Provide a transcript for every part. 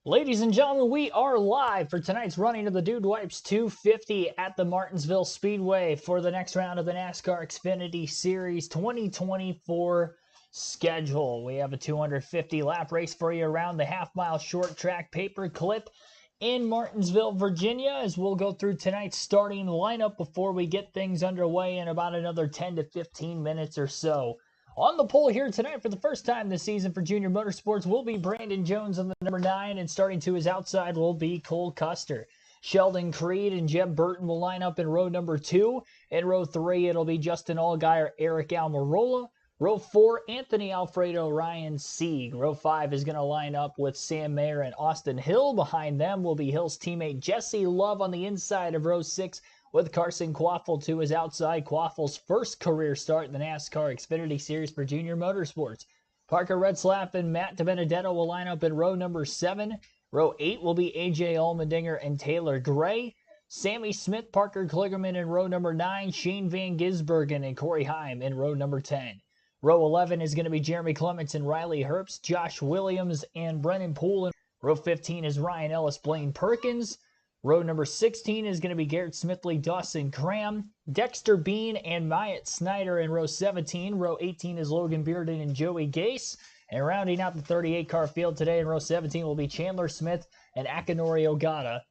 Ladies and gentlemen, we are live for tonight's running of the Dude Wipes 250 at the Martinsville Speedway for the next round of the NASCAR Xfinity Series 2024 schedule. We have a 250 lap race for you around the half-mile short track paper clip in Martinsville, Virginia, as we'll go through tonight's starting lineup before we get things underway in about another 10 to 15 minutes or so. On the pole here tonight for the first time this season for Junior Motorsports will be Brandon Jones on the number 9, and starting to his outside will be Cole Custer. Sheldon Creed and Jeb Burton will line up in row number 2. In row 3, it'll be Justin Allgaier, Eric Almirola. Row 4, Anthony Alfredo, Ryan Sieg. Row 5 is going to line up with Sam Mayer and Austin Hill. Behind them will be Hill's teammate Jesse Love on the inside of row 6. With Carson Quaffle to his outside. Quaffle's first career start in the NASCAR Xfinity Series for Junior Motorsports. Parker Retzlaff and Matt DiBenedetto will line up in row number 7. Row 8 will be AJ Allmendinger and Taylor Gray. Sammy Smith, Parker Kligerman in row number 9. Shane Van Gisbergen and Corey Heim in row number 10. Row 11 is going to be Jeremy Clements and Riley Herbst, Josh Williams and Brennan Poole. Row 15 is Ryan Ellis, Blaine Perkins. Row number 16 is going to be Garrett Smithley, Dawson Cram, Dexter Bean, and Myatt Snyder in row 17. Row 18 is Logan Bearden and Joey Gase. And rounding out the 38-car field today in row 17 will be Chandler Smith and Akinori Ogata.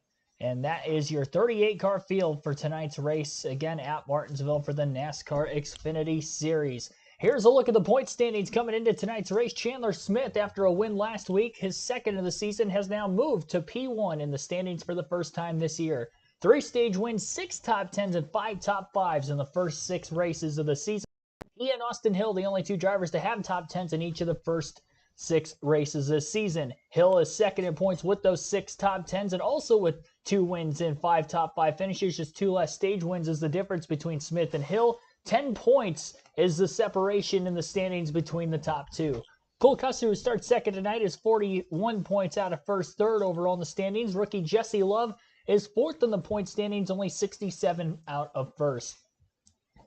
And that is your 38-car field for tonight's race, again at Martinsville for the NASCAR Xfinity Series. Here's a look at the point standings coming into tonight's race. Chandler Smith, after a win last week, his second of the season, has now moved to P1 in the standings for the first time this year. 3-stage wins, 6 top 10s, and 5 top 5s in the first 6 races of the season. He and Austin Hill, the only 2 drivers to have top 10s in each of the first 6 races this season. Hill is second in points with those 6 top 10s and also with 2 wins and 5 top 5 finishes. Just 2 less stage wins is the difference between Smith and Hill. 10 points is the separation in the standings between the top 2. Cole Custer, who starts second tonight, is 41 points out of first, third overall in the standings. Rookie Jesse Love is 4th in the point standings, only 67 out of first.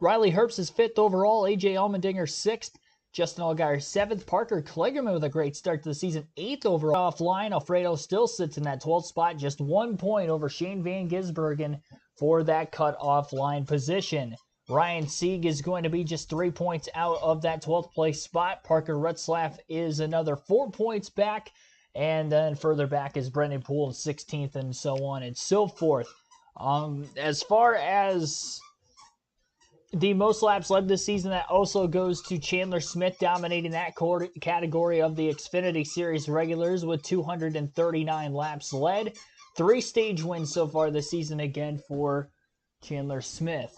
Riley Herbst is 5th overall. AJ Allmendinger 6th. Justin Allgaier 7th. Parker Kligerman with a great start to the season, 8th overall. Offline, Alfredo still sits in that 12th spot, just 1 point over Shane Van Gisbergen for that cut-off line position. Ryan Sieg is going to be just 3 points out of that 12th place spot. Parker Retzlaff is another 4 points back. And then further back is Brendan Poole in 16th, and so on and so forth. As far as the most laps led this season, that also goes to Chandler Smith, dominating that category of the Xfinity Series regulars with 239 laps led. 3 stage wins so far this season again for Chandler Smith.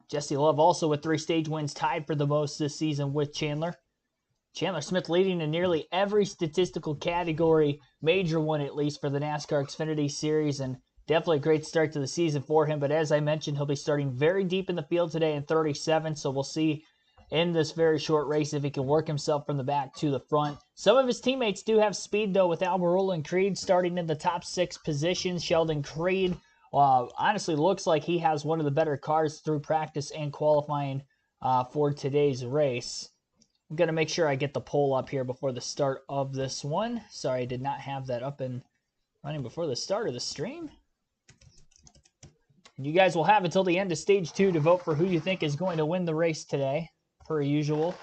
Jesse Love also with 3 stage wins, tied for the most this season with Chandler. Chandler Smith leading in nearly every statistical category, major one at least, for the NASCAR Xfinity Series, and definitely a great start to the season for him. But as I mentioned, he'll be starting very deep in the field today in 37, so we'll see in this very short race if he can work himself from the back to the front. Some of his teammates do have speed, though, with Almirola and Creed starting in the top 6 positions. Sheldon Creed honestly looks like he has one of the better cars through practice and qualifying for today's race. I'm going to make sure I get the poll up here before the start of this one. Sorry, I did not have that up and running before the start of the stream. And you guys will have until the end of stage 2 to vote for who you think is going to win the race today, per usual.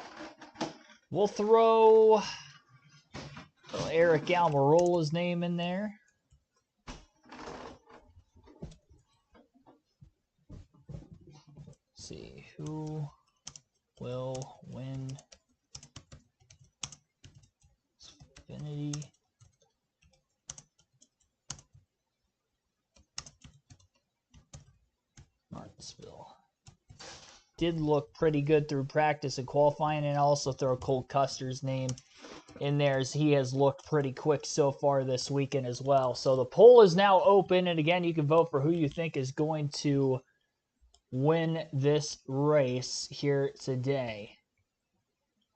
We'll throw Eric Almirola's name in there. See who will win Xfinity Martinsville. Did look pretty good through practice and qualifying, and also throw Cole Custer's name in there as he has looked pretty quick so far this weekend as well. So the poll is now open, and again, you can vote for who you think is going to win this race here today.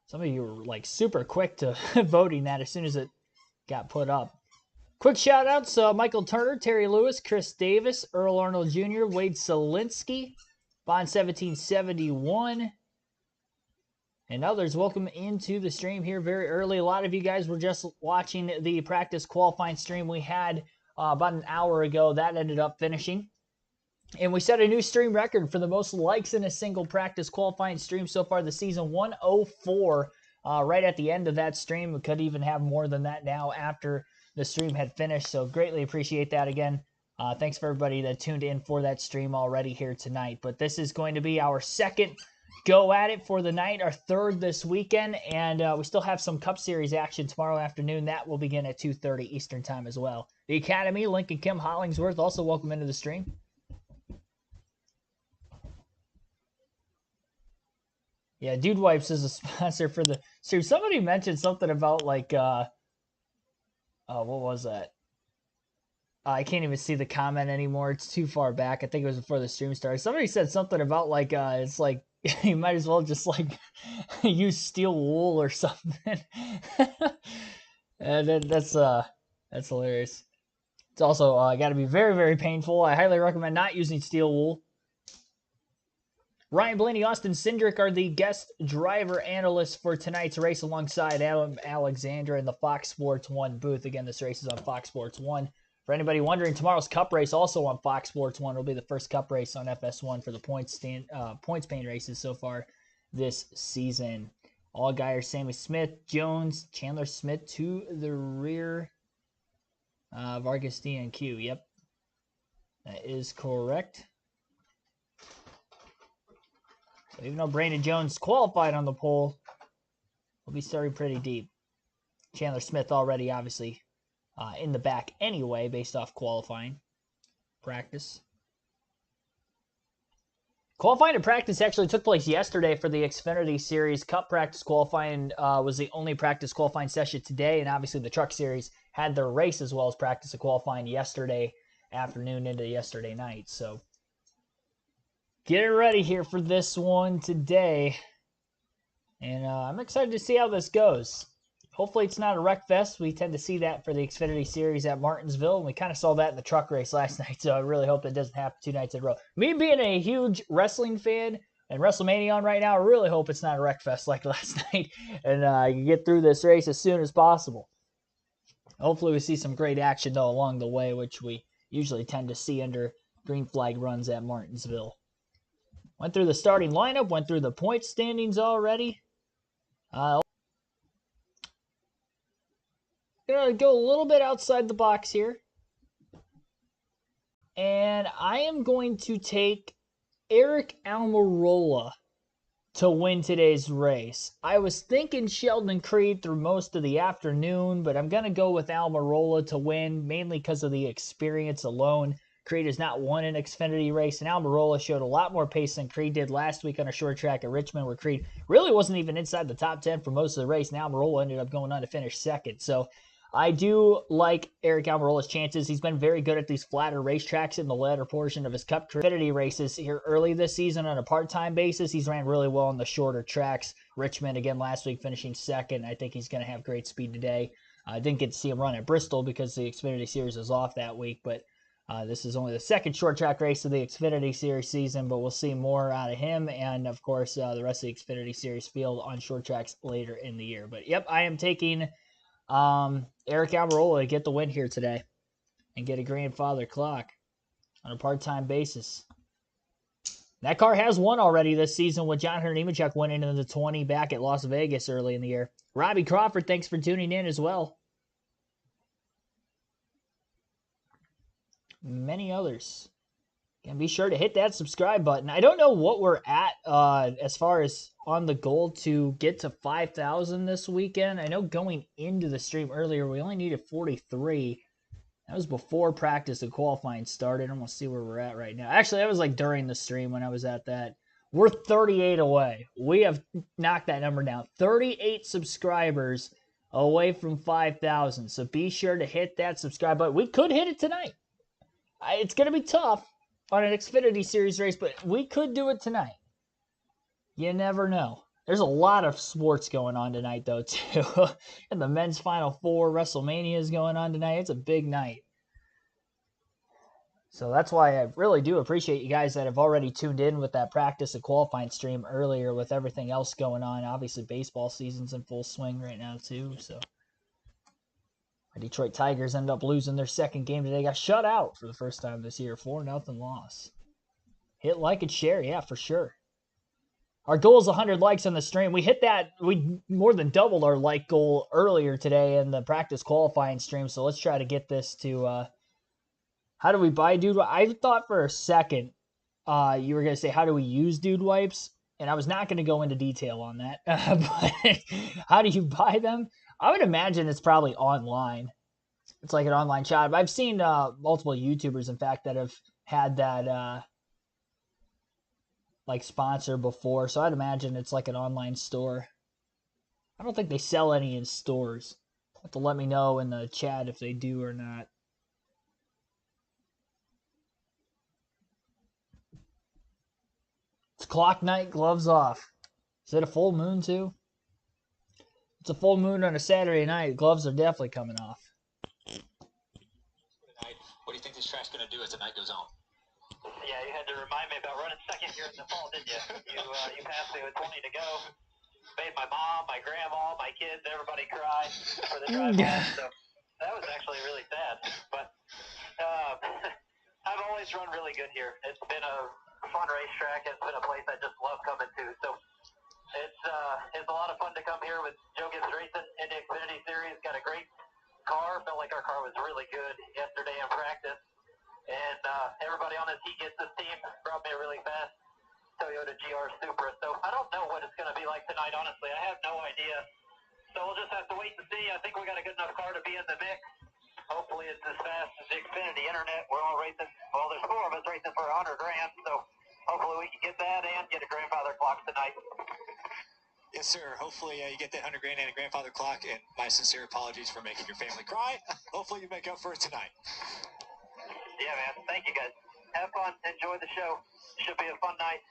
Some of you were like super quick to voting that as soon as it got put up. Quick shout outs, Michael Turner, Terry Lewis, Chris Davis, Earl Arnold Jr., Wade Solinsky, Bond 1771, and others. Welcome into the stream here very early. A lot of you guys were just watching the practice qualifying stream we had about an hour ago. That ended up finishing. And we set a new stream record for the most likes in a single practice qualifying stream so far this season, 104. Right at the end of that stream. We could even have more than that now after the stream had finished. So greatly appreciate that again. Thanks for everybody that tuned in for that stream already here tonight. But this is going to be our second go at it for the night, our third this weekend. And we still have some Cup Series action tomorrow afternoon. That will begin at 2:30 Eastern time as well. The Academy, Lincoln Kim Hollingsworth, also welcome into the stream. Yeah, Dude Wipes is a sponsor for the stream. Somebody mentioned something about like, what was that? I can't even see the comment anymore. It's too far back. I think it was before the stream started. Somebody said something about like, it's like, you might as well just like use steel wool or something. And that's hilarious. It's also got to be very, very painful. I highly recommend not using steel wool. Ryan Blaney, Austin Cindric are the guest driver analysts for tonight's race alongside Adam Alexandra in the Fox Sports 1 booth. Again, this race is on Fox Sports 1. For anybody wondering, tomorrow's Cup race also on Fox Sports 1. It'll be the first Cup race on FS1 for the points pain races so far this season. Allgaier, Sammy Smith, Jones, Chandler Smith to the rear. Vargas DNQ. Yep, that is correct. So even though Brandon Jones qualified on the pole, we'll be starting pretty deep. Chandler Smith already, obviously, in the back anyway, based off qualifying practice. Qualifying and practice actually took place yesterday for the Xfinity Series. Cup practice qualifying was the only practice qualifying session today, and obviously the Truck Series had their race as well as practice and qualifying yesterday afternoon into yesterday night. So get ready here for this one today. And I'm excited to see how this goes. Hopefully it's not a wreck fest. We tend to see that for the Xfinity Series at Martinsville, and we kind of saw that in the truck race last night, so I really hope that doesn't happen 2 nights in a row. Me being a huge wrestling fan and WrestleMania on right now, I really hope it's not a wreck fest like last night, and I can get through this race as soon as possible. Hopefully we see some great action, though, along the way, which we usually tend to see under green flag runs at Martinsville. Went through the starting lineup, went through the point standings already. Gonna go a little bit outside the box here. And I am going to take Eric Almirola to win today's race. I was thinking Sheldon Creed through most of the afternoon, but I'm going to go with Almirola to win, mainly because of the experience alone. Creed has not won an Xfinity race, and Almirola showed a lot more pace than Creed did last week on a short track at Richmond, where Creed really wasn't even inside the top 10 for most of the race, and Almirola ended up going on to finish second. So I do like Eric Almirola's chances. He's been very good at these flatter racetracks in the latter portion of his Cup Xfinity races here early this season on a part-time basis. He's ran really well on the shorter tracks. Richmond, again, last week finishing second. I think he's going to have great speed today. I didn't get to see him run at Bristol because the Xfinity Series was off that week, but this is only the second short track race of the Xfinity Series season, but we'll see more out of him and, of course, the rest of the Xfinity Series field on short tracks later in the year. But, yep, I am taking Eric Almirola to get the win here today and get a grandfather clock on a part-time basis. That car has won already this season with John Hunter Nemechek winning in the 20 back at Las Vegas early in the year. Robbie Crawford, thanks for tuning in as well. Many others. And be sure to hit that subscribe button. I don't know what we're at as far as on the goal to get to 5,000 this weekend. I know going into the stream earlier, we only needed 43. That was before practice and qualifying started. I'm going to see where we're at right now. Actually, that was like during the stream when I was at that. We're 38 away. We have knocked that number down. 38 subscribers away from 5,000. So be sure to hit that subscribe button. We could hit it tonight. It's going to be tough on an Xfinity Series race, but we could do it tonight. You never know. There's a lot of sports going on tonight, though, too. And the men's Final Four, WrestleMania is going on tonight. It's a big night. So that's why I really do appreciate you guys that have already tuned in with that practice and qualifying stream earlier with everything else going on. Obviously, baseball season's in full swing right now, too. So the Detroit Tigers end up losing their second game today. Got shut out for the first time this year, 4-0 loss. Hit like and share, yeah, for sure. Our goal is 100 likes on the stream. We hit that. We more than doubled our like goal earlier today in the practice qualifying stream. So let's try to get this to. How do we buy dude? I thought for a second you were gonna say how do we use dude wipes, and I was not gonna go into detail on that. But how do you buy them? I would imagine it's probably online. It's like an online shop. I've seen multiple YouTubers, in fact, that have had that. Like sponsor before, so I'd imagine it's like an online store. I don't think they sell any in stores. Have to let me know in the chat if they do or not. It's clock night, gloves off. Is it a full moon too? It's a full moon on a Saturday night. Gloves are definitely coming off. What do you think this track's going to do as the night goes on? Yeah, you had to remind me about running second here in the fall, didn't you? You passed me with 20 to go. Made my mom, my grandma, my kids, everybody cry for the drive home. So that was actually really sad. But I've always run really good here. It's been a fun racetrack. It's been a place I just love coming to. So it's a lot of fun to come here with Joe Gibbs Racing in the Xfinity Series. Got a great car. Felt like our car was really good yesterday in practice. And everybody on this He Gets This team brought me a really fast Toyota GR Supra. So I don't know what it's going to be like tonight, honestly. I have no idea. So we'll just have to wait and see. I think we got a good enough car to be in the mix. Hopefully it's as fast as the Xfinity Internet. We're all racing. Well, there's 4 of us racing for $100 grand. So hopefully we can get that and get a grandfather clock tonight. Yes, sir. Hopefully you get that $100 grand and a grandfather clock. And my sincere apologies for making your family cry. Hopefully you make up for it tonight. Yeah, man. Thank you, guys. Have fun. Enjoy the show. Should be a fun night.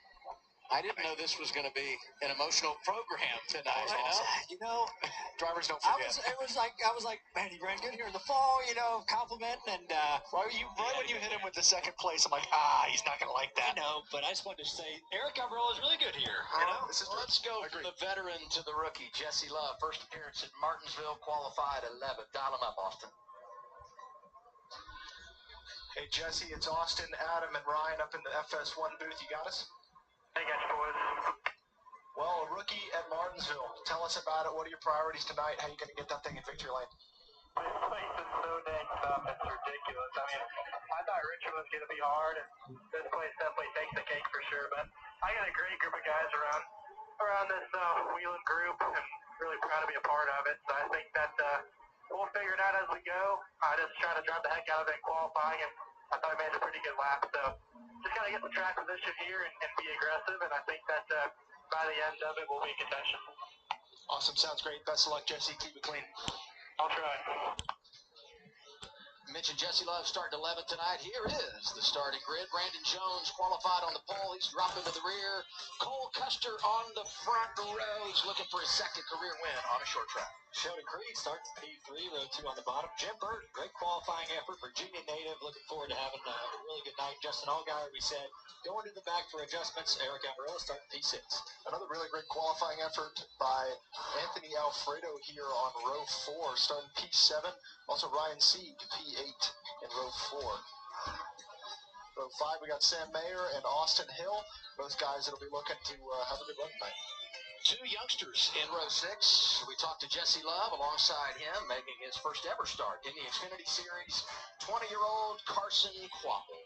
I didn't know this was going to be an emotional program tonight. Awesome. You know, Drivers don't forget. I was like, man, he ran good here in the fall, complimenting. And Right when you hit him with the second place, I'm like, he's not going to like that. I know, but I just wanted to say, Eric Alvarado is really good here. Let's go from the veteran to the rookie, Jesse Love. First appearance at Martinsville, qualified 11th. Dial him up, Austin. Hey, Jesse, it's Austin, Adam, and Ryan up in the FS1 booth. You got us? Hey, guys, boys. Well, a rookie at Martinsville. Tell us about it. What are your priorities tonight? How are you going to get that thing in victory lane? This place is so dang tough. It's ridiculous. I mean, I thought Richard was going to be hard, and this place definitely takes the cake for sure. But I got a great group of guys around this wheeling group, and really proud to be a part of it. So I think that we'll figure it out as we go. I just try to drive the heck out of it in qualifying, and I thought I made a pretty good lap. So just got to get the track position here and be aggressive, and I think that by the end of it, we'll be in contention. Awesome. Sounds great. Best of luck, Jesse. Keep it clean. I'll try. Mentioned Jesse Love starting 11th tonight. Here is the starting grid. Brandon Jones qualified on the pole. He's dropping to the rear. Cole Custer on the front row. He's looking for his second career win on a short track. Sheldon Creed starts P3, row 2 on the bottom. Jim Burton, great qualifying effort. Virginia native, looking forward to having a really good night. Justin Allgaier, we said, going to the back for adjustments. Eric Alvarado starting P6. Another really great qualifying effort by Anthony Alfredo here on row 4, starting P7. Also Ryan Sieg, P8 in row 4. Row 5, we got Sam Mayer and Austin Hill. Both guys that'll be looking to have a good run tonight. 2 youngsters in row 6. We talked to Jesse Love alongside him, making his first ever start in the Xfinity Series, 20-year-old Carson Quapple.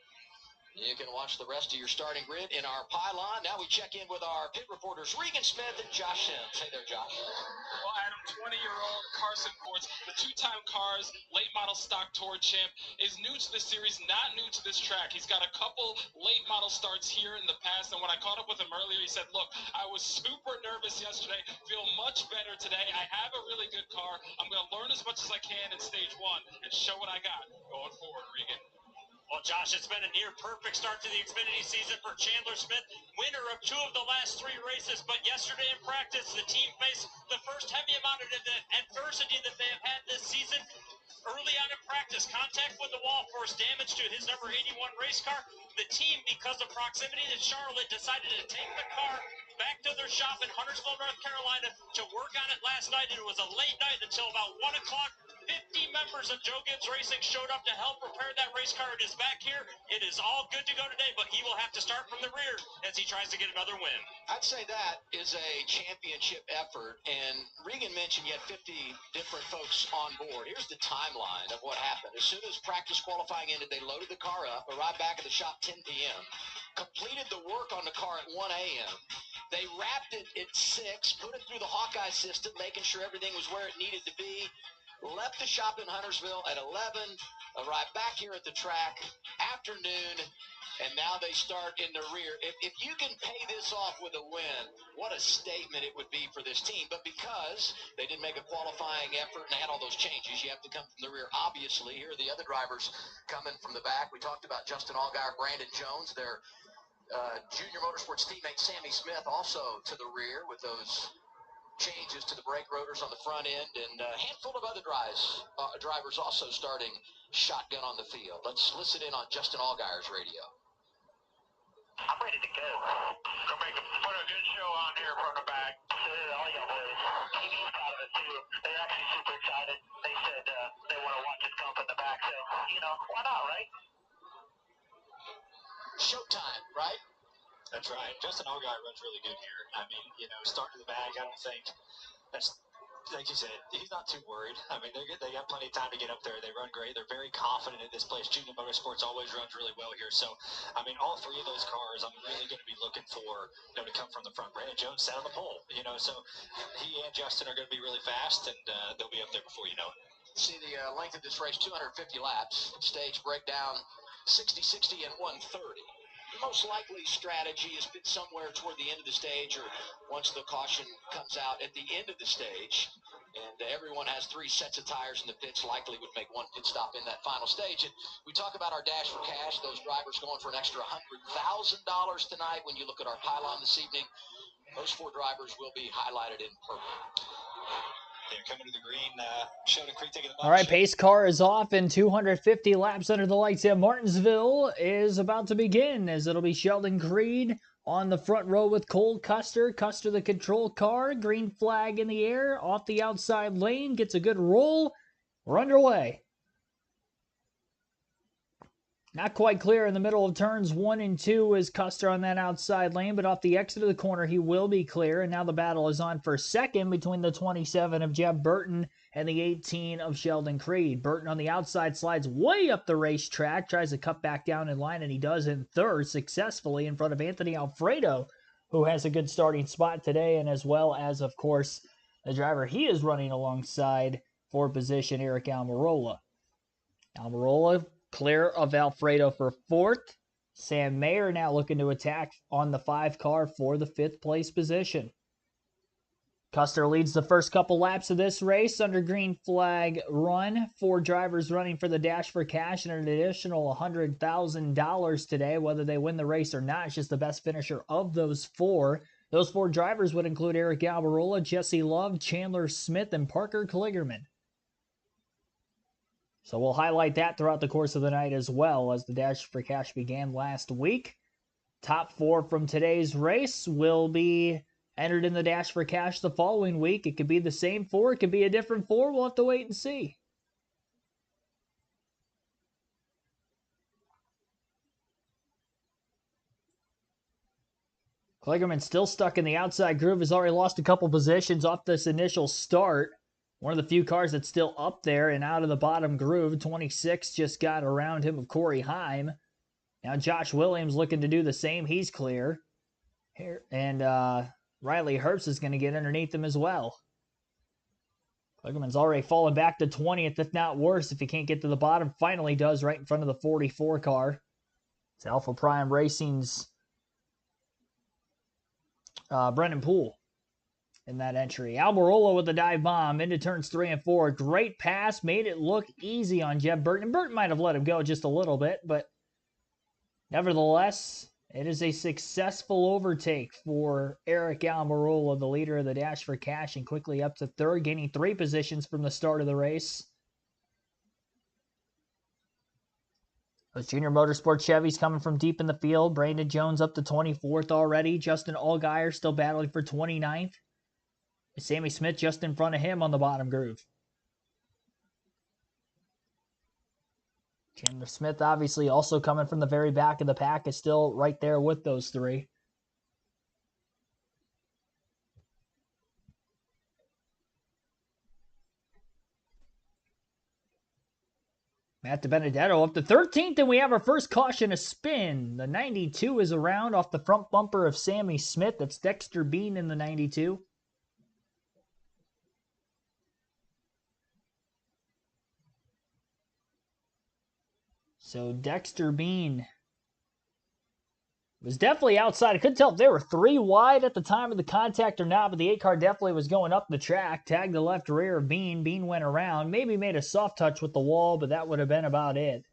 You can watch the rest of your starting grid in our pylon. Now we check in with our pit reporters, Regan Smith and Josh Sims. Hey there, Josh. Well, Adam, 20-year-old Carson Quartz, the 2-time Cars late model stock tour champ, is new to this series, not new to this track. He's got a couple late model starts here in the past, and when I caught up with him earlier, he said, look, I was super nervous yesterday, feel much better today. I have a really good car. I'm going to learn as much as I can in stage 1 and show what I got going forward, Regan. Well, Josh, it's been a near-perfect start to the Xfinity season for Chandler Smith, winner of 2 of the last 3 races. But yesterday in practice, the team faced the first heavy amount of adversity that they have had this season. Early on in practice, contact with the wall forced damage to his number 81 race car. The team, because of proximity to Charlotte, decided to take the car back to their shop in Huntersville, North Carolina to work on it last night. It was a late night until about 1 o'clock. 50 members of Joe Gibbs Racing showed up to help repair that race car. It is back here. It is all good to go today, but he will have to start from the rear as he tries to get another win. I'd say that is a championship effort, and Regan mentioned you had 50 different folks on board. Here's the timeline of what happened. As soon as practice qualifying ended, they loaded the car up, arrived back at the shop 10 p.m., completed the work on the car at 1 a.m., they wrapped it at 6, put it through the Hawkeye system, making sure everything was where it needed to be, left the shop in Huntersville at 11, arrived back here at the track, afternoon, and now they start in the rear. If you can pay this off with a win, what a statement it would be for this team. But because they didn't make a qualifying effort and they had all those changes, you have to come from the rear. Obviously, here are the other drivers coming from the back. We talked about Justin Allgaier, Brandon Jones, their junior motorsports teammate Sammy Smith also to the rear with those changes to the brake rotors on the front end, and a handful of other drivers also starting shotgun on the field. Let's listen in on Justin Allgaier's radio. I'm ready to go. Go put a good show on here from the back. All y'all boys. TV's proud of it too. They're actually super excited. They said they want to watch us come from the back, so, why not, right? Showtime, right? That's right. Justin Allgaier runs really good here. I mean, starting to the bag, I don't think that's, like you said, he's not too worried. I mean, they got plenty of time to get up there. They run great. They're very confident in this place. Junior Motorsports always runs really well here. So, I mean, all three of those cars, I'm really going to be looking for, to come from the front. Brandon Jones sat on the pole, so he and Justin are going to be really fast, and they'll be up there before you know it. See the length of this race, 250 laps. Stage breakdown, 60, 60, and 130. The most likely strategy is fit somewhere toward the end of the stage or once the caution comes out at the end of the stage. And everyone has 3 sets of tires in the pits, likely would make 1 pit stop in that final stage. And we talk about our Dash for Cash, those drivers going for an extra $100,000 tonight. When you look at our pylon this evening, those 4 drivers will be highlighted in purple. They're coming to the green, Sheldon Creek taking the All right, pace car is off, and 250 laps under the lights at Martinsville is about to begin, as it'll be Sheldon Creed on the front row with Cole Custer. Custer, the control car, green flag in the air, off the outside lane, gets a good roll. We're underway. Not quite clear in the middle of turns 1 and 2 is Custer on that outside lane, but off the exit of the corner he will be clear, and now the battle is on for second between the 27 of Jeb Burton and the 18 of Sheldon Creed. Burton on the outside slides way up the racetrack, tries to cut back down in line, and he does in third successfully in front of Anthony Alfredo, who has a good starting spot today, and as well as, of course, the driver he is running alongside for position, Eric Almirola. Almirola clear of Alfredo for 4th. Sam Mayer now looking to attack on the 5 car for the 5th place position. Custer leads the first couple laps of this race under green flag run. 4 drivers running for the Dash for Cash and an additional $100,000 today. Whether they win the race or not, it's just the best finisher of those 4. Those 4 drivers would include Eric Almirola, Jesse Love, Chandler Smith, and Parker Kligerman. So we'll highlight that throughout the course of the night as well, as the Dash for Cash began last week. Top 4 from today's race will be entered in the Dash for Cash the following week. It could be the same 4, it could be a different 4. We'll have to wait and see. Kligerman still stuck in the outside groove, has already lost a couple positions off this initial start. One of the few cars that's still up there and out of the bottom groove. 26 just got around him of Corey Heim. Now Josh Williams looking to do the same. He's clear. And Riley Herbst is going to get underneath him as well. Kligerman's already fallen back to 20th, if not worse, if he can't get to the bottom. Finally does right in front of the 44 car. It's Alpha Prime Racing's Brendan Poole in that entry. Almirola with the dive bomb into turns 3 and 4. Great pass, made it look easy on Jeb Burton. And Burton might have let him go just a little bit, but nevertheless, it is a successful overtake for Eric Almirola, the leader of the Dash for Cash, and quickly up to 3rd, gaining 3 positions from the start of the race. Those Junior Motorsports Chevys coming from deep in the field. Brandon Jones up to 24th already. Justin Allgaier still battling for 29th. Sammy Smith just in front of him on the bottom groove. Chandler Smith, obviously, also coming from the very back of the pack, is still right there with those three. Matt DiBenedetto up to 13th, and we have our first caution, a spin. The 92 is around off the front bumper of Sammy Smith. That's Dexter Bean in the 92. So Dexter Bean was definitely outside. I couldn't tell if they were 3 wide at the time of the contact or not, but the 8 car definitely was going up the track. Tagged the left rear of Bean. Bean went around. Maybe made a soft touch with the wall, but that would have been about it.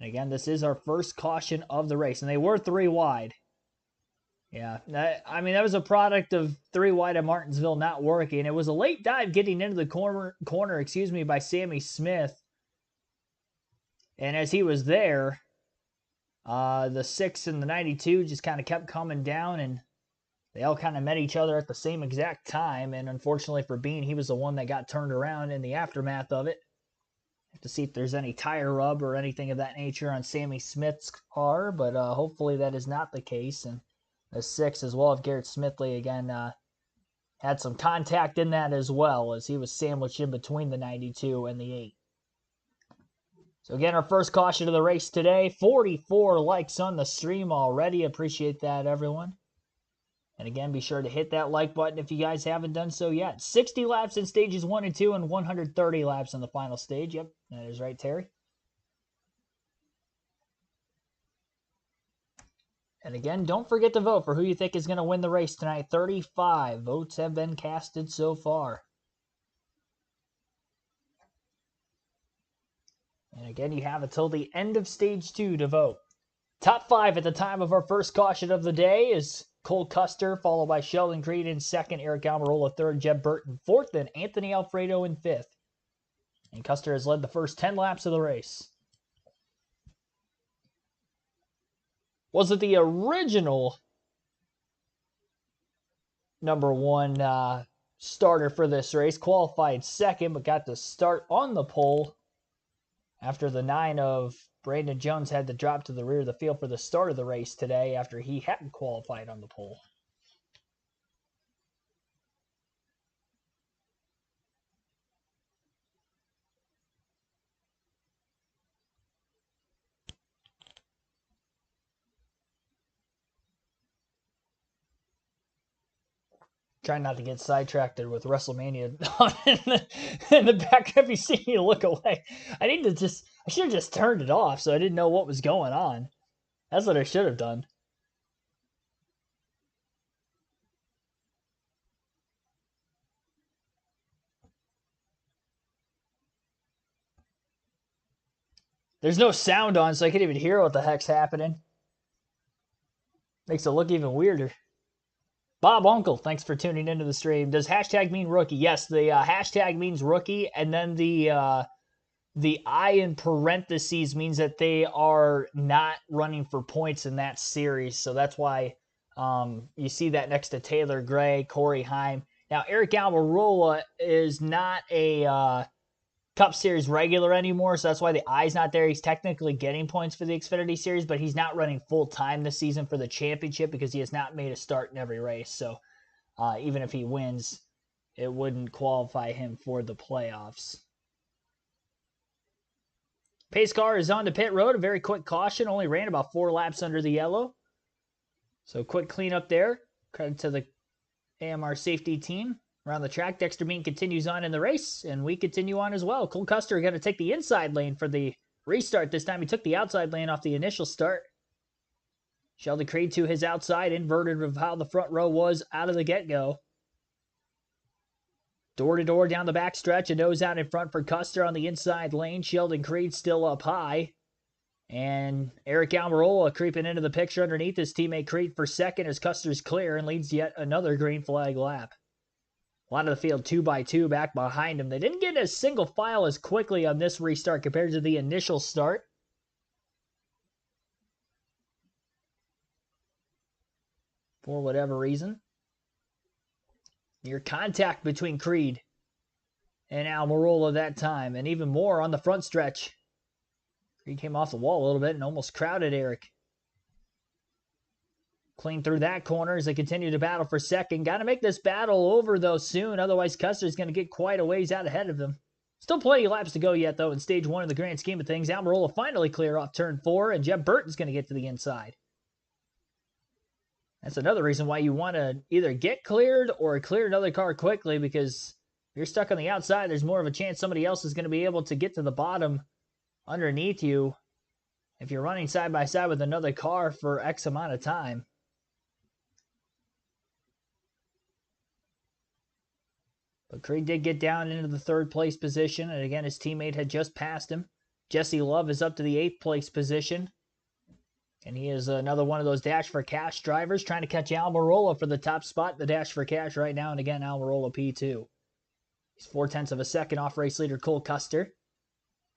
And again, this is our first caution of the race. And they were 3 wide. Yeah, that was a product of 3 wide at Martinsville not working. It was a late dive getting into the corner, by Sammy Smith. And as he was there, the 6 and the 92 just kind of kept coming down, and they all kind of met each other at the same exact time. And unfortunately for Bean, he was the one that got turned around in the aftermath of it. Have to see if there's any tire rub or anything of that nature on Sammy Smith's car, but hopefully that is not the case. And the 6 as well of Garrett Smithley, again, had some contact in that as well, as he was sandwiched in between the 92 and the 8. So again, our first caution of the race today. 44 likes on the stream already. Appreciate that, everyone. And again, be sure to hit that like button if you guys haven't done so yet. 60 laps in stages 1 and 2 and 130 laps in the final stage. Yep, that is right, Terry. And again, don't forget to vote for who you think is going to win the race tonight. 35 votes have been casted so far. And again, you have until the end of stage 2 to vote. Top 5 at the time of our first caution of the day is Cole Custer, followed by Sheldon Creed in 2nd, Eric Almirola 3rd, Jeb Burton 4th, and Anthony Alfredo in 5th. And Custer has led the first 10 laps of the race. Was it the original number 1 starter for this race? Qualified 2nd, but got to start on the pole after the 9 of Brandon Jones had to drop to the rear of the field for the start of the race today after he hadn't qualified on the pole. Trying not to get sidetracked with WrestleMania in the back of you see me look away. I should have just turned it off so I didn't know what was going on. That's what I should have done. There's no sound on, so I can't even hear what the heck's happening. Makes it look even weirder. Bob Uncle, thanks for tuning into the stream. Does hashtag mean rookie? Yes, the hashtag means rookie, and then the I in parentheses means that they are not running for points in that series. So that's why you see that next to Taylor Gray, Corey Heim. Now, Eric Almirola is not a Cup Series regular anymore, so that's why the I's not there. He's technically getting points for the Xfinity Series, but he's not running full-time this season for the championship because he has not made a start in every race. So even if he wins, it wouldn't qualify him for the playoffs. Pace car is on to pit road. A very quick caution. Only ran about 4 laps under the yellow. So quick cleanup there. Credit to the AMR safety team. Around the track, Dexter Bean continues on in the race, and we continue on as well. Cole Custer going to take the inside lane for the restart this time. He took the outside lane off the initial start. Sheldon Creed to his outside, inverted of how the front row was out of the get-go. Door-to-door down the backstretch, a nose out in front for Custer on the inside lane. Sheldon Creed still up high. And Eric Almirola creeping into the picture underneath his teammate Creed for second as Custer's clear and leads yet another green flag lap. A lot of the field 2x2 back behind him. They didn't get a single file as quickly on this restart compared to the initial start. For whatever reason. Near contact between Creed and Almirola that time, and even more on the front stretch. Creed came off the wall a little bit and almost crowded Eric. Clean through that corner as they continue to battle for second. Got to make this battle over, though, soon. Otherwise, Custer's going to get quite a ways out ahead of them. Still plenty of laps to go yet, though, in stage 1 of the grand scheme of things. Almirola finally clear off turn 4, and Jeb Burton's going to get to the inside. That's another reason why you want to either get cleared or clear another car quickly, because if you're stuck on the outside, there's more of a chance somebody else is going to be able to get to the bottom underneath you if you're running side by side with another car for X amount of time. But Creed did get down into the 3rd place position, and again, his teammate had just passed him. Jesse Love is up to the 8th place position. And he is another one of those Dash for Cash drivers trying to catch Almirola for the top spot in the Dash for Cash right now. And again, Almirola P2. He's 0.4 of a second off race leader Cole Custer.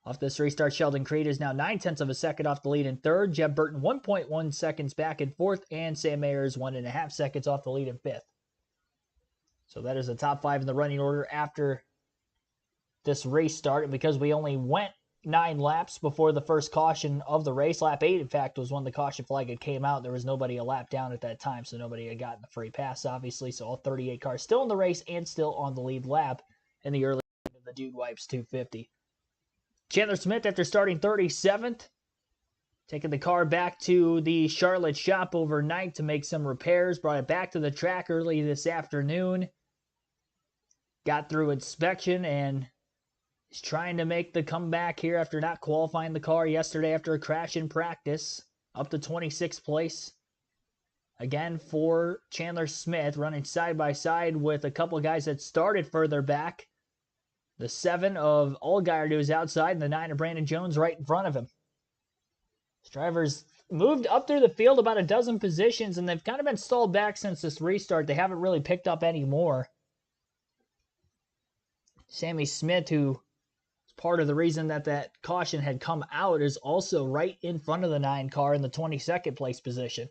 Off this restart, Sheldon Creed is now 0.9 of a second off the lead in 3rd. Jeb Burton 1.1 seconds back in 4th. And Sam Mayer is 1.5 seconds off the lead in 5th. So that is the top 5 in the running order after this race start. And because we only went 9 laps before the first caution of the race, lap 8, in fact, was when the caution flag had came out. There was nobody a lap down at that time, so nobody had gotten the free pass, obviously. So all 38 cars still in the race and still on the lead lap in the early of the Dude Wipes 250. Chandler Smith, after starting 37th, taking the car back to the Charlotte shop overnight to make some repairs. Brought it back to the track early this afternoon. Got through inspection and he's trying to make the comeback here after not qualifying the car yesterday after a crash in practice. Up to 26th place. Again for Chandler Smith, running side by side with a couple of guys that started further back. The 7 of Allgaier to his outside, and the 9 of Brandon Jones right in front of him. This driver's moved up through the field about a dozen positions, and they've kind of been stalled back since this restart. They haven't really picked up any more. Sammy Smith, who is part of the reason that that caution had come out, is also right in front of the 9 car in the 22nd place position.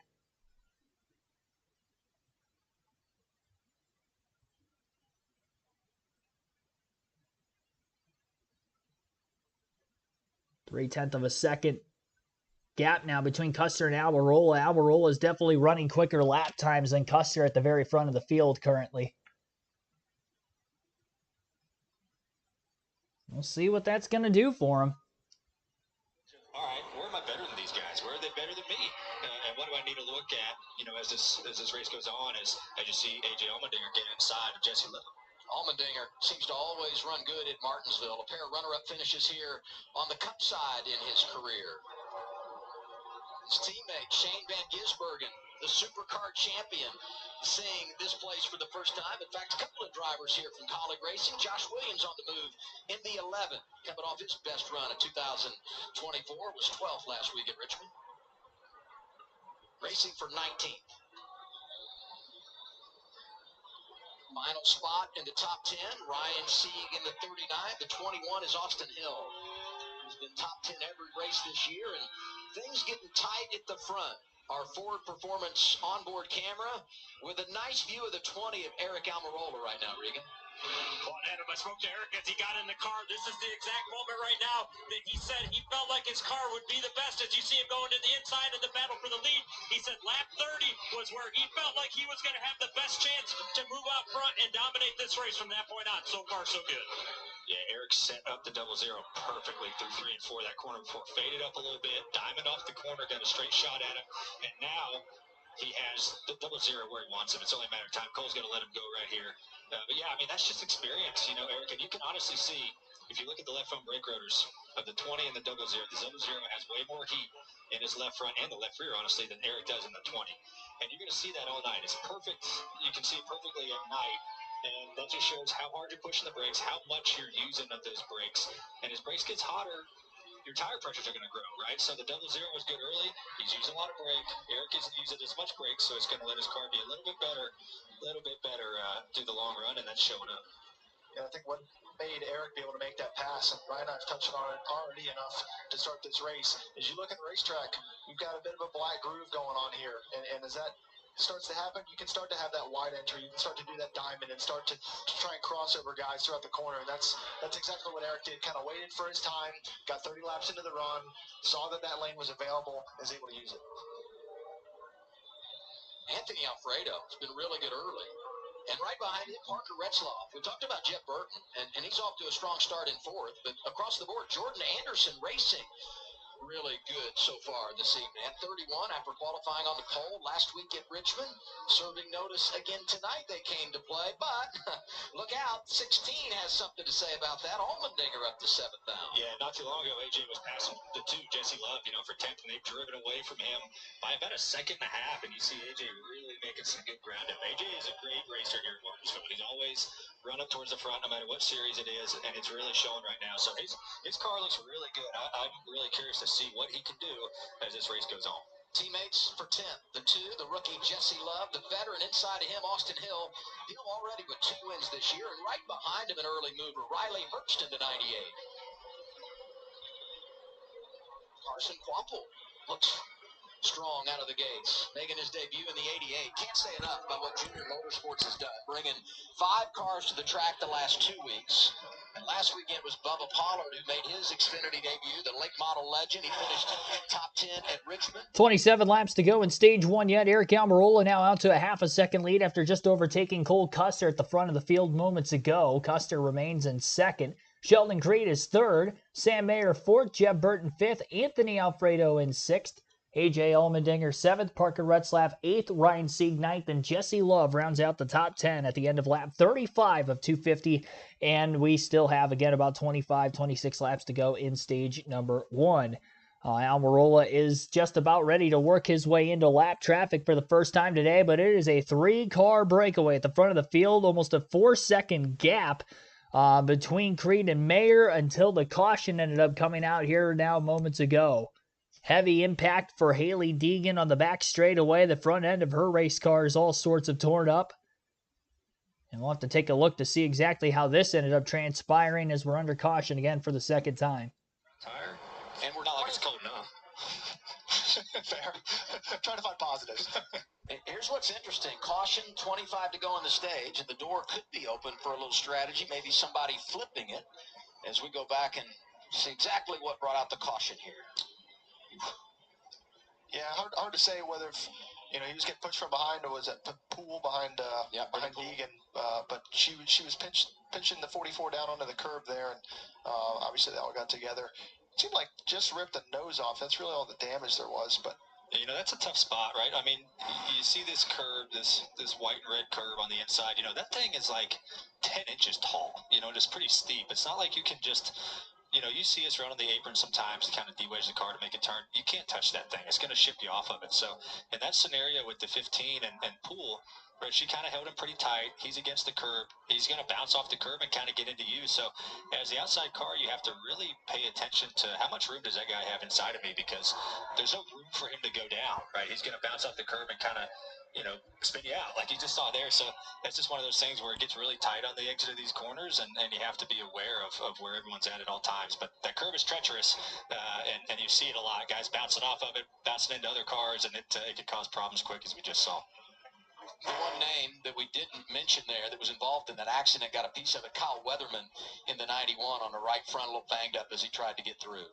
Three-tenth of a second gap now between Custer and Almirola. Almirola is definitely running quicker lap times than Custer at the very front of the field currently. We'll see what that's going to do for him. All right, where am I better than these guys? Where are they better than me? And what do I need to look at, as this race goes on, as you see A.J. Allmendinger get inside of Jesse Love? Allmendinger seems to always run good at Martinsville. A pair of runner-up finishes here on the Cup side in his career. His teammate, Shane Van Gisbergen, the supercar champion, seeing this place for the first time. In fact, a couple of drivers here from Colleague Racing. Josh Williams on the move in the 11, coming off his best run of 2024, was 12th last week at Richmond. Racing for 19th. Final spot in the top 10, Ryan Sieg in the 39. The 21 is Austin Hill. He's been top 10 every race this year, and things getting tight at the front. Our Ford Performance onboard camera with a nice view of the 20 of Eric Almirola right now, Regan. Well, Adam, I spoke to Eric as he got in the car. This is the exact moment right now that he said he felt like his car would be the best as you see him going to the inside of the battle for the lead. He said lap 30 was where he felt like he was going to have the best chance to move out front and dominate this race from that point on. So far, so good. Yeah, Eric set up the 0-0 perfectly through 3 and 4. That corner before faded up a little bit, diamond off the corner, got a straight shot at him, and now he has the 0-0 where he wants him. It's only a matter of time. Cole's going to let him go right here. But yeah, that's just experience, Eric. And you can honestly see, if you look at the left front brake rotors of the 20 and the 0-0, the 0-0 has way more heat in his left front and the left rear, honestly, than Eric does in the 20. And you're going to see that all night. It's perfect. You can see it perfectly at night. And that just shows how hard you're pushing the brakes, how much you're using of those brakes. And as brakes gets hotter, your tire pressures are going to grow, right? So the 0-0 was good early. He's using a lot of brake. Eric isn't using as much brake, so it's going to let his car be a little bit better through the long run, and that's showing up. Yeah, I think what made Eric be able to make that pass, and Ryan and I've touched on it already enough to start this race, is you look at the racetrack, you've got a bit of a black groove going on here, and as that starts to happen, you can start to have that wide entry, you can start to do that diamond and start to try and cross over guys throughout the corner, and that's exactly what Eric did. Kind of waited for his time, got 30 laps into the run, saw that lane was available, and was able to use it. Anthony Alfredo has been really good early. And right behind him, Parker Retzloff. We talked about Jeff Burton, and he's off to a strong start in fourth. But across the board, Jordan Anderson Racing, really good so far this evening. At 31 after qualifying on the pole last week at Richmond. Serving notice again tonight they came to play. But look out, 16 has something to say about that. Allmendinger up to 7th now. Yeah, not too long ago, AJ was passing the 2, Jesse Love, for 10th, and they've driven away from him by about a second and a half, and you see AJ really making some good ground up. AJ is a great racer here at Martinsville. He's always run up towards the front no matter what series it is, and it's really showing right now. So his car looks really good. I'm really curious to see what he can do as this race goes on. Teammates for 10th, the 2, the rookie Jesse Love, the veteran inside of him, Austin Hill. Hill already with 2 wins this year, and right behind him an early mover, Riley Herbston to 98. Carson Quapple looks strong out of the gates, making his debut in the 88. Can't say enough about what Junior Motorsports has done, bringing 5 cars to the track the last 2 weeks. And last weekend was Bubba Pollard who made his Xfinity debut, the late model legend. He finished top 10 at Richmond. 27 laps to go in stage 1 yet. Eric Almirola now out to a half a second lead after just overtaking Cole Custer at the front of the field moments ago. Custer remains in second. Sheldon Creed is third. Sam Mayer fourth. Jeb Burton fifth. Anthony Alfredo in sixth. AJ Allmendinger 7th, Parker Retzlaff 8th, Ryan Sieg 9th, and Jesse Love rounds out the top 10 at the end of lap 35 of 250. And we still have, again, about 26 laps to go in stage number 1. Almirola is just about ready to work his way into lap traffic for the first time today, but it is a 3-car breakaway at the front of the field, almost a 4-second gap between Creed and Mayer until the caution ended up coming out here now moments ago. Heavy impact for Haley Deegan on the back straightaway. The front end of her race car is all sorts of torn up. And we'll have to take a look to see exactly how this ended up transpiring as we're under caution again for the second time. Tire, and we're not like it's cold enough. Fair. Trying to find positives. Here's what's interesting. Caution, 25 to go on the stage, and the door could be open for a little strategy, maybe somebody flipping it as we go back and see exactly what brought out the caution here. Yeah, hard to say whether he was getting pushed from behind or was at Poole behind Deegan, but she was pinching the 44 down onto the curb there, and obviously they all got together. It seemed like just ripped the nose off. That's really all the damage there was, but. That's a tough spot, right? I mean, you see this curve, this white and red curve on the inside. That thing is like 10 inches tall. Just pretty steep. It's not like you can just. You see us running the apron sometimes to kind of de-wedge the car to make a turn. You can't touch that thing. It's going to ship you off of it. So in that scenario with the 15 and Poole, right, she kind of held him pretty tight. He's against the curb. He's going to bounce off the curb and kind of get into you. So as the outside car, you have to really pay attention to how much room does that guy have inside of me, because there's no room for him to go down, right? He's going to bounce off the curb and kind of, spin you out like you just saw there. So that's just one of those things where it gets really tight on the exit of these corners, and you have to be aware of where everyone's at all times. But that curve is treacherous, and you see it a lot. Guys bouncing off of it, bouncing into other cars, and it could cause problems quick, as we just saw. The one name that we didn't mention there that was involved in that accident, got a piece of it, Kyle Weatherman in the 91 on the right front, a little banged up as he tried to get through.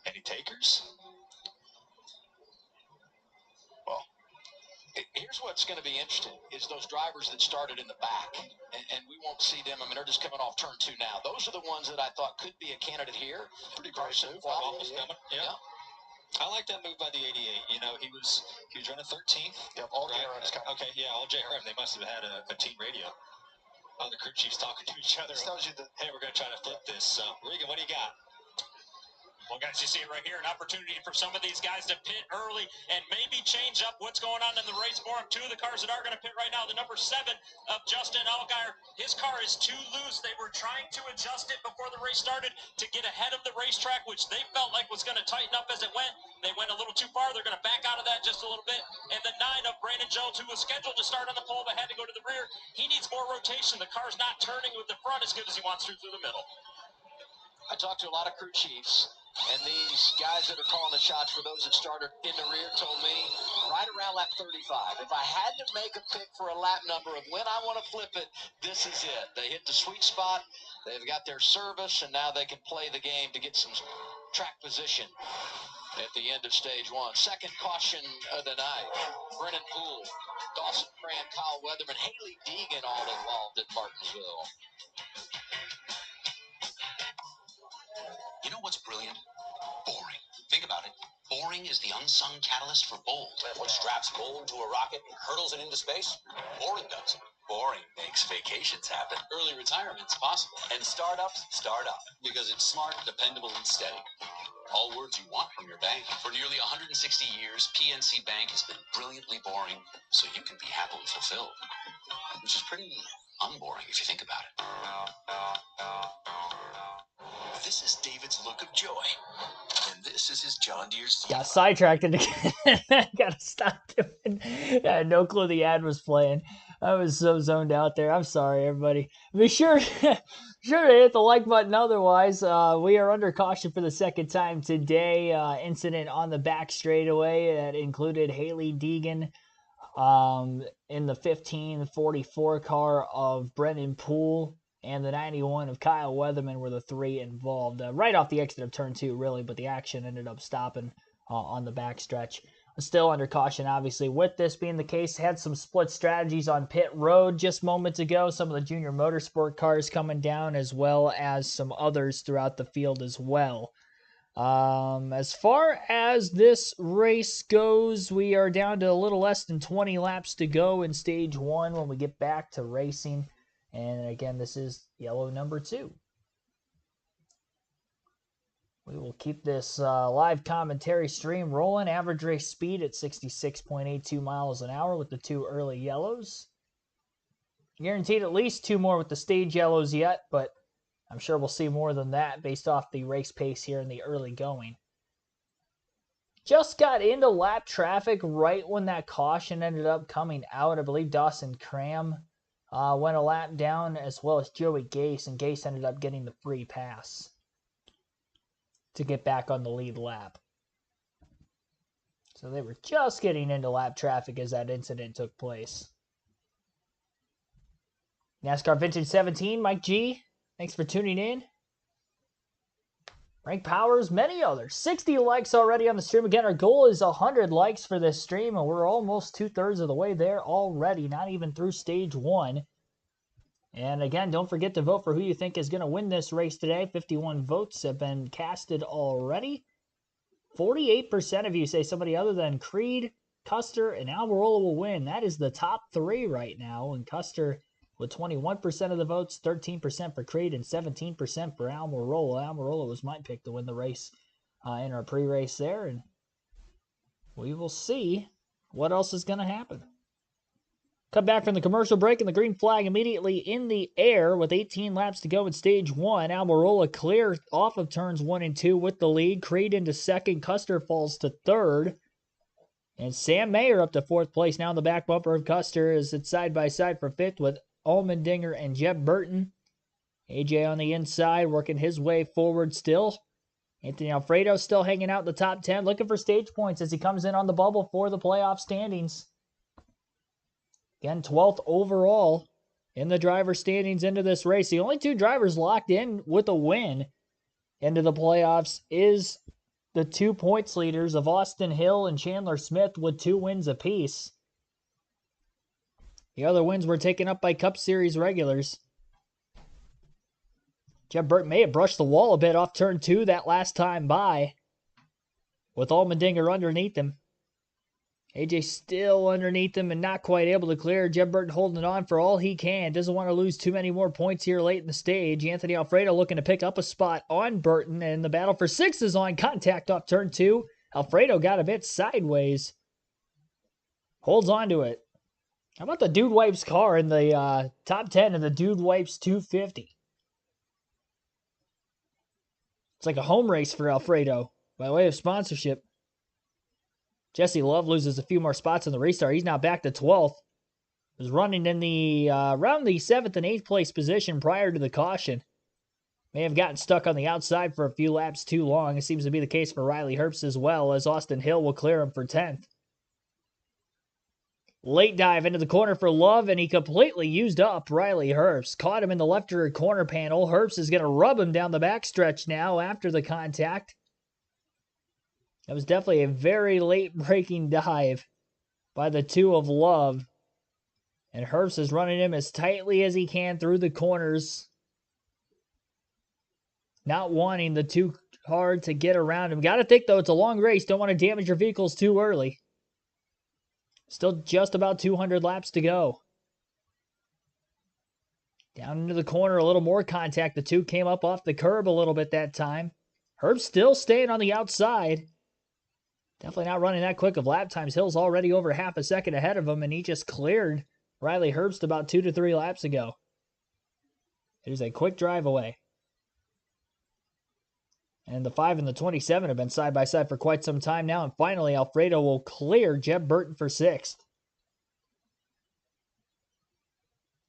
Any takers? Well, here's what's going to be interesting is those drivers that started in the back, and we won't see them. I mean, they're just coming off turn 2 now. Those are the ones that I thought could be a candidate here. Pretty Carson move. Yeah. I like that move by the 88. He was running 13th. Yep, all JRM's coming. Okay, yeah, all JRM. They must have had a team radio. Oh, the crew chiefs talking to each other. This tells you that. Hey, we're going to try to flip this. So, Regan, what do you got? Well, guys, you see it right here, an opportunity for some of these guys to pit early and maybe change up what's going on in the race for them. Two of the cars that are going to pit right now, the number 7 of Justin Allgaier, his car is too loose. They were trying to adjust it before the race started to get ahead of the racetrack, which they felt like was going to tighten up as it went. They went a little too far. They're going to back out of that just a little bit. And the 9 of Brandon Jones, who was scheduled to start on the pole but had to go to the rear, he needs more rotation. The car's not turning with the front as good as he wants to through the middle. I talked to a lot of crew chiefs, and these guys that are calling the shots for those that started in the rear told me right around lap 35. If I had to make a pick for a lap number of when I want to flip it, this is it. They hit the sweet spot. They've got their service, and now they can play the game to get some track position at the end of stage 1. Second caution of the night. Brennan Poole, Dawson Cram, Kyle Weatherman, Haley Deegan all involved at Martinsville. You know what's brilliant? Boring. Think about it. Boring is the unsung catalyst for bold. What straps gold to a rocket and hurtles it into space? Boring does. Boring makes vacations happen. Early retirement's possible. And startups start up because it's smart, dependable, and steady. All words you want from your bank. For nearly 160 years, PNC Bank has been brilliantly boring so you can be happily fulfilled. Which is pretty unboring if you think about it. This is David's look of joy. And this is his John Deere. Got sidetracked again. Gotta stop doing. I had no clue the ad was playing. I was so zoned out there. I'm sorry, everybody. Be sure to hit the like button. Otherwise, we are under caution for the second time today. Incident on the back straightaway that included Haley Deegan in the 1544 car of Brennan Poole. And the 91 of Kyle Weatherman were the 3 involved. Right off the exit of turn 2, really, but the action ended up stopping on the backstretch. Still under caution, obviously. With this being the case, had some split strategies on pit road just moments ago. Some of the junior motorsport cars coming down, as well as some others throughout the field as well. As far as this race goes, we are down to a little less than 20 laps to go in stage 1 when we get back to racing. And again, this is yellow number 2. We will keep this live commentary stream rolling. Average race speed at 66.82 miles an hour with the 2 early yellows. Guaranteed at least 2 more with the stage yellows yet, but I'm sure we'll see more than that based off the race pace here in the early going. Just got into lap traffic right when that caution ended up coming out. I believe Dawson Cram went a lap down, as well as Joey Gase, and Gase ended up getting the free pass to get back on the lead lap. So they were just getting into lap traffic as that incident took place. NASCAR Vintage 17, Mike G, thanks for tuning in. Frank Powers, many others. 60 likes already on the stream. Again, our goal is 100 likes for this stream, and we're almost 2/3 of the way there already, not even through stage 1. And again, don't forget to vote for who you think is going to win this race today. 51 votes have been casted already. 48% of you say somebody other than Creed, Custer, and Almirola will win. That is the top 3 right now, and Custer with 21% of the votes, 13% for Creed, and 17% for Almirola. Almirola was my pick to win the race in our pre-race there, and we will see what else is going to happen. Come back from the commercial break, and the green flag immediately in the air with 18 laps to go in stage 1. Almirola clear off of turns 1 and 2 with the lead. Creed into second. Custer falls to third. And Sam Mayer up to 4th place. Now in the back bumper of Custer as it's side by side for 5th with Allmendinger and Jeb Burton. AJ on the inside working his way forward still. Anthony Alfredo still hanging out in the top 10, looking for stage points as he comes in on the bubble for the playoff standings. Again, 12th overall in the driver standings into this race. The only 2 drivers locked in with a win into the playoffs is the 2 points leaders of Austin Hill and Chandler Smith with 2 wins apiece. The other wins were taken up by Cup Series regulars. Jeb Burton may have brushed the wall a bit off turn 2 that last time by, with Allmendinger underneath him. AJ still underneath him and not quite able to clear. Jeb Burton holding it on for all he can. Doesn't want to lose too many more points here late in the stage. Anthony Alfredo looking to pick up a spot on Burton, and the battle for 6 is on. Contact off turn 2. Alfredo got a bit sideways. Holds on to it. How about the Dude Wipes car in the top 10 of the Dude Wipes 250? It's like a home race for Alfredo by way of sponsorship. Jesse Love loses a few more spots in the restart. He's now back to 12th. Was running in the around the 7th and 8th place position prior to the caution. May have gotten stuck on the outside for a few laps too long. It seems to be the case for Riley Herbst as well, as Austin Hill will clear him for 10th. Late dive into the corner for Love, and he completely used up Riley Herbst. Caught him in the left rear corner panel. Herbst is going to rub him down the backstretch now after the contact. That was definitely a very late breaking dive by the two of Love. And Herbst is running him as tightly as he can through the corners. Not wanting the too hard to get around him. Got to think, though, it's a long race. Don't want to damage your vehicles too early. Still just about 200 laps to go. Down into the corner, a little more contact. The two came up off the curb a little bit that time. Herbst still staying on the outside. Definitely not running that quick of lap times. Hill's already over half a second ahead of him, and he just cleared Riley Herbst about 2 to 3 laps ago. It is a quick drive away. And the 5 and the 27 have been side by side for quite some time now, and finally Alfredo will clear Jeb Burton for 6th.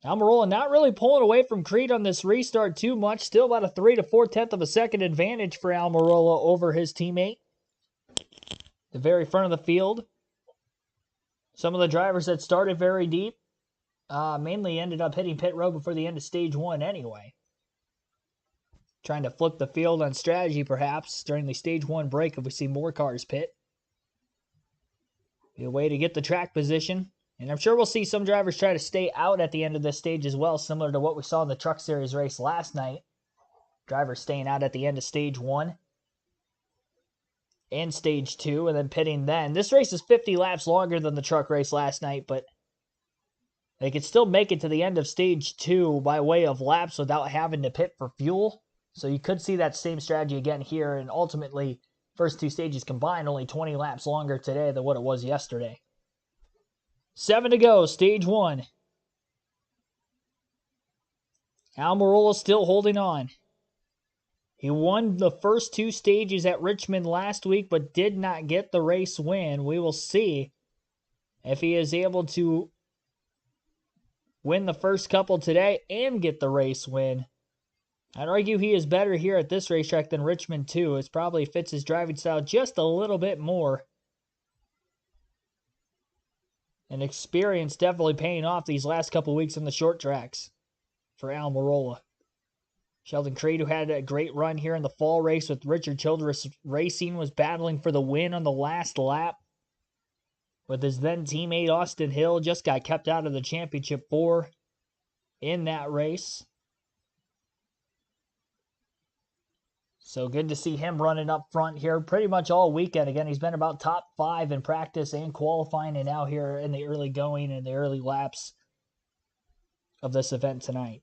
Almirola not really pulling away from Creed on this restart too much. Still about a 3 to 4/10 of a second advantage for Almirola over his teammate. The very front of the field. Some of the drivers that started very deep mainly ended up hitting pit road before the end of stage 1 anyway. Trying to flip the field on strategy perhaps during the stage 1 break if we see more cars pit. Be a way to get the track position. And I'm sure we'll see some drivers try to stay out at the end of this stage as well, similar to what we saw in the Truck Series race last night. Drivers staying out at the end of stage 1. And stage 2, and then pitting then. This race is 50 laps longer than the truck race last night, but they could still make it to the end of stage 2 by way of laps without having to pit for fuel. So you could see that same strategy again here, and ultimately, first 2 stages combined, only 20 laps longer today than what it was yesterday. 7 to go, stage 1. Almirola still holding on. He won the first 2 stages at Richmond last week, but did not get the race win. We will see if he is able to win the first couple today and get the race win. I'd argue he is better here at this racetrack than Richmond too. It probably fits his driving style just a little bit more. And experience definitely paying off these last couple weeks on the short tracks for Almirola. Sheldon Creed, who had a great run here in the fall race with Richard Childress Racing, was battling for the win on the last lap. With his then teammate Austin Hill, just got kept out of the championship 4 in that race. So good to see him running up front here pretty much all weekend. Again, he's been about top 5 in practice and qualifying, and now here in the early going and the early laps of this event tonight.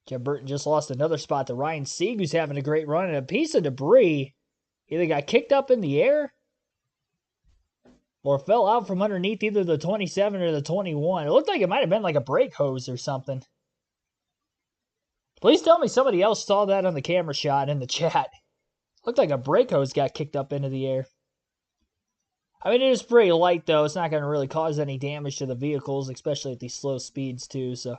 Jeb Burton just lost another spot to Ryan Sieg, who's having a great run, and a piece of debris either got kicked up in the air or fell out from underneath either the 27 or the 21. It looked like it might have been like a brake hose or something. Please tell me somebody else saw that on the camera shot in the chat. Looked like a brake hose got kicked up into the air. I mean, it is pretty light, though. It's not going to really cause any damage to the vehicles, especially at these slow speeds, too, so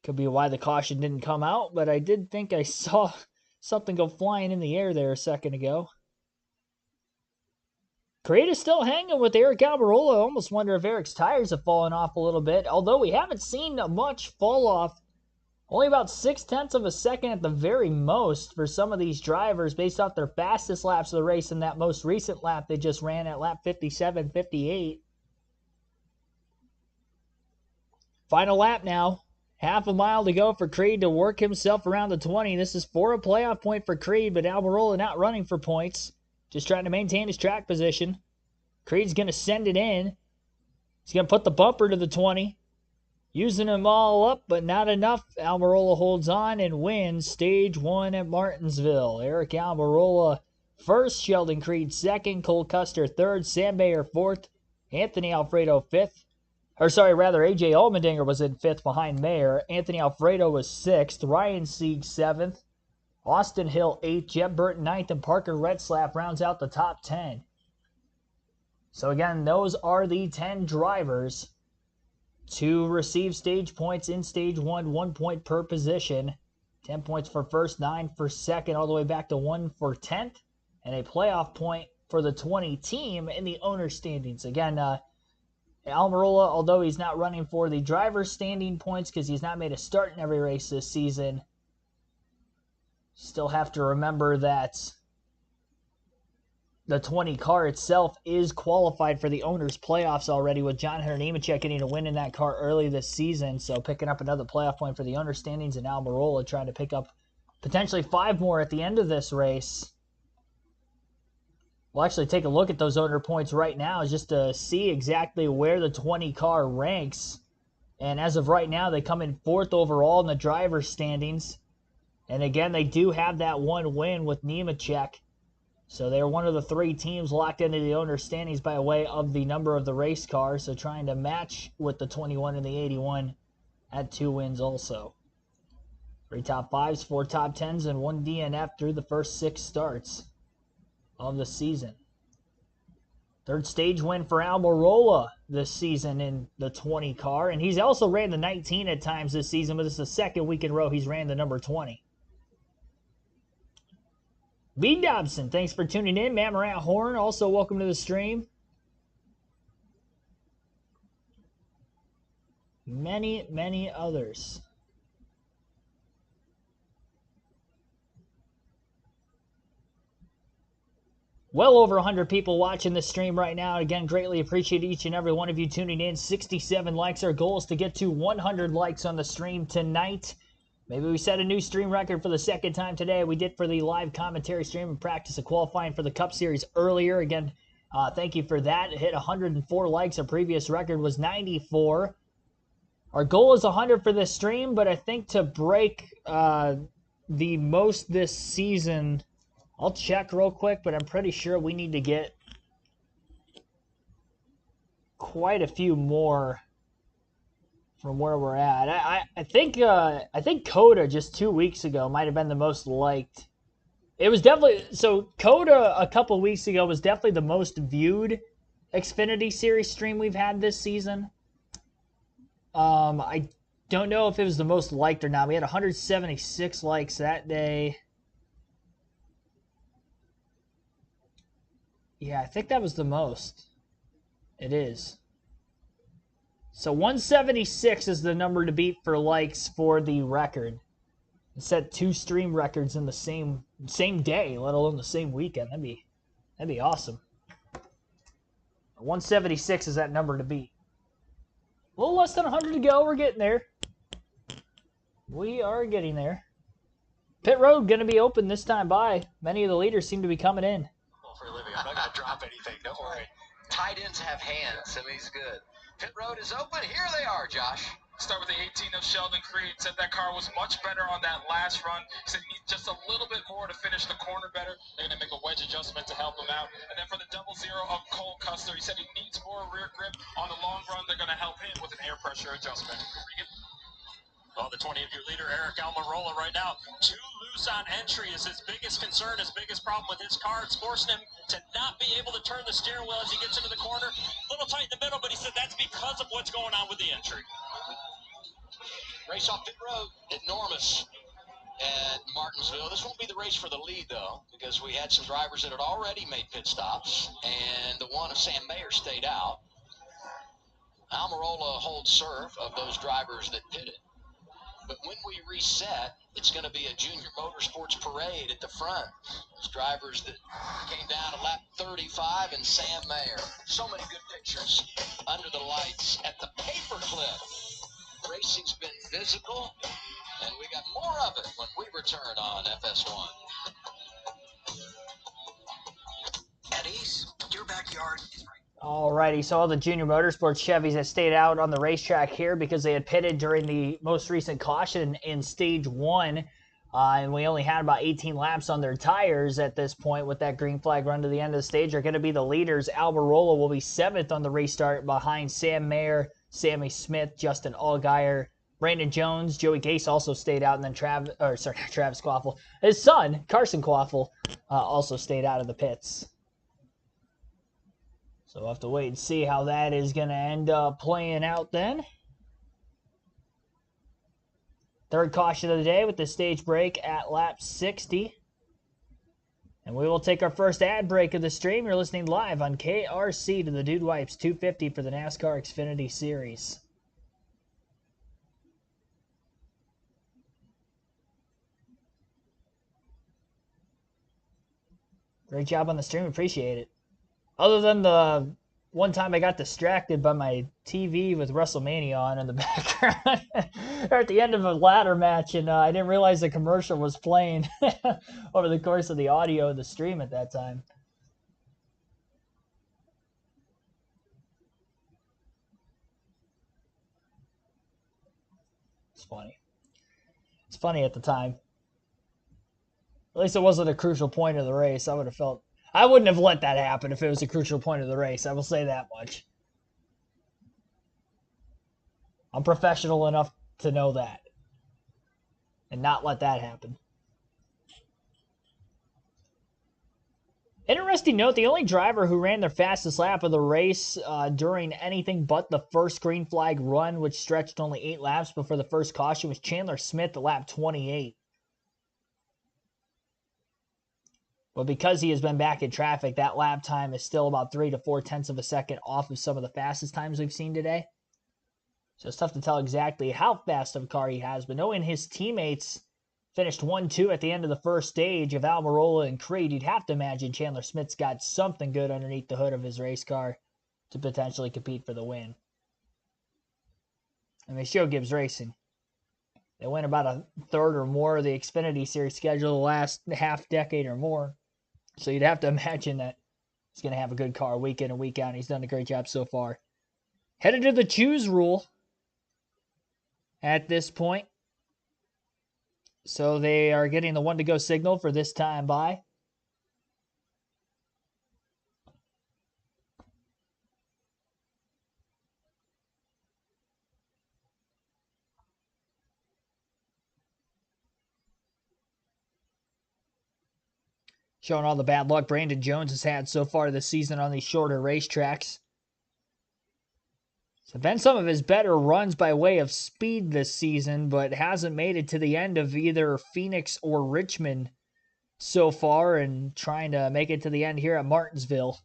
could be why the caution didn't come out, but I did think I saw something go flying in the air there a second ago. Creed is still hanging with Eric Almirola. I almost wonder if Eric's tires have fallen off a little bit, although we haven't seen much fall off. Only about 0.6 of a second at the very most for some of these drivers based off their fastest laps of the race in that most recent lap they just ran at lap 57, 58. Final lap now. Half a mile to go for Creed to work himself around the 20. This is for a playoff point for Creed, but Almirola not running for points. just trying to maintain his track position. Creed's going to send it in. He's going to put the bumper to the 20. Using them all up, but not enough. Almirola holds on and wins stage 1 at Martinsville. Eric Almirola first, Sheldon Creed second, Cole Custer third, Sam Mayer fourth, Anthony Alfredo fifth. AJ Allmendinger was in fifth behind Mayer. Anthony Alfredo was sixth, Ryan Sieg seventh, Austin Hill eighth, Jeb Burton ninth, and Parker Retzlaff rounds out the top 10. So again, those are the 10 drivers to receive stage points in stage 1, 1 point per position. 10 points for first, 9 for second, all the way back to 1 for 10th, and a playoff point for the 20 team in the owner's standings. Again, Almirola, although he's not running for the driver's standing points because he's not made a start in every race this season, still have to remember that the 20 car itself is qualified for the owner's playoffs already, with John Hunter Nemechek getting a win in that car early this season, so picking up another playoff point for the owner's standings, and Almirola trying to pick up potentially 5 more at the end of this race. We'll actually take a look at those owner points right now just to see exactly where the 20 car ranks. And as of right now, they come in 4th overall in the driver's standings. And again, they do have that 1 win with Nemechek. So they're one of the 3 teams locked into the owner's standings by way of the number of the race car. So trying to match with the 21 and the 81 at 2 wins also. 3 top 5s, 4 top 10s, and 1 DNF through the first 6 starts of the season. 3rd stage win for Almirola this season in the 20 car. And he's also ran the 19 at times this season, but this is the 2nd week in a row he's ran the number 20. B. Dobson, thanks for tuning in. Matt Morant Horn, also welcome to the stream. Many, many others. Well over 100 people watching this stream right now. Again, greatly appreciate each and every one of you tuning in. 67 likes. Our goal is to get to 100 likes on the stream tonight. Maybe we set a new stream record for the 2nd time today. We did for the live commentary stream and practice of qualifying for the Cup Series earlier. Again, thank you for that. It hit 104 likes. Our previous record was 94. Our goal is 100 for this stream, but I think to break the most this season, I'll check real quick, but I'm pretty sure we need to get quite a few more from where we're at. I think Coda just 2 weeks ago might have been the most liked. It was definitely, so Coda a couple weeks ago was definitely the most viewed Xfinity Series stream we've had this season. I don't know if it was the most liked or not. We had 176 likes that day. Yeah, I think that was the most. It is. So 176 is the number to beat for likes for the record. It set 2 stream records in the same day, let alone the same weekend. That'd be awesome. 176 is that number to beat. A little less than 100 to go. We're getting there. We are getting there. Pit road going to be open this time by. Many of the leaders seem to be coming in. For a living. I'm not going to drop anything. Don't worry. Tight ends have hands, and he's good. Pit road is open. Here they are, Josh. Start with the 18 of Sheldon Creed. Said that car was much better on that last run. He said he needs just a little bit more to finish the corner better. They're going to make a wedge adjustment to help him out. And then for the 00 of Cole Custer, he said he needs more rear grip on the long run. They're going to help him with an air pressure adjustment. Well, the 20 of your leader, Eric Almirola, right now, too loose on entry is his biggest concern, his biggest problem with his car. It's forcing him to not be able to turn the steering wheel as he gets into the corner. A little tight in the middle, but he said that's because of what's going on with the entry. Race off pit road, enormous at Martinsville. This won't be the race for the lead, though, because we had some drivers that had already made pit stops, and the one of Sam Mayer stayed out. Almirola holds serve of those drivers that pitted. But when we reset, it's going to be a junior motorsports parade at the front. Those drivers that came down at lap 35 and Sam Mayer. So many good pictures under the lights at the paperclip. Racing's been physical, and we got more of it when we return on FS1. Ace, your backyard is right. Alrighty, so all the junior motorsports Chevys that stayed out on the racetrack here because they had pitted during the most recent caution in stage 1, and we only had about 18 laps on their tires at this point with that green flag run to the end of the stage are going to be the leaders. Almirola will be 7th on the restart behind Sam Mayer, Sammy Smith, Justin Allgaier, Brandon Jones, Joey Gase also stayed out, and then Travis Quaffle, his son, Carson Quaffle, also stayed out of the pits. So we'll have to wait and see how that is going to end up playing out then. Third caution of the day with the stage break at lap 60. And we will take our first ad break of the stream. You're listening live on KRC to the Dude Wipes 250 for the NASCAR Xfinity Series. Great job on the stream. Appreciate it. Other than the one time I got distracted by my TV with WrestleMania on in the background or at the end of a ladder match, and I didn't realize the commercial was playing over the course of the audio of the stream at that time. It's funny. It's funny at the time. At least it wasn't a crucial point of the race. I wouldn't have let that happen if it was a crucial point of the race. I will say that much. I'm professional enough to know that and not let that happen. Interesting note, the only driver who ran their fastest lap of the race during anything but the first green flag run, which stretched only 8 laps before the first caution, was Chandler Smith at lap 28. But because he has been back in traffic, that lap time is still about 3 to 4 tenths of a second off of some of the fastest times we've seen today. So it's tough to tell exactly how fast of a car he has, but knowing his teammates finished 1-2 at the end of the first stage of Almirola and Creed, you'd have to imagine Chandler Smith's got something good underneath the hood of his race car to potentially compete for the win. And they show Gibbs Racing. They win about a third or more of the Xfinity Series schedule the last half decade or more. So you'd have to imagine that he's going to have a good car week in and week out, and he's done a great job so far. Headed to the choose rule at this point. So they are getting the 1-to-go signal for this time by. Showing all the bad luck Brandon Jones has had so far this season on these shorter racetracks. It's been some of his better runs by way of speed this season, but hasn't made it to the end of either Phoenix or Richmond so far, and trying to make it to the end here at Martinsville.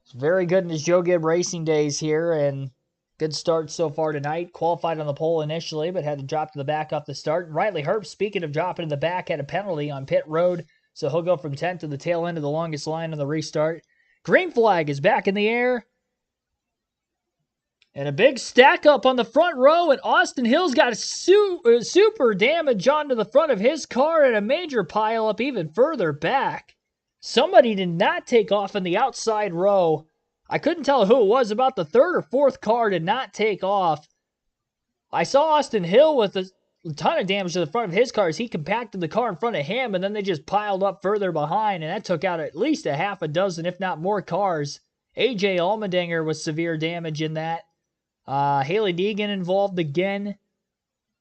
It's very good in his Joe Gibb Racing days here, and good start so far tonight. Qualified on the pole initially, but had to drop to the back off the start. And Riley Herbst, speaking of dropping to the back, had a penalty on pit road, so he'll go from 10th to the tail end of the longest line on the restart. Green flag is back in the air. And a big stack up on the front row, and Austin Hill's got a super damage onto the front of his car and a major pile up even further back. Somebody did not take off in the outside row. I couldn't tell who it was. About the third or fourth car did not take off. I saw Austin Hill with a ton of damage to the front of his car as he compacted the car in front of him, and then they just piled up further behind, and that took out at least a half a dozen, if not more, cars. AJ Allmendinger with severe damage in that. Haley Deegan involved again.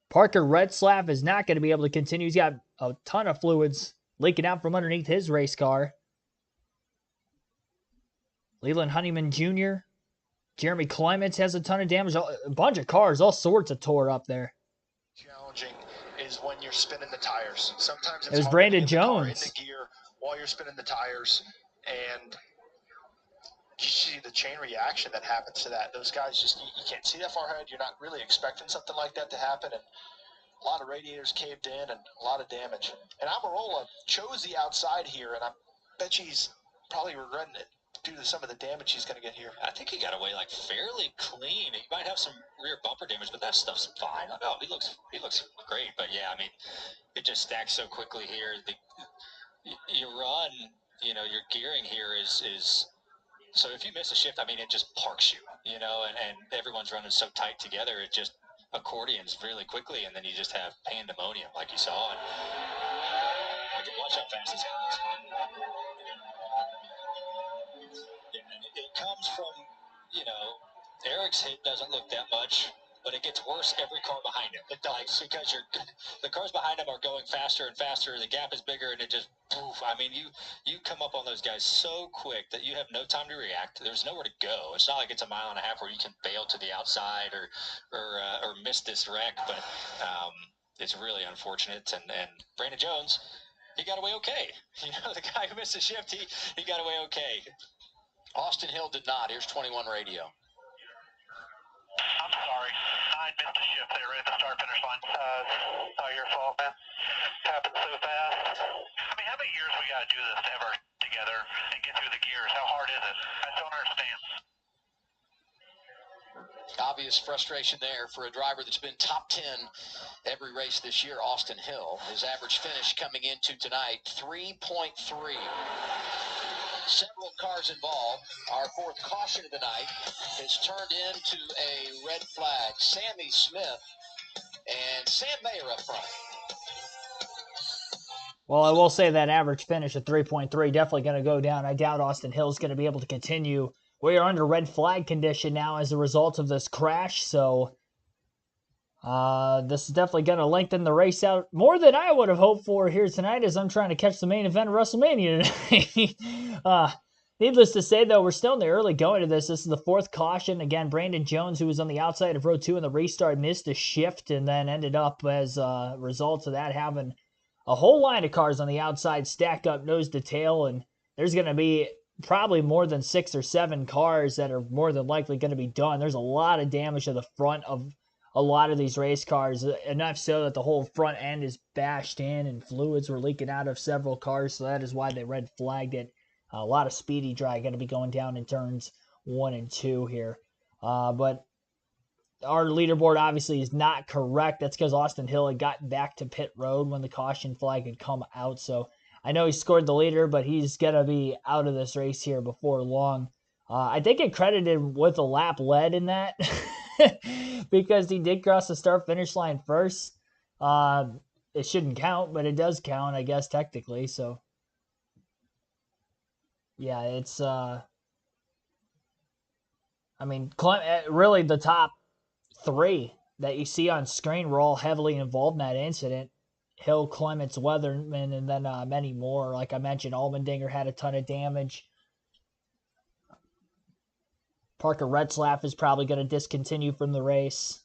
Parker Retzlaff is not going to be able to continue. He's got a ton of fluids leaking out from underneath his race car. Leland Honeyman Jr., Jeremy Clements has a ton of damage. A bunch of cars, all sorts of tore up there. Challenging is when you're spinning the tires. Sometimes it's it was hard Brandon to get the car Jones into gear while you're spinning the tires, and you see the chain reaction that happens to that. Those guys just, you can't see that far ahead. You're not really expecting something like that to happen, and a lot of radiators caved in and a lot of damage. And Almirola chose the outside here, and I bet you he's probably regretting it due to some of the damage he's going to get here. I think he got away like fairly clean. He might have some rear bumper damage, but that stuff's fine. No, he looks great. But yeah, I mean, it just stacks so quickly here. You run you know, your gearing here is so if you miss a shift, I mean, it just parks you, you know, and everyone's running so tight together, it just accordions really quickly, and then you just have pandemonium like you saw. And watch how fast this goes. Yeah, it comes from, you know, Eric's hit doesn't look that much, but it gets worse every car behind him. It does, because the cars behind him are going faster and faster. The gap is bigger, and it just poof. I mean, you come up on those guys so quick that you have no time to react. There's nowhere to go. It's not like it's a mile and a half where you can bail to the outside or miss this wreck, but it's really unfortunate. And Brandon Jones, he got away okay. You know, the guy who missed the shift, he got away okay. Austin Hill did not. Here's 21 radio. I'm sorry. I missed a shift there at the start-finish line. It's not your fault, man. Happened so fast. I mean, how many years we got to do this ever together and get through the gears? How hard is it? I don't understand. Obvious frustration there for a driver that's been top 10 every race this year, Austin Hill. His average finish coming into tonight, 3.3. Several cars involved. Our fourth caution of the night has turned into a red flag. Sammy Smith and Sam Mayer up front. Well, I will say that average finish of 3.3 definitely going to go down. I doubt Austin Hill's going to be able to continue. We are under red flag condition now as a result of this crash, so this is definitely going to lengthen the race out more than I would have hoped for here tonight, as I'm trying to catch the main event of WrestleMania tonight. Needless to say, though, we're still in the early going of this. This is the fourth caution. Again, Brandon Jones, who was on the outside of row 2 in the restart, missed a shift and then ended up, as a result of that, having a whole line of cars on the outside stacked up nose to tail, and there's going to be probably more than 6 or 7 cars that are more than likely going to be done. There's a lot of damage to the front of a lot of these race cars, enough so that the whole front end is bashed in and fluids were leaking out of several cars, so that is why they red flagged it. A lot of speedy dry going to be going down in turns 1 and 2 here. But our leaderboard obviously is not correct. That's because Austin Hill had gotten back to pit road when the caution flag had come out. So I know he scored the leader, but he's going to be out of this race here before long. I think it credited with a lap led in that because he did cross the start-finish line first. It shouldn't count, but it does count, I guess, technically. So, yeah, it's, I mean, really the top 3 that you see on screen were all heavily involved in that incident. Hill, Clements, Weatherman, and then many more. Like I mentioned, Allmendinger had a ton of damage. Parker Retzlaff is probably going to discontinue from the race.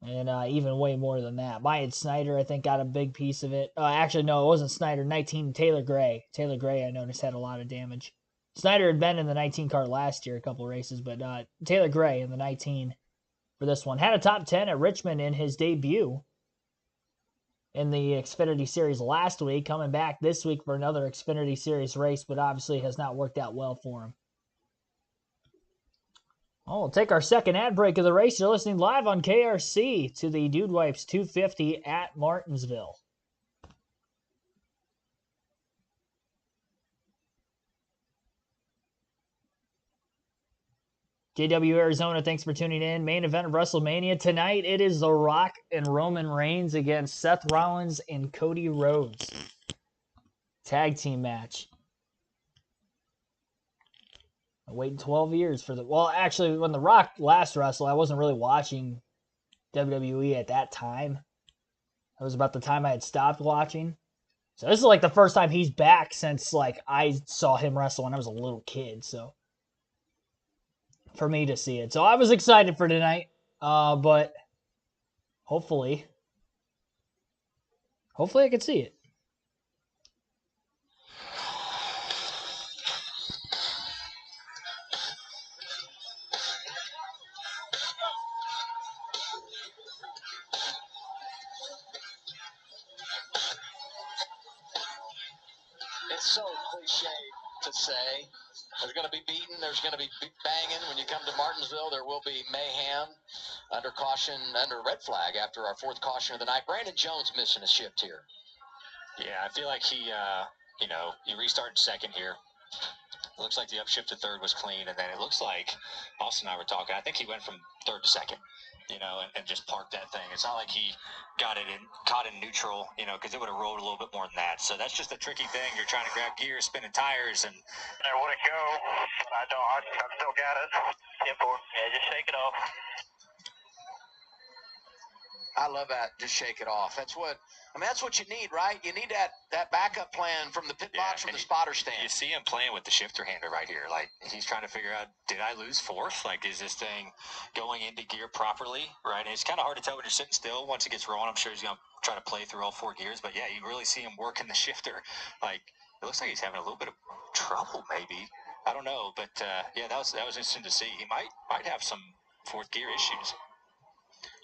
And even way more than that. Myatt Snyder, I think, got a big piece of it. Actually, no, it wasn't Snyder. 19, Taylor Gray. Taylor Gray, I noticed, had a lot of damage. Snyder had been in the 19 car last year, a couple of races, but Taylor Gray in the 19 for this one. Had a top 10 at Richmond in his debut in the Xfinity Series last week, coming back this week for another Xfinity Series race, but obviously has not worked out well for him. Oh, we'll take our second ad break of the race. You're listening live on KRC to the Dude Wipes 250 at Martinsville. JW Arizona, thanks for tuning in. Main event of WrestleMania tonight. It is The Rock and Roman Reigns against Seth Rollins and Cody Rhodes. Tag team match. I waited 12 years for the... Well, actually, when The Rock last wrestled, I wasn't really watching WWE at that time. That was about the time I had stopped watching. So this is like the first time he's back since like I saw him wrestle when I was a little kid. So for me to see it. So I was excited for tonight. But hopefully I could see it. It's so cliche to say. There's going to be beating. There's going to be banging. When you come to Martinsville, there will be mayhem. Under caution, under red flag after our fourth caution of the night. Brandon Jones missing a shift here. Yeah, I feel like he you know, you restart in second here. It looks like the upshift to third was clean, and then it looks like Austin and I were talking. I think he went from third to second, you know, and just parked that thing. It's not like he got it in, caught in neutral, you know, because it would have rolled a little bit more than that. So that's just a tricky thing. You're trying to grab gear, spinning tires, and There wouldn't go. I still got it. Yeah, just shake it off. I love that. Just shake it off. That's what you need, right? You need that backup plan from the pit box, from the spotter stand. You see him playing with the shifter hander right here. Like, he's trying to figure out, did I lose fourth? Like, is this thing going into gear properly, right? And it's kind of hard to tell when you're sitting still. Once it gets rolling, I'm sure he's going to try to play through all 4 gears. But, yeah, you really see him working the shifter. Like, it looks like he's having a little bit of trouble, maybe. I don't know. But, yeah, that was interesting to see. He might have some fourth gear issues.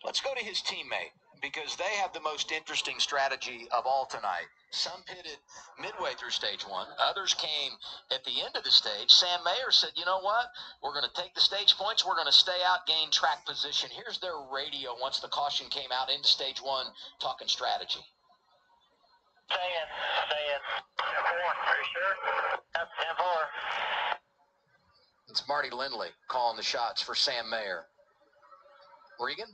Let's go to his teammate, because they have the most interesting strategy of all tonight. Some pitted midway through stage 1. Others came at the end of the stage. Sam Mayer said, you know what? We're going to take the stage points. We're going to stay out, gain track position. Here's their radio once the caution came out into stage 1, talking strategy. Stay in. 10-4. Are you sure? Yep, 10-4. It's Marty Lindley calling the shots for Sam Mayer. Regan?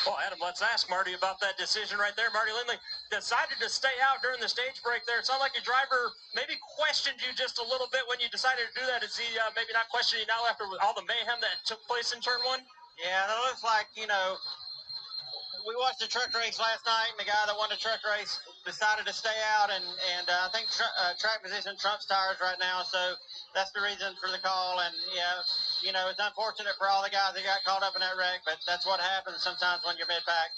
Well, Adam, let's ask Marty about that decision right there. Marty Lindley decided to stay out during the stage break there. It sounded like your driver maybe questioned you just a little bit when you decided to do that. Is he maybe not questioning you now after all the mayhem that took place in turn 1? Yeah, that looks like, you know, we watched the truck race last night, and the guy that won the truck race decided to stay out, and I think track position trumps tires right now, so that's the reason for the call. And, yeah, you know, it's unfortunate for all the guys that got caught up in that wreck, but that's what happens sometimes when you're mid-pack.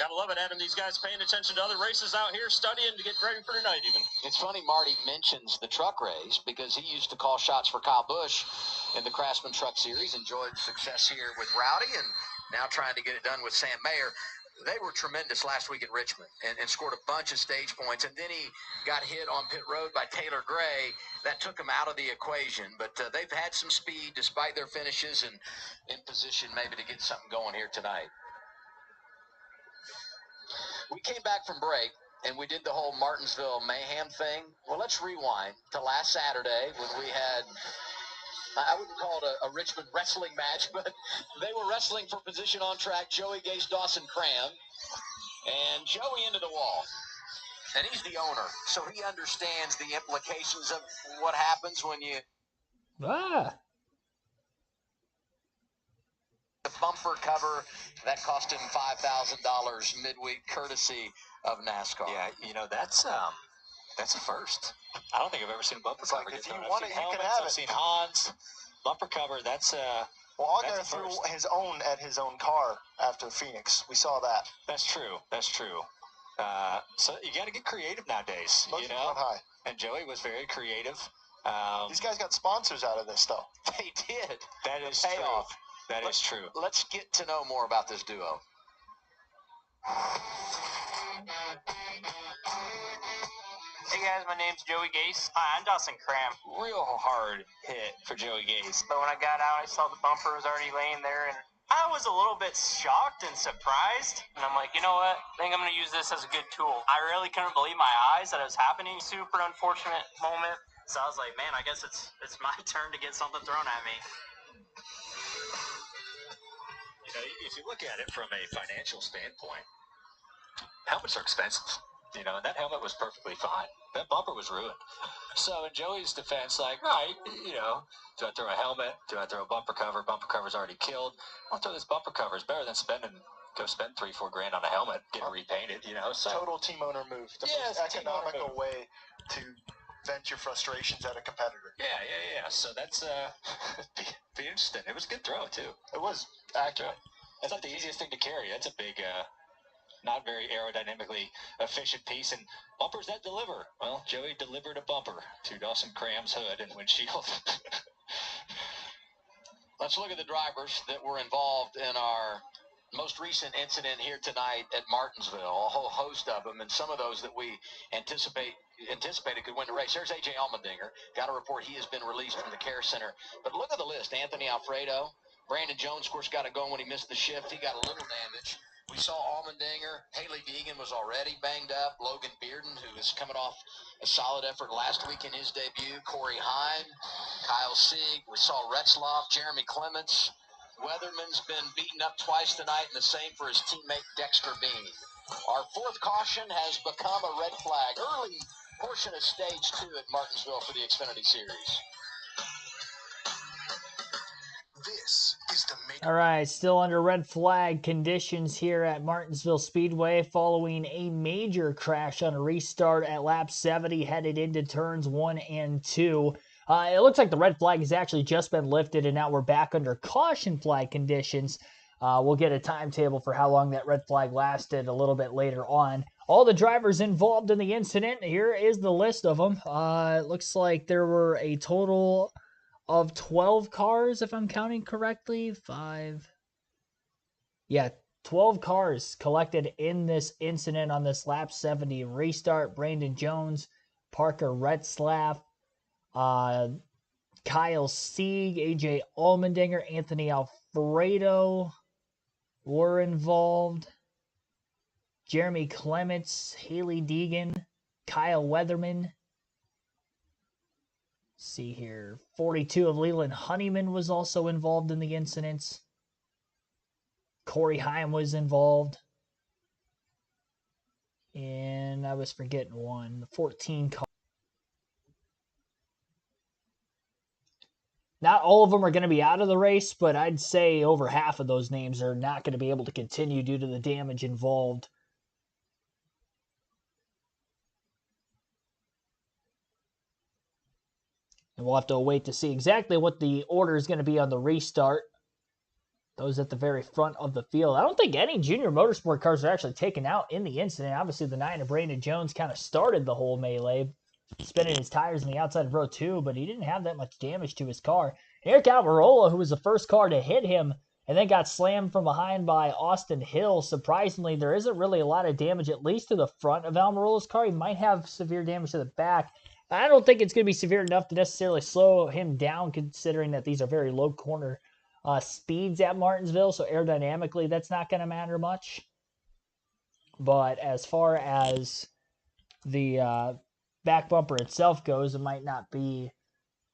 Gotta love it, Adam. These guys paying attention to other races out here, studying to get ready for tonight even. It's funny Marty mentions the truck race, because he used to call shots for Kyle Busch in the Craftsman Truck Series, enjoyed success here with Rowdy, and now trying to get it done with Sam Mayer. They were tremendous last week at Richmond and scored a bunch of stage points, and then he got hit on pit road by Taylor Gray. That took him out of the equation, but they've had some speed despite their finishes, and in position maybe to get something going here tonight. We came back from break, and we did the whole Martinsville mayhem thing. Well, let's rewind to last Saturday when we had, I wouldn't call it a Richmond wrestling match, but they were wrestling for position on track. Joey Gase, Dawson Cram, and Joey into the wall. And he's the owner, so he understands the implications of what happens when you... The bumper cover, that cost him $5,000 midweek, courtesy of NASCAR. Yeah, you know, that's a first. I don't think I've ever seen a bumper cover. Like, if get you thrown. want I've it, seen you can helmets, have I've it. seen Hans. Bumper cover, that's Well, Auger that's a threw first. his own at his own car after Phoenix. We saw that. That's true. So you got to get creative nowadays, Monkey you know. front high. And Joey was very creative. These guys got sponsors out of this, though. They did. That is Payoff. true. That is true. Let's get to know more about this duo. Hey guys, my name's Joey Gase. Hi, I'm Dawson Cram. Real hard hit for Joey Gase. But when I got out, I saw the bumper was already laying there, and I was a little bit shocked and surprised. And I'm like, you know what? I think I'm going to use this as a good tool. I really couldn't believe my eyes that it was happening. Super unfortunate moment. So I was like, man, I guess it's my turn to get something thrown at me. You know, if you look at it from a financial standpoint, helmets are expensive. You know, and that helmet was perfectly fine. That bumper was ruined. So in Joey's defense, like, all right, you know, do I throw a helmet? Do I throw a bumper cover? Bumper cover's already killed. I'll throw this bumper cover. It's better than go spend $3-4 grand on a helmet, get it repainted, you know. So Total team owner move. The most economical way to vent your frustrations at a competitor. Yeah. So that's be interesting. It was a good throw too. It was accurate. That's not the easiest thing to carry. That's a big, not very aerodynamically efficient piece. And bumpers that deliver. Well, Joey delivered a bumper to Dawson Cram's hood and windshield. Let's look at the drivers that were involved in our most recent incident here tonight at Martinsville. A whole host of them, and some of those that we anticipated could win the race. There's A.J. Allmendinger. Got a report he has been released from the care center. But look at the list. Anthony Alfredo. Brandon Jones, of course, got it going when he missed the shift. He got a little damage. We saw Allmendinger. Haley Deegan was already banged up. Logan Bearden, who is coming off a solid effort last week in his debut. Corey Heim, Kyle Sieg. We saw Retzloff, Jeremy Clements. Weatherman's been beaten up twice tonight, and the same for his teammate Dexter Bean. Our fourth caution has become a red flag. Early portion of stage 2 at Martinsville for the Xfinity Series. This is the make. All right, still under red flag conditions here at Martinsville Speedway following a major crash on a restart at lap 70 headed into turns 1 and 2. It looks like the red flag has actually just been lifted, and now we're back under caution flag conditions. We'll get a timetable for how long that red flag lasted a little bit later on. All the drivers involved in the incident, here is the list of them. It looks like there were a total of 12 cars, if I'm counting correctly. 12 cars collected in this incident on this lap 70 restart. Brandon Jones, Parker Retzlaff, Kyle Sieg, AJ Allmendinger, Anthony Alfredo were involved. Jeremy Clements, Haley Deegan, Kyle Weatherman. See here, 42 of Leland Honeyman was also involved in the incidents. Corey Heim was involved. And I was forgetting one, the 14 car. Not all of them are going to be out of the race, but I'd say over half of those names are not going to be able to continue due to the damage involved. And we'll have to wait to see exactly what the order is going to be on the restart. Those at the very front of the field. I don't think any junior motorsport cars are actually taken out in the incident. Obviously, the 9 of Brandon Jones kind of started the whole melee, spinning his tires on the outside of row 2, but he didn't have that much damage to his car. Eric Almirola, who was the first car to hit him, and then got slammed from behind by Austin Hill. Surprisingly, there isn't really a lot of damage, at least to the front of Almirola's car. He might have severe damage to the back. I don't think it's going to be severe enough to necessarily slow him down, considering that these are very low corner speeds at Martinsville, so aerodynamically that's not going to matter much. But as far as the back bumper itself goes, it might not be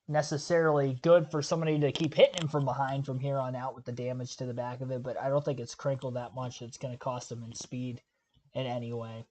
necessarily good for somebody to keep hitting him from behind from here on out with the damage to the back of it, but I don't think it's crinkled that much. It's going to cost him in speed in any way.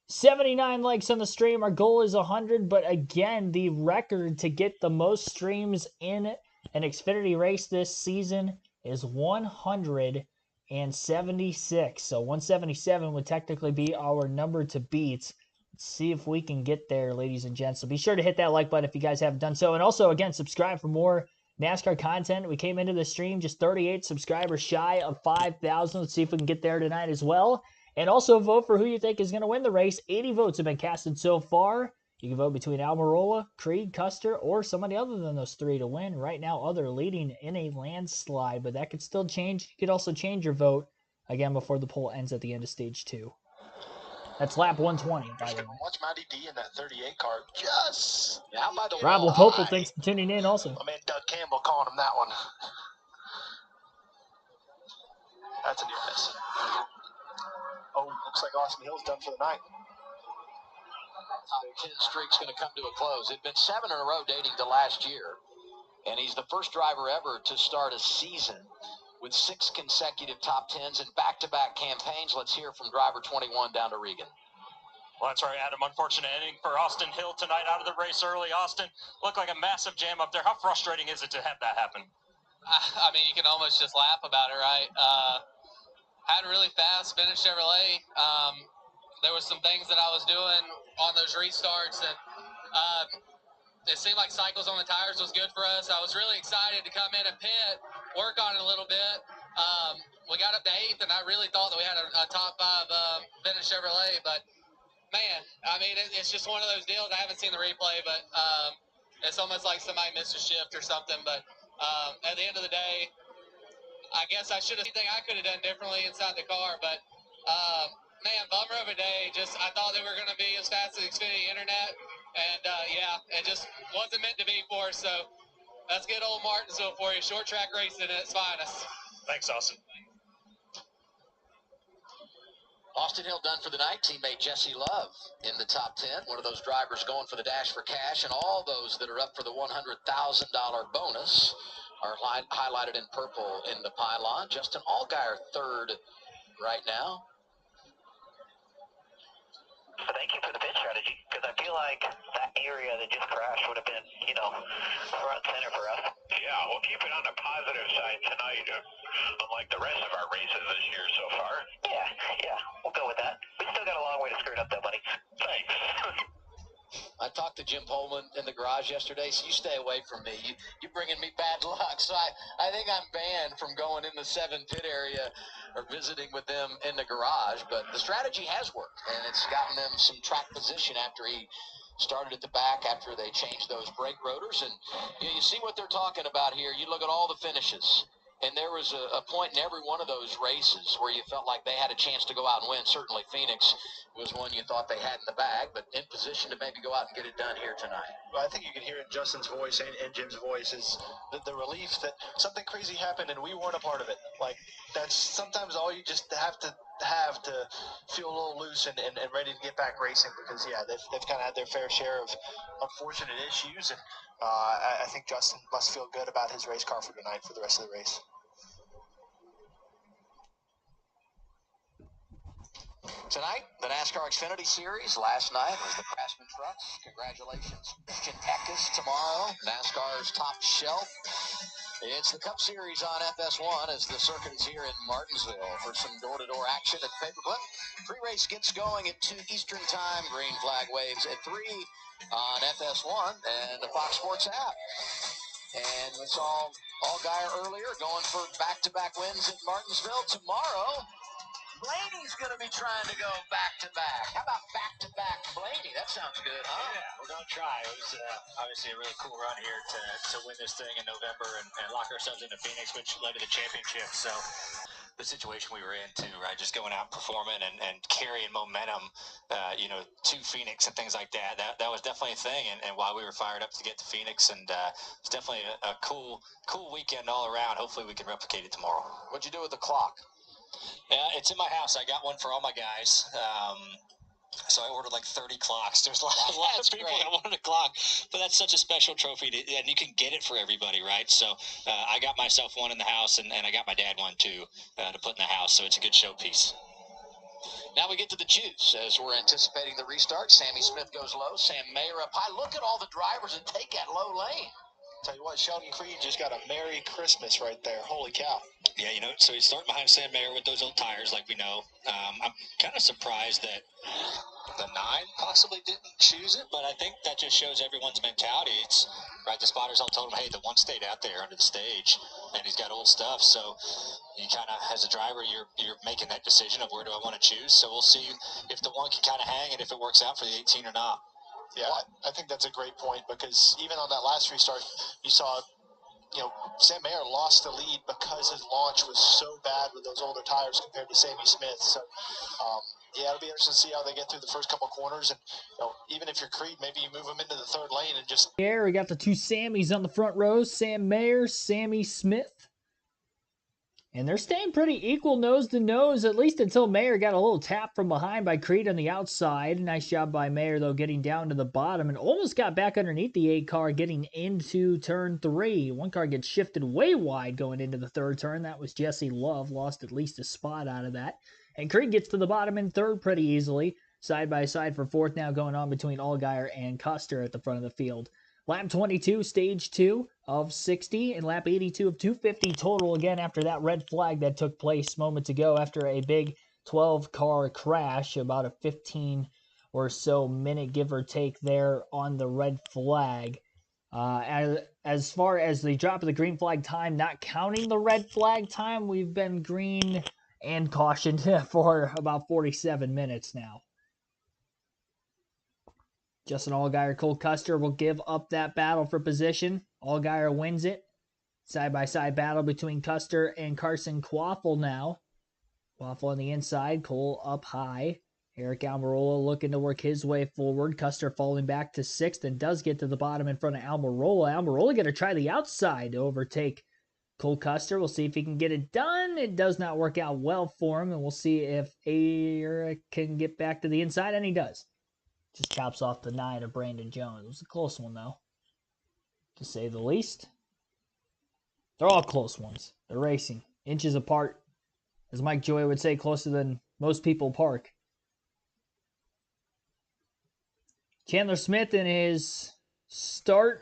79 likes on the stream. Our goal is 100, but again, the record to get the most streams in an Xfinity race this season is 176. So 177 would technically be our number to beat. Let's see if we can get there, ladies and gents. So be sure to hit that like button if you guys haven't done so. And also, again, subscribe for more NASCAR content. We came into the stream just 38 subscribers shy of 5,000. Let's see if we can get there tonight as well. And also vote for who you think is going to win the race. 80 votes have been casted so far. You can vote between Almirola, Creed, Custer, or somebody other than those three to win. Right now, other leading in a landslide, but that could still change. You could also change your vote, again, before the poll ends at the end of Stage 2. That's lap 120, by the way. Watch Matty D in that 38 car. Yes! How by the Rob LaPople, thanks for tuning in also. My man Doug Campbell calling him that one. That's a near miss. Oh, looks like Austin Hill's done for the night. Top 10 streak's going to come to a close. It's been 7 in a row dating to last year, and he's the first driver ever to start a season with 6 consecutive top 10s and back-to-back campaigns. Let's hear from driver 21 down to Regan. Well, that's right, Adam. Unfortunate ending for Austin Hill tonight out of the race early. Austin looked like a massive jam up there. How frustrating is it to have that happen? I mean, you can almost just laugh about it, right? Had really fast, vintage Chevrolet. There was some things that I was doing on those restarts, and it seemed like cycles on the tires was good for us. I was really excited to come in and pit, work on it a little bit. We got up to 8th, and I really thought that we had a top 5 vintage Chevrolet, but man, I mean, it's just one of those deals. I haven't seen the replay, but it's almost like somebody missed a shift or something. But at the end of the day, I guess I should have seen anything I could have done differently inside the car. But, man, bummer of a day. Just I thought they were going to be as fast as Xfinity Internet. And, yeah, it just wasn't meant to be for us. So that's good old Martinsville for you. Short track racing at its finest. Thanks, Austin. Austin Hill done for the night. Teammate Jesse Love in the top 10. One of those drivers going for the dash for cash, and all those that are up for the $100,000 bonus are highlighted in purple in the pylon. Justin Allgaier third right now. Thank you for the pit strategy, because I feel like that area that just crashed would have been, front center for us. Yeah, we'll keep it on the positive side tonight, unlike the rest of our races this year so far. Yeah, we'll go with that. We still got a long way to screw it up, though, buddy. Thanks. I talked to Jim Pullman in the garage yesterday, so you stay away from me. You're bringing me bad luck, so I think I'm banned from going in the 7 pit area or visiting with them in the garage. But the strategy has worked, and it's gotten them some track position after he started at the back after they changed those brake rotors. And you see what they're talking about here. You look at all the finishes. And there was a point in every one of those races where you felt like they had a chance to go out and win. Certainly Phoenix was one you thought they had in the bag, but in position to maybe go out and get it done here tonight. Well, I think you can hear in Justin's voice and Jim's voice is the relief that something crazy happened and we weren't a part of it. Like, that's sometimes all you just have to feel a little loose and ready to get back racing, because, yeah, they've kind of had their fair share of unfortunate issues. And I think Justin must feel good about his race car for tonight for the rest of the race. Tonight, the NASCAR Xfinity Series. Last night was the Craftsman Trucks. Congratulations, Christian Eckes. Tomorrow, NASCAR's top shelf. It's the Cup Series on FS1 as the circuit is here in Martinsville for some door-to-door action at Paperclip. Pre-race gets going at 2 Eastern Time. Green flag waves at 3 on FS1 and the Fox Sports app. And we saw Allgaier earlier going for back-to-back wins at Martinsville. Tomorrow, Blaney's going to be trying to go back-to-back. How about back-to-back Blaney? That sounds good, huh? Yeah, we're going to try. It was obviously a really cool run here to win this thing in November and lock ourselves into Phoenix, which led to the championship. So the situation we were in, too, right? Just going out and performing and carrying momentum, to Phoenix and things like that. That was definitely a thing, and why we were fired up to get to Phoenix. And it's definitely a cool weekend all around. Hopefully we can replicate it tomorrow. What'd you do with the clock? Yeah, it's in my house. I got one for all my guys. So I ordered like 30 clocks. There's a lot of people that wanted a clock, but that's such a special trophy, and you can get it for everybody, right? So I got myself one in the house, and I got my dad one too to put in the house. So it's a good showpiece. Now we get to the choose as we're anticipating the restart. Sammy Smith goes low. Sam Mayer up high. Look at all the drivers that take that low lane. Tell you what, Sheldon Creed just got a Merry Christmas right there. Holy cow. Yeah, so he's starting behind Sam Mayer with those old tires, like we know. I'm kind of surprised that the 9 possibly didn't choose it, but I think that just shows everyone's mentality. It's right. The spotters all told him, hey, the 1 stayed out there under the stage, and he's got old stuff. So you kind of, as a driver, you're making that decision of where do I want to choose. So we'll see if the 1 can kind of hang and if it works out for the 18 or not. Yeah, I think that's a great point, because even on that last restart, you saw, Sam Mayer lost the lead because his launch was so bad with those older tires compared to Sammy Smith. So, it'll be interesting to see how they get through the first couple corners. And, even if you're Creed, maybe you move them into the 3rd lane and just... Here we got the 2 Sammys on the front rows, Sam Mayer, Sammy Smith. And they're staying pretty equal nose to nose, at least until Mayer got a little tap from behind by Creed on the outside. Nice job by Mayer, though, getting down to the bottom and almost got back underneath the 8 car, getting into turn 3. 1 car gets shifted way wide going into the 3rd turn. That was Jesse Love, lost at least a spot out of that. And Creed gets to the bottom in 3rd pretty easily. Side by side for 4th now going on between Allgaier and Custer at the front of the field. Lap 22, stage 2 of 60, and lap 82 of 250 total again after that red flag that took place moments ago after a big 12-car crash, about a 15 or so minute give or take there on the red flag. As far as the drop of the green flag time, not counting the red flag time, we've been green and cautioned for about 47 minutes now. Justin Allgaier, Cole Custer will give up that battle for position. Allgaier wins it. Side-by-side battle between Custer and Carson Quaffle now. Quaffle on the inside, Cole up high. Eric Almirola looking to work his way forward. Custer falling back to 6th and does get to the bottom in front of Almirola. Almirola going to try the outside to overtake Cole Custer, we'll see if he can get it done. It does not work out well for him, and we'll see if Eric can get back to the inside, and he does. Just chops off the 9 of Brandon Jones. It was a close one, though, to say the least. They're all close ones. They're racing. Inches apart. As Mike Joy would say, closer than most people park. Chandler Smith in his start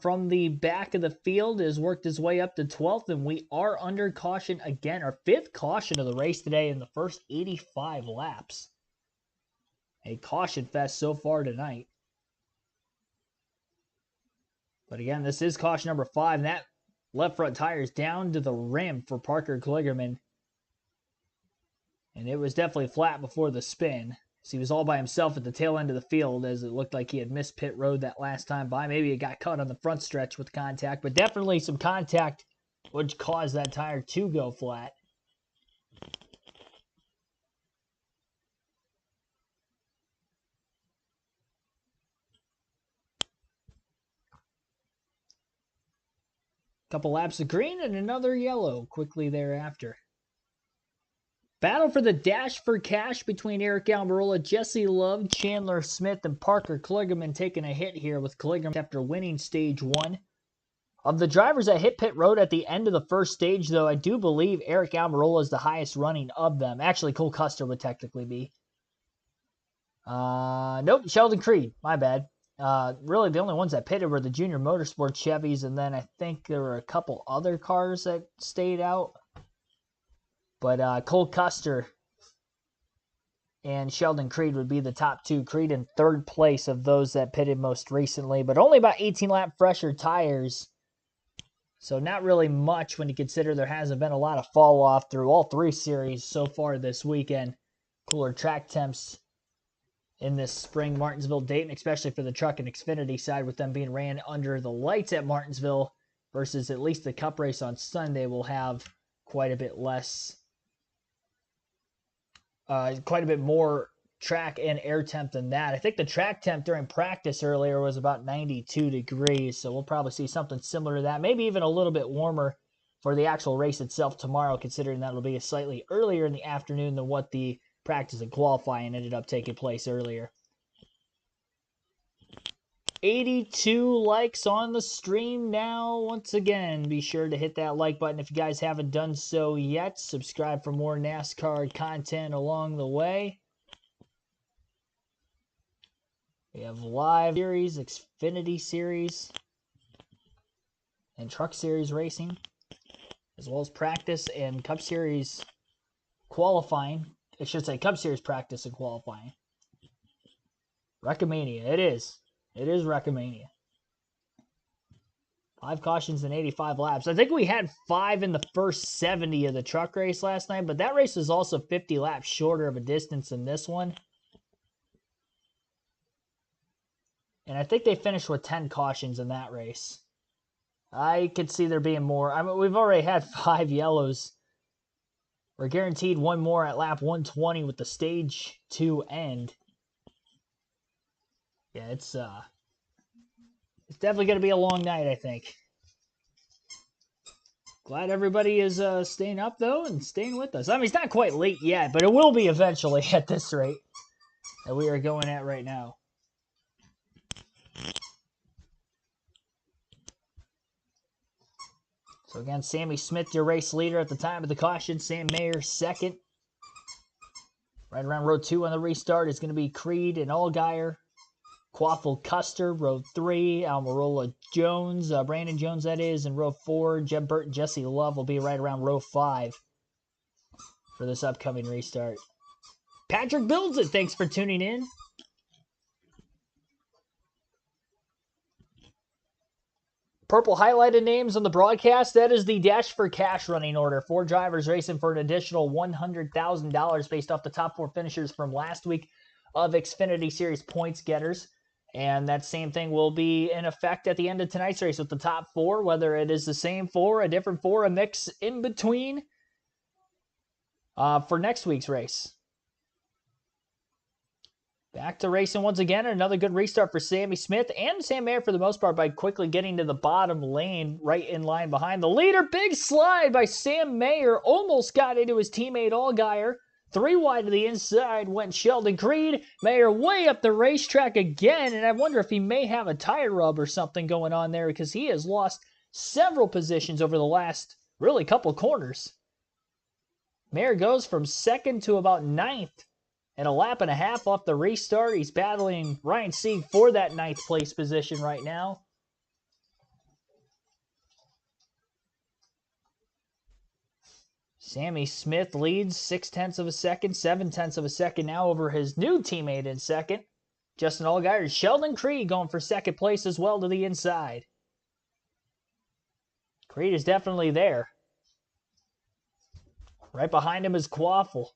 from the back of the field has worked his way up to 12th, and we are under caution again. Our 5th caution of the race today in the first 85 laps. A caution fest so far tonight. But again, this is caution number 5, and that left front tire is down to the rim for Parker Kligerman. And it was definitely flat before the spin. So he was all by himself at the tail end of the field, as it looked like he had missed pit road that last time by. Maybe it got cut on the front stretch with contact, but definitely some contact which caused that tire to go flat. Couple laps of green and another yellow quickly thereafter. Battle for the dash for cash between Eric Almirola, Jesse Love, Chandler Smith, and Parker Kligerman taking a hit here with Kligerman after winning stage 1. Of the drivers that hit pit road at the end of the first stage, though, I do believe Eric Almirola is the highest running of them. Actually, Cole Custer would technically be. Nope, Sheldon Creed. My bad. Really, the only ones that pitted were the Junior Motorsports Chevys, and then I think there were a couple other cars that stayed out. But Cole Custer and Sheldon Creed would be the top 2. Creed in 3rd place of those that pitted most recently, but only about 18-lap fresher tires. So not really much when you consider there hasn't been a lot of fall off through all 3 series so far this weekend. Cooler track temps in this spring Martinsville Dayton, especially for the truck and Xfinity side, with them being ran under the lights at Martinsville versus at least the Cup race on Sunday will have quite a bit less. Quite a bit more track and air temp than that. I think the track temp during practice earlier was about 92 degrees, so we'll probably see something similar to that. Maybe even a little bit warmer for the actual race itself tomorrow, considering that'll be a slightly earlier in the afternoon than what the practice and qualifying ended up taking place earlier. 82 likes on the stream now. Once again, be sure to hit that like button if you guys haven't done so yet. Subscribe for more NASCAR content along the way. We have live series, Xfinity series, and Truck Series racing, as well as practice and Cup Series qualifying. I should say Cup Series practice and qualifying. Wreck-A-Mania, it is. It is Wreck-A-Mania. 5 cautions and 85 laps. I think we had 5 in the first 70 of the truck race last night, but that race is also 50 laps shorter of a distance than this one. And I think they finished with 10 cautions in that race. I could see there being more. I mean, we've already had 5 yellows. We're guaranteed 1 more at lap 120 with the stage 2 end. Yeah, it's definitely going to be a long night, I think. Glad everybody is staying up, though, and staying with us. I mean, it's not quite late yet, but it will be eventually at this rate that we are going at right now. So again, Sammy Smith, your race leader at the time of the caution. Sam Mayer, second. Right around row 2 on the restart is going to be Creed and Allgaier. Quaffle Custer, row 3. Almirola Jones, Brandon Jones, that is, in row 4. Jeb Burt and Jesse Love will be right around row 5 for this upcoming restart. Patrick Builds It, thanks for tuning in. Purple highlighted names on the broadcast. That is the Dash for Cash running order. 4 drivers racing for an additional $100,000 based off the top 4 finishers from last week of Xfinity Series points getters. And that same thing will be in effect at the end of tonight's race with the top 4, whether it is the same 4, a different 4, a mix in between for next week's race. Back to racing once again. Another good restart for Sammy Smith and Sam Mayer for the most part by quickly getting to the bottom lane, right in line behind the leader. Big slide by Sam Mayer. Almost got into his teammate Allgaier. 3 wide to the inside went Sheldon Creed. Mayer way up the racetrack again, and I wonder if he may have a tire rub or something going on there because he has lost several positions over the last, really, couple corners. Mayer goes from 2nd to about 9th. And a lap and a half off the restart. He's battling Ryan Sieg for that 9th place position right now. Sammy Smith leads 0.6 of a second, 0.7 of a second now over his new teammate in 2nd. Justin Allgaier, Sheldon Creed going for 2nd place as well to the inside. Creed is definitely there. Right behind him is Quaffle,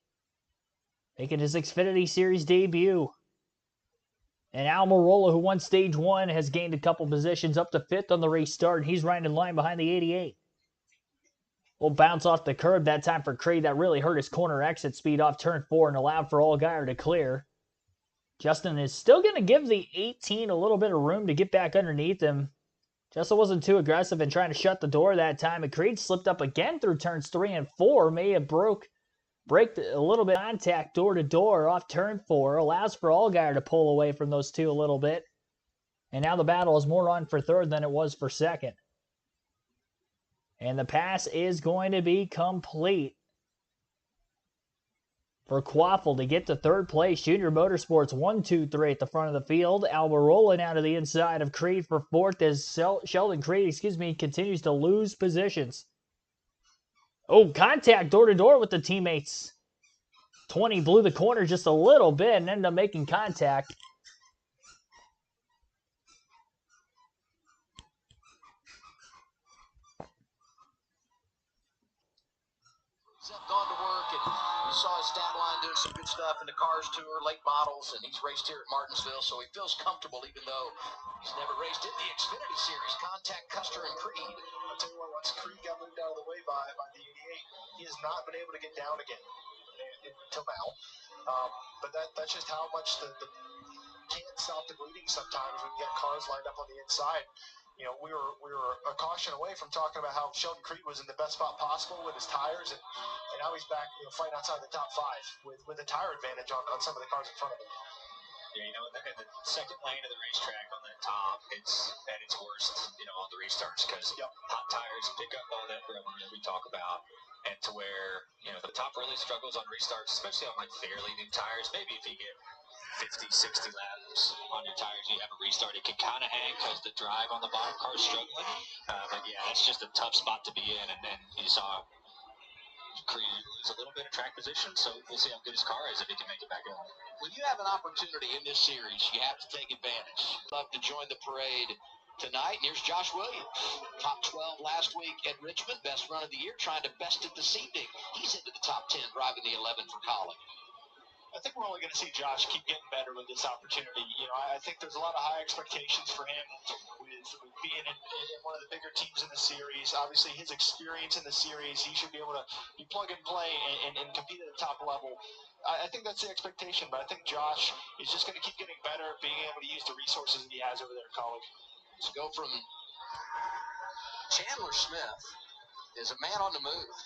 making his Xfinity Series debut. And Almirola, who won Stage 1, has gained a couple positions up to 5th on the restart. He's right in line behind the 88. Will bounce off the curb that time for Creed. That really hurt his corner exit speed off turn 4 and allowed for Allgaier to clear. Justin is still going to give the 18 a little bit of room to get back underneath him. Justin wasn't too aggressive in trying to shut the door that time. And Creed slipped up again through turns 3 and 4. May have break a little bit of contact door to door off turn 4. Allows for Allgaier to pull away from those two a little bit. And now the battle is more on for 3rd than it was for 2nd. And the pass is going to be complete for Quaffle to get to 3rd place. Junior Motorsports 1, 2, 3 at the front of the field. Almirola now to the inside of Creed for 4th as Sheldon Creed, continues to lose positions. Oh, contact door to door with the teammates. 20 blew the corner just a little bit and ended up making contact. Gone to work, and you saw his stat line doing some good stuff in the Cars Tour, late models, and he's raced here at Martinsville, so he feels comfortable even though he's never raced in the Xfinity Series. Contact Custer and Creed. I'll tell you what, once Creed got moved out of the way by the 88, he has not been able to get down again until now. But that's just how much the can't stop the bleeding sometimes when you get cars lined up on the inside. You know, we were a caution away from talking about how Sheldon Creed was in the best spot possible with his tires, and now he's back, fighting outside the top 5 with a tire advantage on some of the cars in front of him. Yeah, in the second lane of the racetrack on that top, it's at its worst, on the restarts because hot tires pick up all that rubber that we talk about, and to where, the top really struggles on restarts, especially on like fairly new tires. Maybe if you get 50, 60 laps on your tires, you have a restart. It can kind of hang because the drive on the bottom car is struggling. But yeah, it's just a tough spot to be in. And then you saw Creed lose a little bit of track position, so we'll see how good his car is if he can make it back on. When you have an opportunity in this series, you have to take advantage. Love to join the parade tonight. And here's Josh Williams, top 12 last week at Richmond, best run of the year, trying to best it this evening. He's into the top 10, driving the 11 for Colin. I think we're only going to see Josh keep getting better with this opportunity. I think there's a lot of high expectations for him with being in one of the bigger teams in the series. Obviously, his experience in the series, he should be able to be plug and play and compete at the top level. I think that's the expectation, but I think Josh is just going to keep getting better, being able to use the resources that he has over there at college. Let's go from Chandler Smith is a man on the move,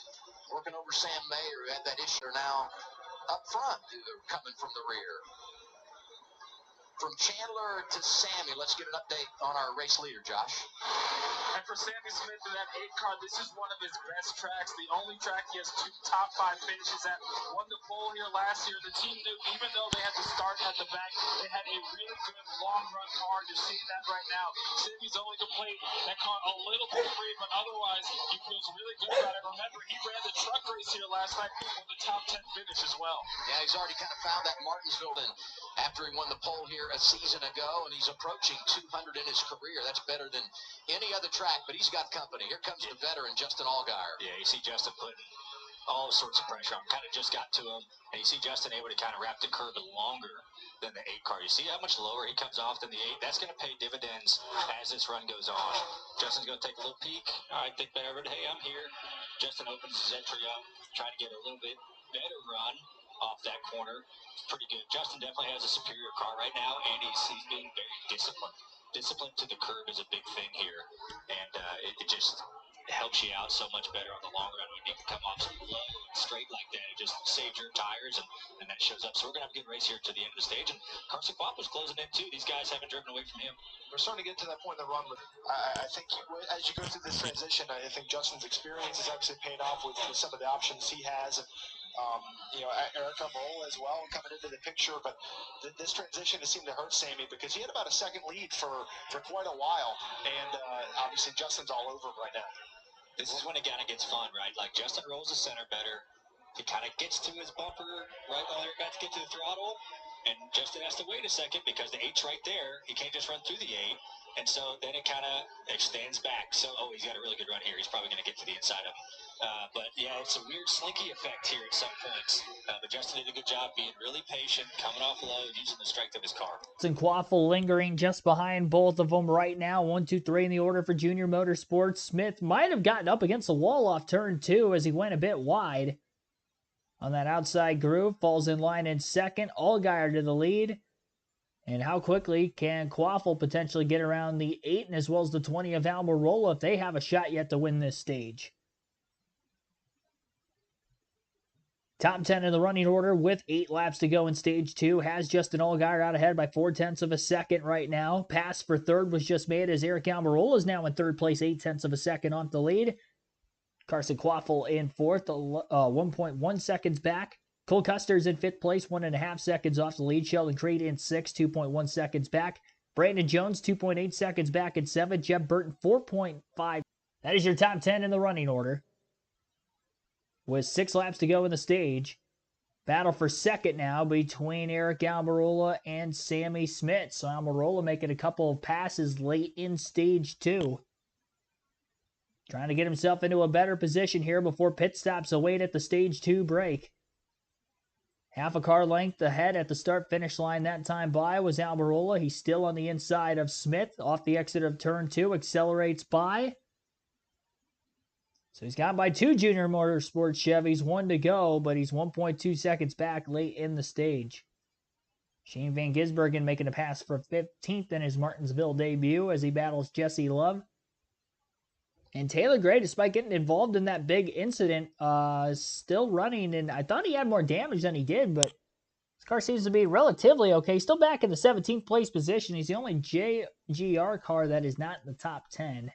working over Sam Mayer, who had that issue now up front, coming from the rear. From Chandler to Sammy, let's get an update on our race leader, Josh. And for Sammy Smith in that 8 car, this is one of his best tracks. The only track he has 2 top 5 finishes at. Won the pole here last year. The team knew, even though they had to start at the back, they had a really good long run car. You're seeing that right now. Sammy's only can play that car a little bit free, but otherwise he feels really good about it. Remember, he ran the truck race here last night with the top 10 finish as well. Yeah, he's already kind of found that Martinsville after he won the pole here a season ago, and he's approaching 200 in his career. That's better than any other track, but he's got company. Here comes the veteran, Justin Allgaier. Yeah, you see Justin putting all sorts of pressure on him. Kind of just got to him, and you see Justin able to kind of wrap the curb longer than the 8 car. You see how much lower he comes off than the 8? That's going to pay dividends as this run goes on. Justin's going to take a little peek. All right, think better of it. Hey, I'm here. Justin opens his entry up, trying to get a little bit better run. off that corner. Pretty good. Justin definitely has a superior car right now, and he's being very disciplined. Discipline to the curb is a big thing here, and it just helps you out so much better on the long run when you can come off so low and straight like that. It just saves your tires, and that shows up. So we're going to have a good race here to the end of the stage, and Carson Quapple's closing in too. These guys haven't driven away from him. We're starting to get to that point in the run. I think as you go through this transition, I think Justin's experience is obviously paying off with some of the options he has. And, Eric Almirola as well coming into the picture, but this transition has seemed to hurt Sammy because he had about a second lead for quite a while, and obviously Justin's all over him right now. This is when it kind of gets fun, right? Like Justin rolls the center better. He kind of gets to his bumper right while they're about to get to the throttle, and Justin has to wait a second because the 8's right there. He can't just run through the 8, and so then it kind of extends back. So, he's got a really good run here. He's probably going to get to the inside of him. But, yeah, it's a weird slinky effect here at some points. But Justin did a good job being really patient, coming off low, using the strength of his car. And Quaffle lingering just behind both of them right now. 1, 2, 3 in the order for Junior Motorsports. Smith might have gotten up against the wall off turn 2 as he went a bit wide. On that outside groove, falls in line in second. Allgaier to the lead. And how quickly can Quaffle potentially get around the 8 and as well as the 20 of Almirola if they have a shot yet to win this stage? Top 10 in the running order with 8 laps to go in stage 2 has Justin Allgaier out ahead by 0.4 of a second right now. Pass for third was just made as Eric Almirola is now in third place, 0.8 of a second off the lead. Carson Quaffle in fourth, 1.1 seconds back. Cole Custer's in fifth place, 1.5 seconds off the lead. Sheldon Creed in sixth, 2.1 seconds back. Brandon Jones, 2.8 seconds back in seventh. Jeff Burton, 4.5. That is your top 10 in the running order. With 6 laps to go in the stage. Battle for second now between Eric Almirola and Sammy Smith. So Almirola making a couple of passes late in stage 2. Trying to get himself into a better position here before pit stops await at the stage 2 break. Half a car length ahead at the start-finish line that time by was Almirola. He's still on the inside of Smith. Off the exit of turn 2, accelerates by. So he's got by 2 Junior Motorsports Chevys, 1 to go, but he's 1.2 seconds back late in the stage. Shane Van Gisbergen making a pass for 15th in his Martinsville debut as he battles Jesse Love. And Taylor Gray, despite getting involved in that big incident, still running. And I thought he had more damage than he did, but this car seems to be relatively okay. Still back in the 17th place position. He's the only JGR car that is not in the top 10.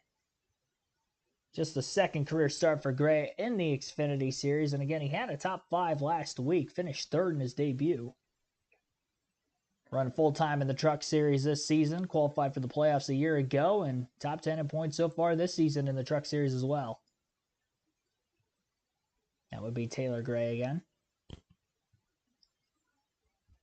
Just the second career start for Gray in the Xfinity Series. And again, he had a top 5 last week. Finished third in his debut. Run full-time in the Truck Series this season. Qualified for the playoffs a year ago. And top 10 in points so far this season in the Truck Series as well. That would be Taylor Gray again.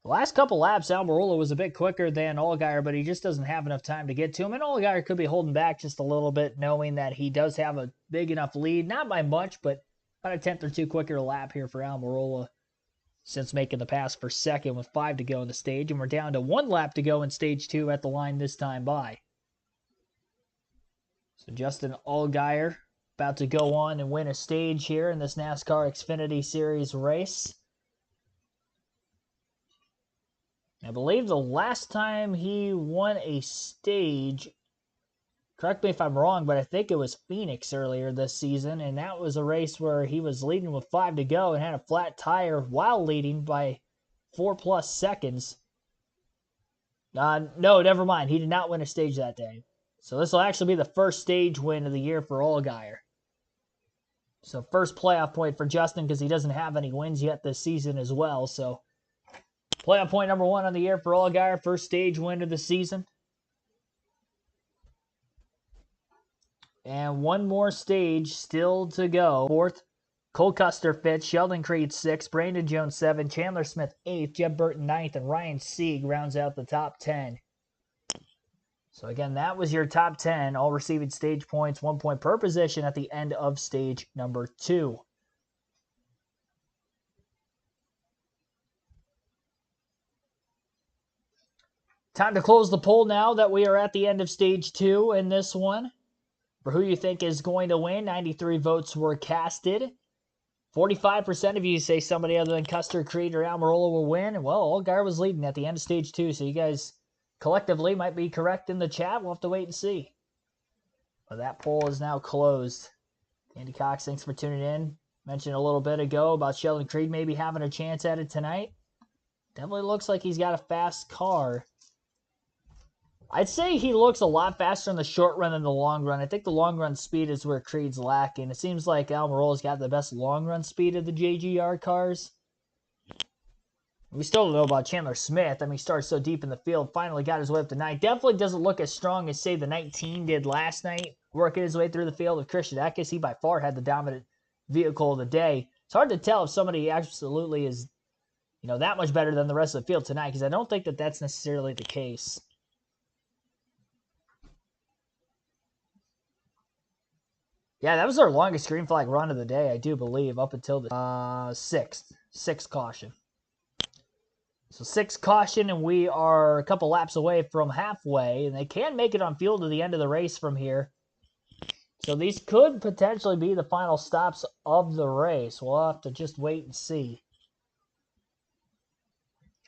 The last couple laps, Almirola was a bit quicker than Allgaier, but he just doesn't have enough time to get to him. And Allgaier could be holding back just a little bit, knowing that he does have a big enough lead. Not by much, but about a tenth or two quicker lap here for Almirola since making the pass for second with 5 to go in the stage. And we're down to 1 lap to go in stage 2 at the line this time by. So Justin Allgaier about to go on and win a stage here in this NASCAR Xfinity Series race. I believe the last time he won a stage, correct me if I'm wrong, but I think it was Phoenix earlier this season, and that was a race where he was leading with 5 to go and had a flat tire while leading by 4+ seconds. No, never mind. He did not win a stage that day. So this will actually be the first stage win of the year for Allgaier. So first playoff point for Justin because he doesn't have any wins yet this season as well. So playoff point number 1 on the year for Allgaier. First stage win of the season. And 1 more stage still to go. 4th, Cole Custer 5th, Sheldon Creed 6th, Brandon Jones 7th, Chandler Smith 8th, Jeff Burton 9th, and Ryan Sieg rounds out the top 10. So again, that was your top 10, all receiving stage points, 1 point per position at the end of stage number 2. Time to close the poll now that we are at the end of stage 2 in this one. For who you think is going to win, 93 votes were casted. 45% of you say somebody other than Custer, Creed, or Almirola will win. Well, Allgaier was leading at the end of stage 2, so you guys collectively might be correct in the chat. We'll have to wait and see. But that poll is now closed. Andy Cox, thanks for tuning in. Mentioned a little bit ago about Sheldon Creed maybe having a chance at it tonight. Definitely looks like he's got a fast car. I'd say he looks a lot faster in the short run than the long run. I think the long run speed is where Creed's lacking. It seems like Almirola's got the best long run speed of the JGR cars. We still don't know about Chandler Smith. I mean, he started so deep in the field, finally got his way up to 9. Definitely doesn't look as strong as, say, the 19 did last night, working his way through the field with Christian Eckes. He by far had the dominant vehicle of the day. It's hard to tell if somebody absolutely is, that much better than the rest of the field tonight, because I don't think that that's necessarily the case. Yeah, that was our longest green flag run of the day, I do believe, up until the sixth caution. So 6th caution, and we are a couple laps away from halfway, and they can make it on fuel to the end of the race from here. So these could potentially be the final stops of the race. We'll have to just wait and see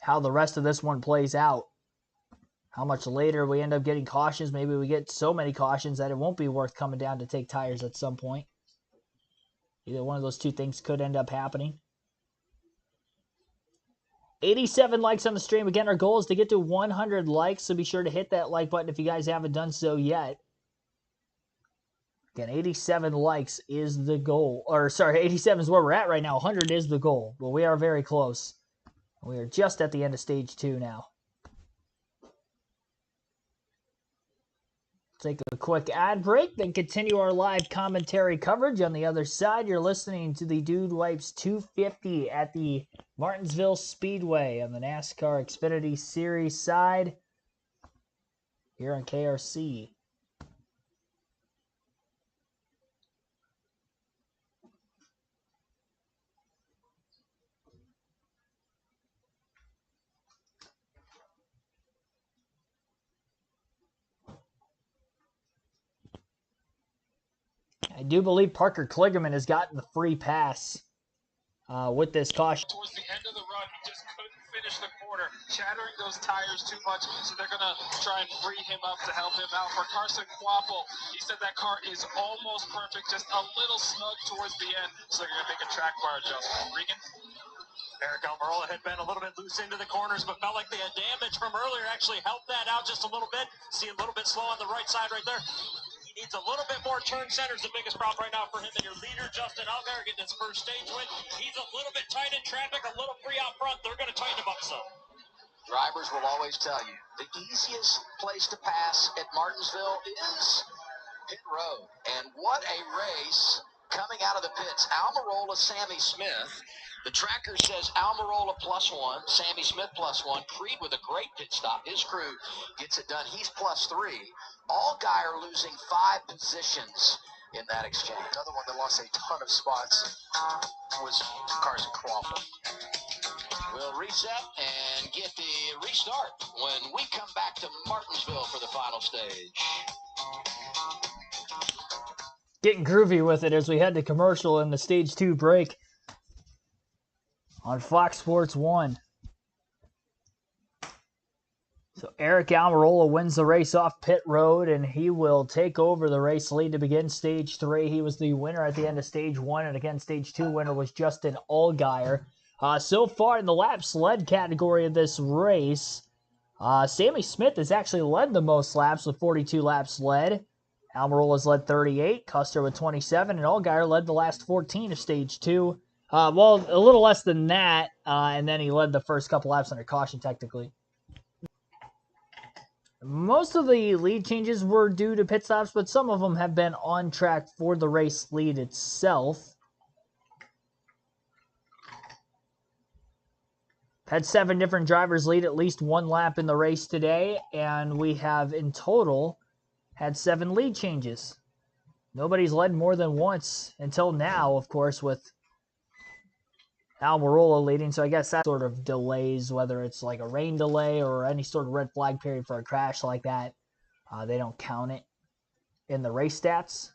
how the rest of this one plays out. How much later we end up getting cautions. Maybe we get so many cautions that it won't be worth coming down to take tires at some point. Either one of those two things could end up happening. 87 likes on the stream. Again, our goal is to get to 100 likes, so be sure to hit that like button if you guys haven't done so yet. Again, 87 likes is the goal. Or, sorry, 87 is where we're at right now. 100 is the goal, but we are very close. We are just at the end of stage 2 now. Take a quick ad break, then continue our live commentary coverage. On the other side, you're listening to the Dude Wipes 250 at the Martinsville Speedway on the NASCAR Xfinity Series side here on KRC. I do believe Parker Kligerman has gotten the free pass with this caution. Towards the end of the run, he just couldn't finish the corner, chattering those tires too much, so they're going to try and free him up to help him out. For Carson Quapple, he said that car is almost perfect, just a little snug towards the end, so they're going to make a track bar adjustment. Regan? Eric Almirola had been a little bit loose into the corners, but felt like the damage from earlier actually helped that out just a little bit. See a little bit slow on the right side right there. He needs a little bit more turn center is the biggest problem right now for him. And your leader, Justin Allgaier, getting his first stage win. He's a little bit tight in traffic, a little free out front. They're going to tighten him up some. Drivers will always tell you the easiest place to pass at Martinsville is pit road. And what a race coming out of the pits. Almirola, Sammy Smith. The tracker says Almirola +1, Sammy Smith +1. Creed with a great pit stop. His crew gets it done. He's +3. Allgaier losing 5 positions in that exchange. Another one that lost a ton of spots was Carson Quapple. We'll reset and get the restart when we come back to Martinsville for the final stage. Getting groovy with it as we head to commercial in the stage 2 break on Fox Sports 1. So Eric Almirola wins the race off pit road, and he will take over the race lead to begin stage 3. He was the winner at the end of stage 1, and again, stage 2 winner was Justin Allgaier. So far in the laps led category of this race, Sammy Smith has actually led the most laps with 42 laps led. Almirola's led 38, Custer with 27, and Allgaier led the last 14 of stage 2. Well, a little less than that, and then he led the first couple laps under caution technically. Most of the lead changes were due to pit stops, but some of them have been on track for the race lead itself. Had 7 different drivers lead at least one lap in the race today, and we have in total had 7 lead changes. Nobody's led more than once until now, of course, with Almirola leading, so I guess that sort of delays, whether it's like a rain delay or any sort of red flag period for a crash like that. They don't count it in the race stats.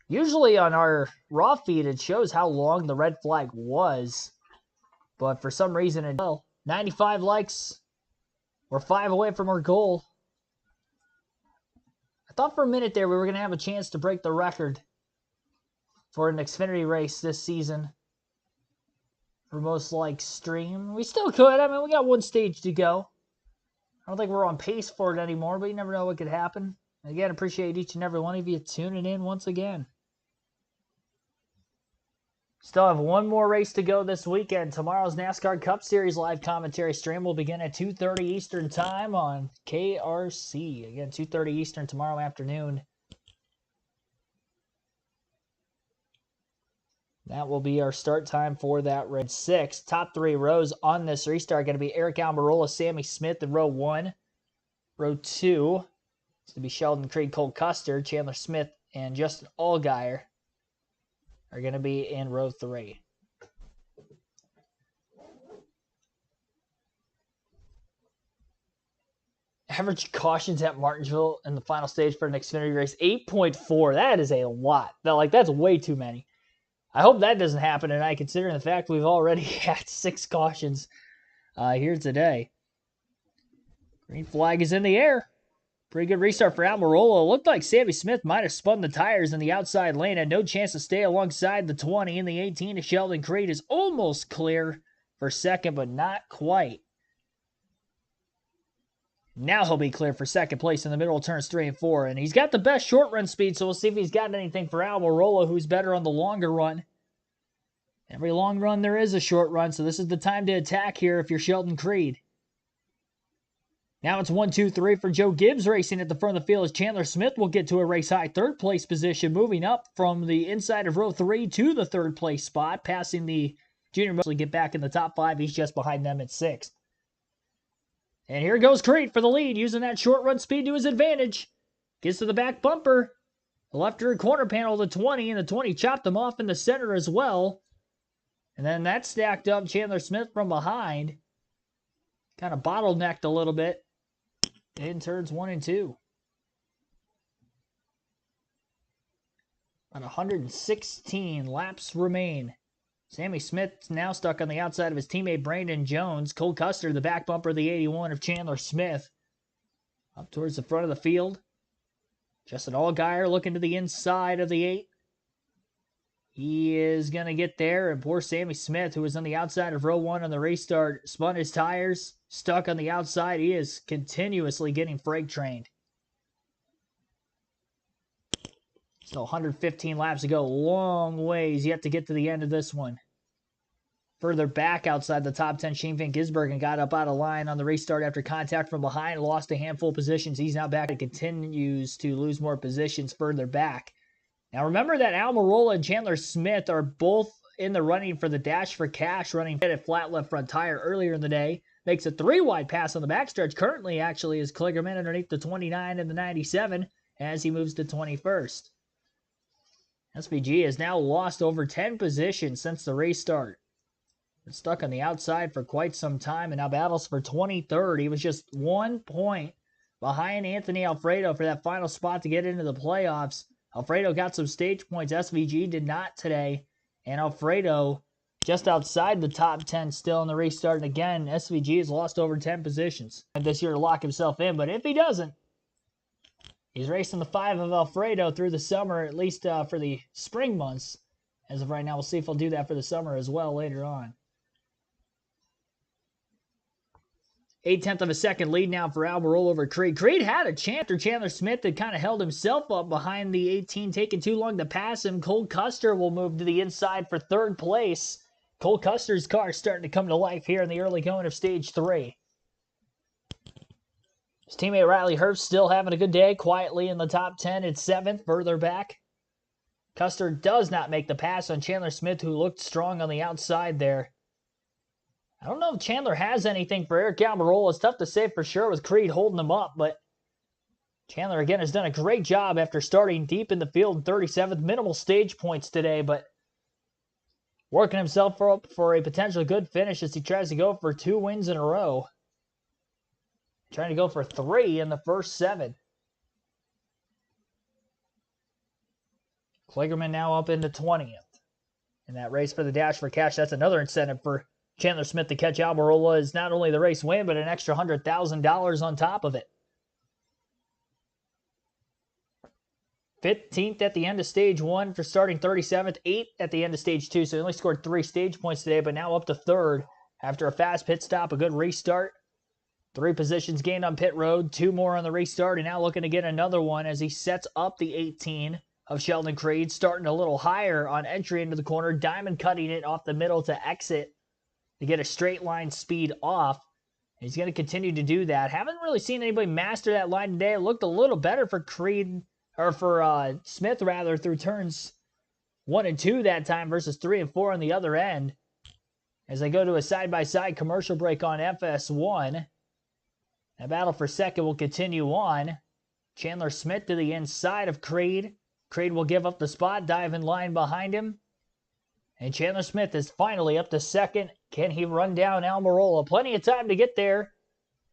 Usually on our raw feed, it shows how long the red flag was. But for some reason, it 95 likes. We're 5 away from our goal. I thought for a minute there we were going to have a chance to break the record for an Xfinity race this season for most likes stream. We still could. I mean, we got one stage to go. I don't think we're on pace for it anymore, but you never know what could happen. And again, appreciate each and every one of you tuning in once again. Still have one more race to go this weekend. Tomorrow's NASCAR Cup Series live commentary stream will begin at 2:30 Eastern Time on KRC. Again, 2:30 Eastern tomorrow afternoon. That will be our start time for that race. 6 top 3 rows on this restart are going to be Eric Almirola, Sammy Smith in row 1. Row 2 is going to be Sheldon Creed, Cole Custer, Chandler Smith, and Justin Allgaier are going to be in row 3. Average cautions at Martinsville in the final stage for an Xfinity race, 8.4. That is a lot. That's way too many. I hope that doesn't happen tonight, considering the fact we've already had 6 cautions here today. Green flag is in the air. Pretty good restart for Almirola. It looked like Sammy Smith might have spun the tires in the outside lane. Had no chance to stay alongside the 20. And the 18 of Sheldon Creed is almost clear for second, but not quite. Now he'll be clear for second place in the middle of turns 3 and 4. And he's got the best short run speed, so we'll see if he's got anything for Almirola, who's better on the longer run. Every long run there is a short run, so this is the time to attack here if you're Sheldon Creed. Now it's 1, 2, 3 for Joe Gibbs racing at the front of the field as Chandler Smith will get to a race-high third place position, moving up from the inside of row 3 to the third place spot, passing the junior mostly get back in the top 5. He's just behind them at 6th. And here goes Creed for the lead, using that short run speed to his advantage. Gets to the back bumper. The left rear corner panel of the 20, and the 20 chopped him off in the center as well. And then that stacked up Chandler Smith from behind. Kind of bottlenecked a little bit in turns 1 and 2. About 116 laps remain. Sammy Smith's now stuck on the outside of his teammate Brandon Jones. Cole Custer, the back bumper of the 81 of Chandler Smith. Up towards the front of the field. Justin Allgaier looking to the inside of the 8. He is going to get there, and poor Sammy Smith, who was on the outside of row 1 on the restart, spun his tires, stuck on the outside. He is continuously getting freight trained. Still 115 laps to go. Long ways yet to get to the end of this one. Further back outside the top 10, Shane Van Gisbergen got up out of line on the restart after contact from behind, lost a handful of positions. He's now back and continues to lose more positions further back. Now remember that Almirola and Chandler Smith are both in the running for the Dash for Cash, running at flat left front tire earlier in the day. Makes a 3-wide pass on the backstretch. Currently, actually, is Kligerman underneath the 29 and the 97 as he moves to 21st. SVG has now lost over 10 positions since the race start. Been stuck on the outside for quite some time and now battles for 23rd. He was just 1 point behind Anthony Alfredo for that final spot to get into the playoffs. Alfredo got some stage points. SVG did not today. And Alfredo just outside the top 10 still in the restart. And again, SVG has lost over 10 positions this year to lock himself in. But if he doesn't, he's racing the 5 of Alfredo through the summer, at least for the spring months. As of right now, we'll see if he'll do that for the summer as well later on. 0.8 of a second lead now for Almirola over Creed. Creed had a chance after Chandler Smith had kind of held himself up behind the 18, taking too long to pass him. Cole Custer will move to the inside for third place. Cole Custer's car is starting to come to life here in the early going of stage 3. His teammate Riley Herbst still having a good day, quietly in the top 10 at 7th, further back. Custer does not make the pass on Chandler Smith, who looked strong on the outside there. I don't know if Chandler has anything for Eric Almirola. It's tough to say for sure with Creed holding him up, but Chandler again has done a great job after starting deep in the field in 37th. Minimal stage points today, but working himself up for a potential good finish as he tries to go for 2 wins in a row. Trying to go for 3 in the first 7. Kligerman now up into 20th. In that race for the Dash for Cash, that's another incentive for Chandler Smith to catch Almirola, is not only the race win, but an extra $100,000 on top of it. 15th at the end of stage 1 for starting 37th, 8th at the end of stage 2, so he only scored 3 stage points today, but now up to 3rd after a fast pit stop, a good restart. 3 positions gained on pit road, 2 more on the restart, and now looking to get another one as he sets up the 18 of Sheldon Creed, starting a little higher on entry into the corner, Diamond cutting it off the middle to exit to get a straight line speed off. He's going to continue to do that. Haven't really seen anybody master that line today. It looked a little better for Creed, or for Smith rather, through turns 1 and 2 that time versus 3 and 4 on the other end. As they go to a side-by-side commercial break on FS1. That battle for second will continue on. Chandler Smith to the inside of Creed. Creed will give up the spot, dive in line behind him. And Chandler Smith is finally up to second. Can he run down Almirola? Plenty of time to get there.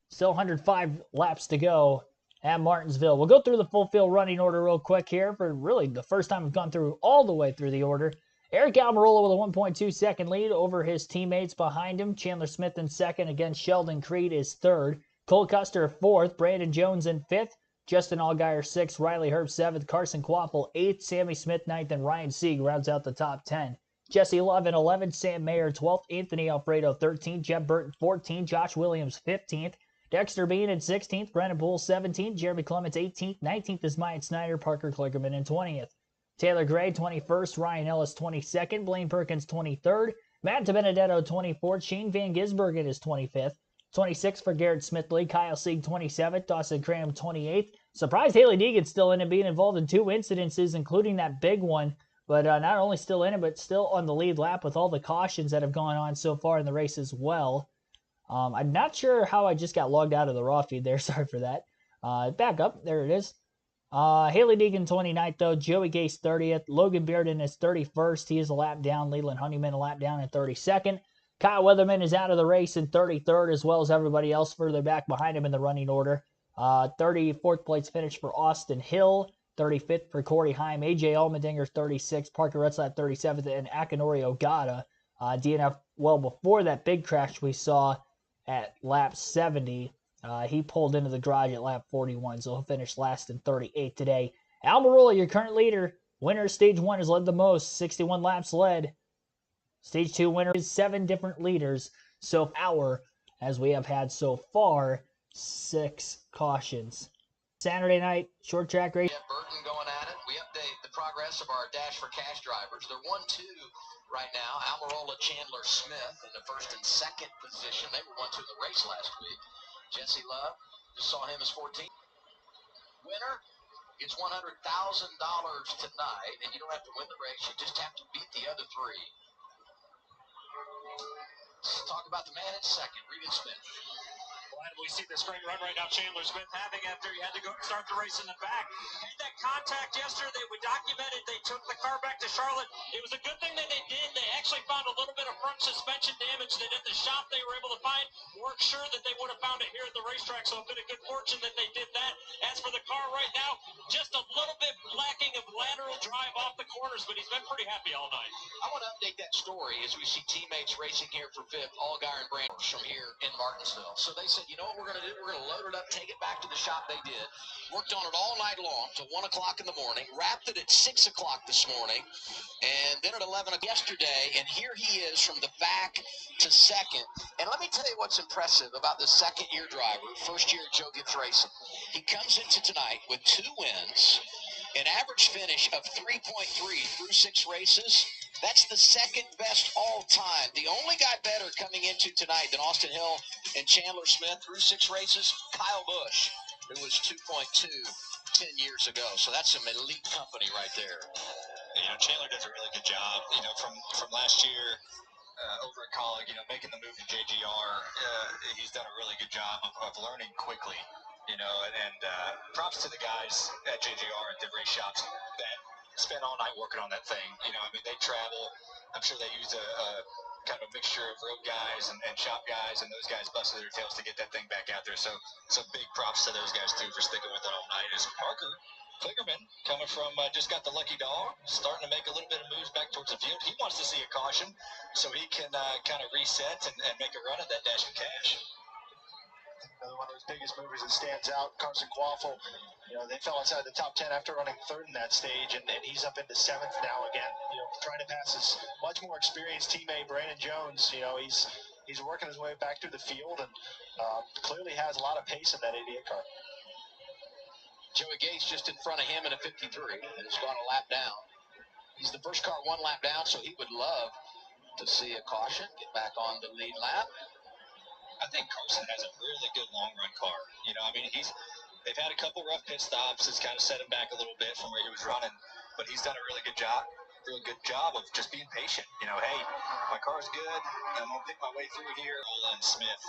Still 105 laps to go at Martinsville. We'll go through the full field running order real quick here for really the first time we've gone through all the way through the order. Eric Almirola with a 1.2 second lead over his teammates behind him. Chandler Smith in second against Sheldon Creed is third. Cole Custer fourth. Brandon Jones in fifth. Justin Allgaier sixth. Riley Herb seventh. Carson Quaffle eighth. Sammy Smith ninth. And Ryan Sieg rounds out the top 10. Jesse Love in 11th. Sam Mayer 12th. Anthony Alfredo 13th. Jeff Burton 14th. Josh Williams 15th. Dexter Bean in 16th. Brennan Poole 17th. Jeremy Clements 18th. 19th is Myatt Snyder. Parker Kligerman in 20th. Taylor Gray 21st. Ryan Ellis 22nd. Blaine Perkins 23rd. Matt DiBenedetto 24th. Shane Van Gisbergen is 25th. 26th for Garrett Smithley. Kyle Sieg 27th. Dawson Cram 28th. Surprised Haley Deegan's still in it, being involved in 2 incidences, including that big one. But not only still in it, but still on the lead lap with all the cautions that have gone on so far in the race as well. I'm not sure how I just got logged out of the raw feed there. Sorry for that. Back up. There it is. Haley Deegan 29th, though. Joey Gase 30th. Logan Bearden is 31st. He is a lap down. Leland Honeyman a lap down in 32nd. Kyle Weatherman is out of the race in 33rd, as well as everybody else further back behind him in the running order. 34th place finish for Austin Hill. 35th for Corey Heim. A.J. Allmendinger 36th. Parker Retzlaff 37th. And Akinori Ogata. DNF well before that big crash we saw at lap 70. He pulled into the garage at lap 41, so he'll finish last in 38 today. Almirola, your current leader. Winner stage 1 has led the most. 61 laps led. Stage 2 winner is 7 different leaders so far, as we have had so far 6 cautions. Saturday night short track race. Yeah, Burton going at it. We update the progress of our Dash for Cash drivers. They're 1-2 right now. Almirola, Chandler Smith in the first and second position. They were 1-2 in the race last week. Jesse Love, just saw him as 14th. Winner gets $100,000 tonight, and you don't have to win the race. You just have to beat the other 3. Let's talk about the man in second, Regan Smith. And we see this great run right now, Chandler Smith having after he had to go start the race in the back. Made that contact yesterday. We documented they took the car back to Charlotte. It was a good thing that they did. They actually found a little bit of front suspension damage that at the shop they were able to find. Weren't sure that they would have found it here at the racetrack, so it's been a good fortune that they did that. As for the car right now, just a little bit lacking of lateral drive off the corners, but he's been pretty happy all night. I want to update that story as we see teammates racing here for 5th, Allgaier and Brandon from here in Martinsville. So they said, you know what we're going to do? We're going to load it up, take it back to the shop. They did. Worked on it all night long till 1 o'clock in the morning. Wrapped it at 6 o'clock this morning. And then at 11 o'clock yesterday. And here he is from the back to second. And let me tell you what's impressive about the second-year driver, first year Joe Gibbs Racing. He comes into tonight with 2 wins, an average finish of 3.3 through 6 races. That's the second best all time. The only guy better coming into tonight than Austin Hill and Chandler Smith through 6 races, Kyle Busch, who was 2.2 10 years ago. So that's some elite company right there. You know, Chandler does a really good job, you know, from last year over at college, you know, making the move to JGR. He's done a really good job of learning quickly, you know, and props to the guys at JGR at the race shops that spend all night working on that thing. You know, I mean, they travel. I'm sure they use a kind of a mixture of road guys and shop guys, and those guys busted their tails to get that thing back out there. So big props to those guys, too, for sticking with it all night. As Parker Kligerman coming from just got the lucky dog, starting to make a little bit of moves back towards the field. He wants to see a caution so he can kind of reset and make a run at that dash of cash. Another one of his biggest movers that stands out, Carson Quaffle. They fell inside the top 10 after running third in that stage, and he's up into seventh now again. Trying to pass his much more experienced teammate Brandon Jones. He's working his way back through the field and clearly has a lot of pace in that 88 car. Joey Gates just in front of him in a 53 and has gone a lap down. He's the first car one lap down, so he would love to see a caution, get back on the lead lap. I think Carson has a really good long run car. They've had a couple rough pit stops. It's kind of set him back a little bit from where he was running, but he's done a really good job of just being patient. Hey, my car's good. I'm gonna pick my way through here. Ola and Smith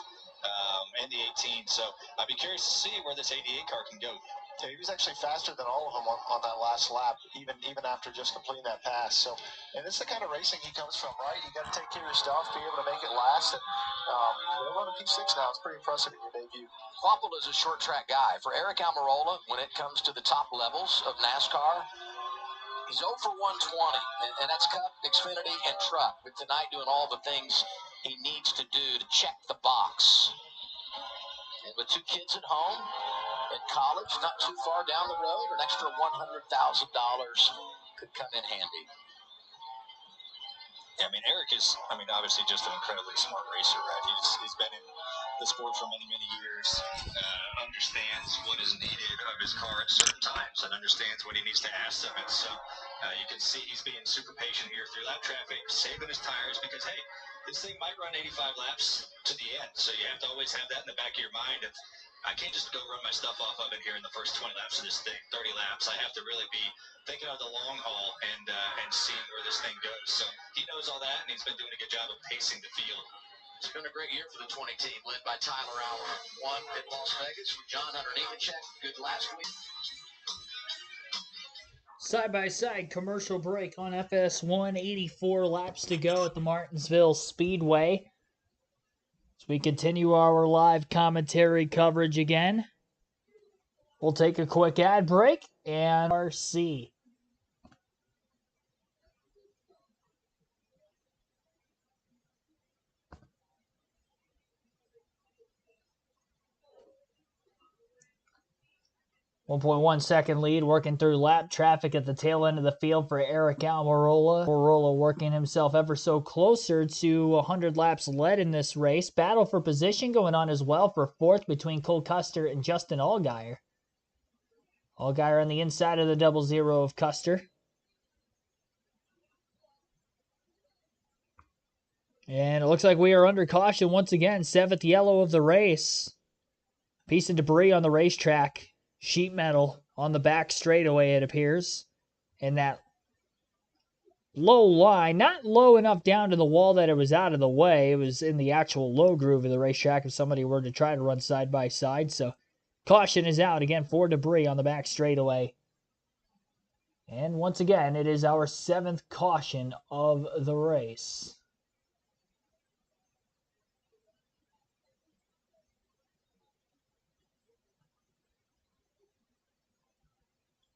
and the 18. So I'd be curious to see where this 88 car can go. Yeah, he was actually faster than all of them on that last lap, even after just completing that pass. So, and it's the kind of racing he comes from, right? You got to take care of your stuff, be able to make it last. And they're running P6 now. It's pretty impressive in your debut. Quappel is a short track guy. For Eric Almirola, when it comes to the top levels of NASCAR, he's 0 for 120, and that's Cup, Xfinity, and Truck. But tonight, doing all the things he needs to do to check the box. And with 2 kids at home, in college, not too far down the road, an extra $100,000 could come in handy. Yeah, Eric is, obviously just an incredibly smart racer, right? He's been in the sport for many, many years, understands what is needed of his car at certain times, and understands what he needs to ask of it. So you can see he's being super patient here through lap traffic, saving his tires because, hey, this thing might run 85 laps to the end. So you have to always have that in the back of your mind. I can't just go run my stuff off of it here in the first 20 laps of this thing, 30 laps. I have to really be thinking of the long haul and seeing where this thing goes. So he knows all that, and he's been doing a good job of pacing the field. It's been a great year for the 20 team, led by Tyler Auer. Won at Las Vegas with John Hunter Nemechek. Good last week. Side-by-side commercial break on FS1. 84 laps to go at the Martinsville Speedway. As we continue our live commentary coverage again, we'll take a quick ad break and RC. .1 second lead, working through lap traffic at the tail end of the field for Eric Almirola. Almirola working himself ever so closer to 100 laps led in this race. Battle for position going on as well for fourth between Cole Custer and Justin Allgaier. Allgaier on the inside of the 00 of Custer. And it looks like we are under caution once again. 7th yellow of the race. Piece of debris on the racetrack. Sheet metal on the back straightaway, it appears. And that low line, not low enough down to the wall that it was out of the way. It was in the actual low groove of the racetrack if somebody were to try to run side by side. So caution is out again for debris on the back straightaway. And once again, it is our 7th caution of the race.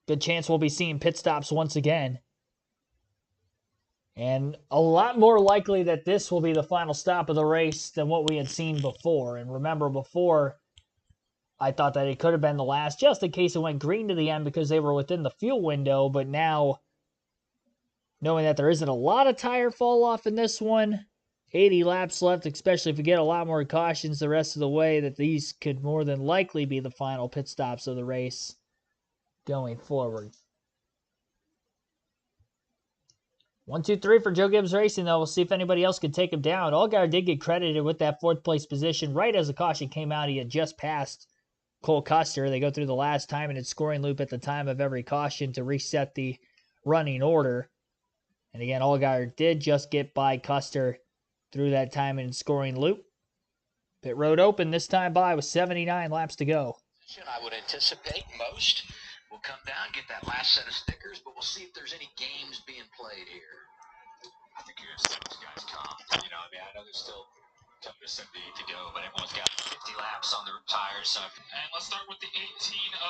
Good chance we'll be seeing pit stops once again. And a lot more likely that this will be the final stop of the race than what we had seen before. And remember, before, I thought that it could have been the last, just in case it went green to the end because they were within the fuel window. But now, knowing that there isn't a lot of tire fall off in this one, 80 laps left, especially if we get a lot more cautions the rest of the way, that these could more than likely be the final pit stops of the race going forward. 1, 2, 3 for Joe Gibbs Racing, though. We'll see if anybody else can take him down. Allgaier did get credited with that 4th place position. Right as the caution came out, he had just passed Cole Custer. They go through the last time and it's scoring loop at the time of every caution to reset the running order. And again, Allgaier did just get by Custer through that time and scoring loop. Pit road open this time by with 79 laps to go. I would anticipate most will come down, get that last set of stickers, but we'll see if there's any games being played here. I think you're going to see those guys come. I know there's still to go, but everyone's got 50 laps on their tires. So. And let's start with the 18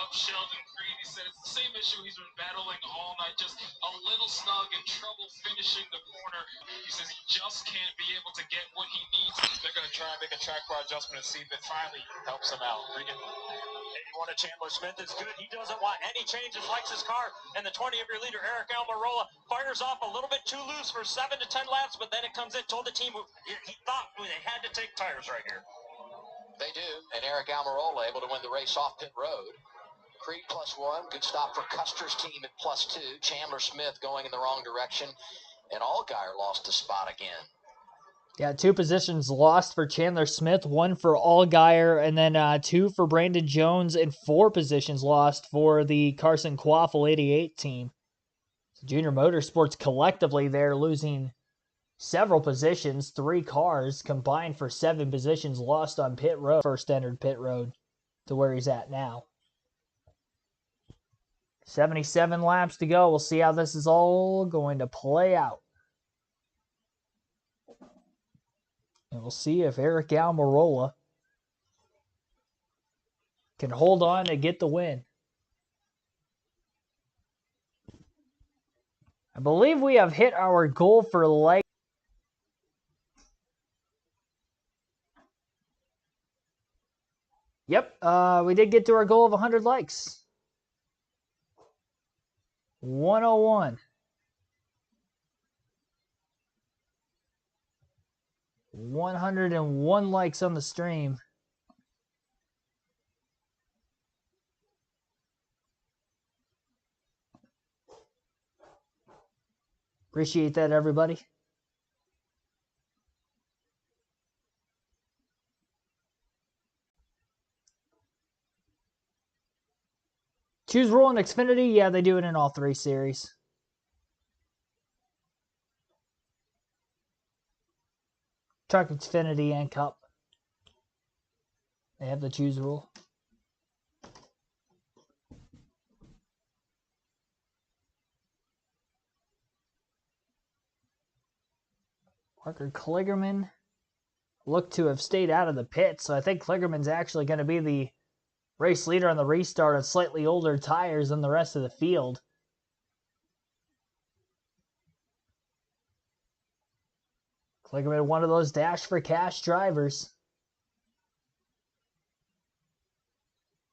of Sheldon Creed. He said it's the same issue he's been battling all night, just a little snug and trouble finishing the corner. He says he just can't be able to get what he needs. They're going to try and make a track bar adjustment and see if it finally helps him out. 81 of Chandler Smith is good. He doesn't want any changes, likes his car. And the 20 of your leader, Eric Almirola, fires off a little bit too loose for 7 to 10 laps, but then it comes in, told the team he thought they had to take tires right here. They do, and Eric Almirola able to win the race off pit road. Creed +1, good stop for Custer's team at +2. Chandler Smith going in the wrong direction, and Allgaier lost a spot again. Yeah, 2 positions lost for Chandler Smith, 1 for Allgaier, and then 2 for Brandon Jones, and 4 positions lost for the Carson Quaffle 88 team. So Junior Motorsports collectively, they're losing several positions, 3 cars combined for 7 positions lost on pit road. First entered pit road to where he's at now. 77 laps to go. We'll see how this is all going to play out. And we'll see if Eric Almirola can hold on and get the win. I believe we have hit our goal for like. Yep, we did get to our goal of 100 likes. 101. 101 likes on the stream. Appreciate that, everybody. Choose rule in Xfinity? Yeah, they do it in all 3 series. Truck, Xfinity, and Cup. They have the choose rule. Parker Kligerman looked to have stayed out of the pit, so I think Kligerman's actually going to be the race leader on the restart on slightly older tires than the rest of the field. Kligerman, one of those Dash for Cash drivers.